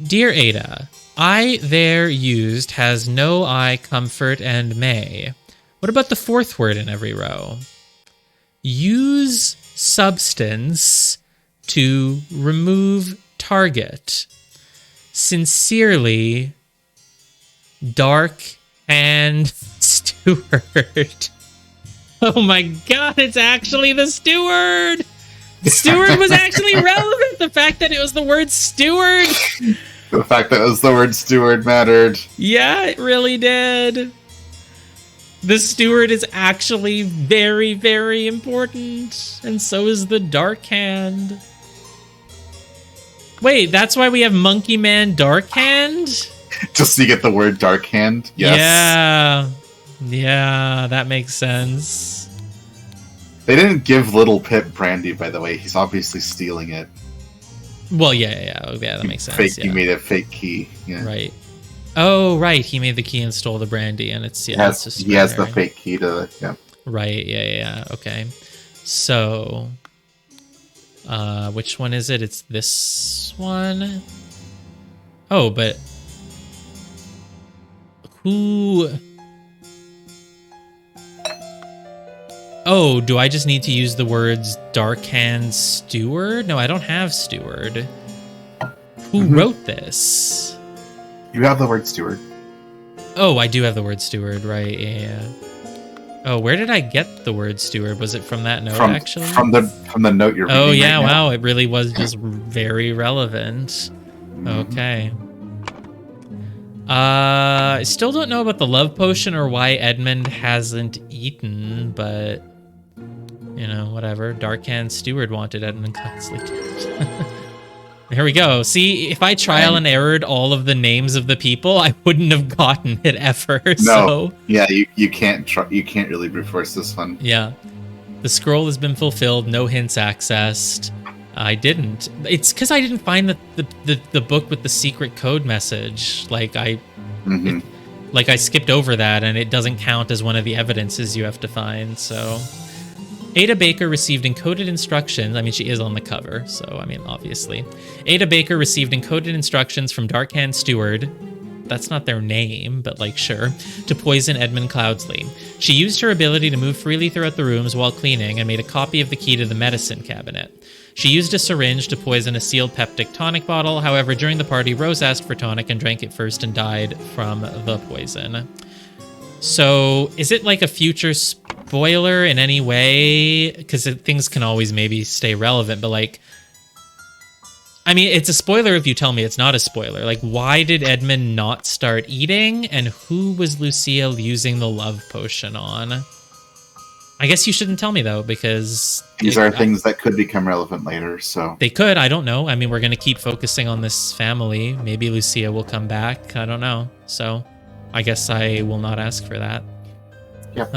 Dear Ada, I there used has no I comfort and may. What about the fourth word in every row? Use substance to remove target. Sincerely, Dark and Steward. Oh my god, it's actually the steward! The steward was actually relevant! The fact that it was the word steward! The fact that it was the word steward mattered. Yeah, it really did. The steward is actually very, very important. And so is the Dark Hand. Wait, that's why we have Monkey Man Dark Hand? Just so you get the word Dark Hand? Yes. Yeah, that makes sense. They didn't give Little Pip brandy, by the way. He's obviously stealing it. Well, yeah, that makes sense. He made a fake key. Yeah. Right. Oh, right. He made the key and stole the brandy, and it's he has the fake key to the Right. Yeah. Okay. So, which one is it? It's this one. Oh, but who? Oh, do I just need to use the words Dark Hand Steward? No, I don't have Steward. Who wrote this? You have the word steward. Oh, I do have the word steward, right? Yeah. Oh, where did I get the word steward? Was it from that note, actually? From the note you're reading. Oh, yeah, right wow. It really was just very relevant. Okay. I still don't know about the love potion or why Edmund hasn't eaten, but, you know, whatever. Darkhand Steward wanted Edmund Classley. There we go. See, if I trial and errored all of the names of the people, I wouldn't have gotten it ever. No. So. Yeah, you can't really brute force this one. Yeah. The scroll has been fulfilled. No hints accessed. I didn't. It's because I didn't find the book with the secret code message. Like I skipped over that, and it doesn't count as one of the evidences you have to find. So. Ada Baker received encoded instructions. I mean, she is on the cover, so, I mean, obviously. Ada Baker received encoded instructions from Darkhand Steward that's not their name, but like, sure, to poison Edmund Cloudsley. She used her ability to move freely throughout the rooms while cleaning and made a copy of the key to the medicine cabinet. She used a syringe to poison a sealed peptic tonic bottle. However, during the party, Rose asked for tonic and drank it first and died from the poison. So is it like a future spoiler in any way? Because things can always maybe stay relevant, but like, I mean, it's a spoiler if you tell me it's not a spoiler. Like, why did Edmund not start eating? And who was Lucille using the love potion on? I guess you shouldn't tell me, though, because... These are things that could become relevant later, so... They could, I don't know. I mean, we're going to keep focusing on this family. Maybe Lucia will come back. I don't know. So, I guess I will not ask for that. Yep.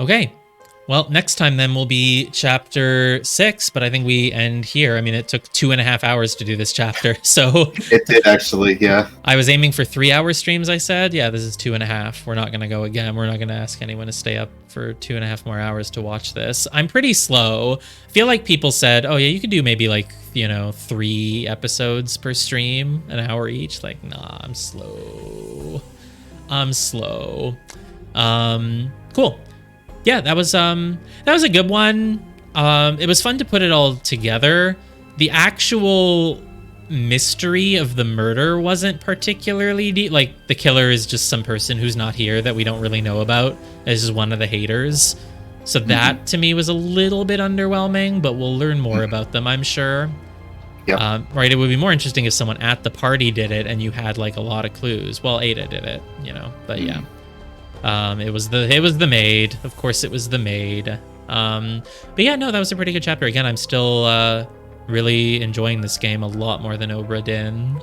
Okay. Well, next time then will be chapter 6, but I think we end here. I mean, it took 2.5 hours to do this chapter, so... It did, actually, yeah. I was aiming for 3-hour streams, I said. Yeah, this is 2.5. We're not going to go again. We're not going to ask anyone to stay up for 2.5 more hours to watch this. I'm pretty slow. I feel like people said, oh yeah, you could do maybe like, 3 episodes per stream, an hour each. Like, nah, I'm slow. Cool. Yeah, that was a good one. It was fun to put it all together. The actual mystery of the murder wasn't particularly deep. Like, the killer is just some person who's not here that we don't really know about. It's just one of the haters. So that to me was a little bit underwhelming, but we'll learn more about them, I'm sure. Yep. Right, it would be more interesting if someone at the party did it and you had like a lot of clues. Well, Ada did it, but yeah. It was the maid. Of course it was the maid. But yeah, no, that was a pretty good chapter. Again, I'm still really enjoying this game a lot more than Obra Dinn.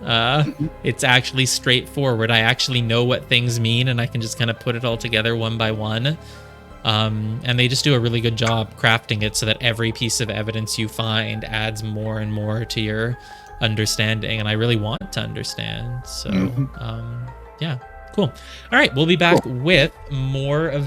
It's actually straightforward. I actually know what things mean and I can just kind of put it all together one by one. And they just do a really good job crafting it so that every piece of evidence you find adds more and more to your understanding. And I really want to understand. So, yeah. Cool. All right, we'll be back with more of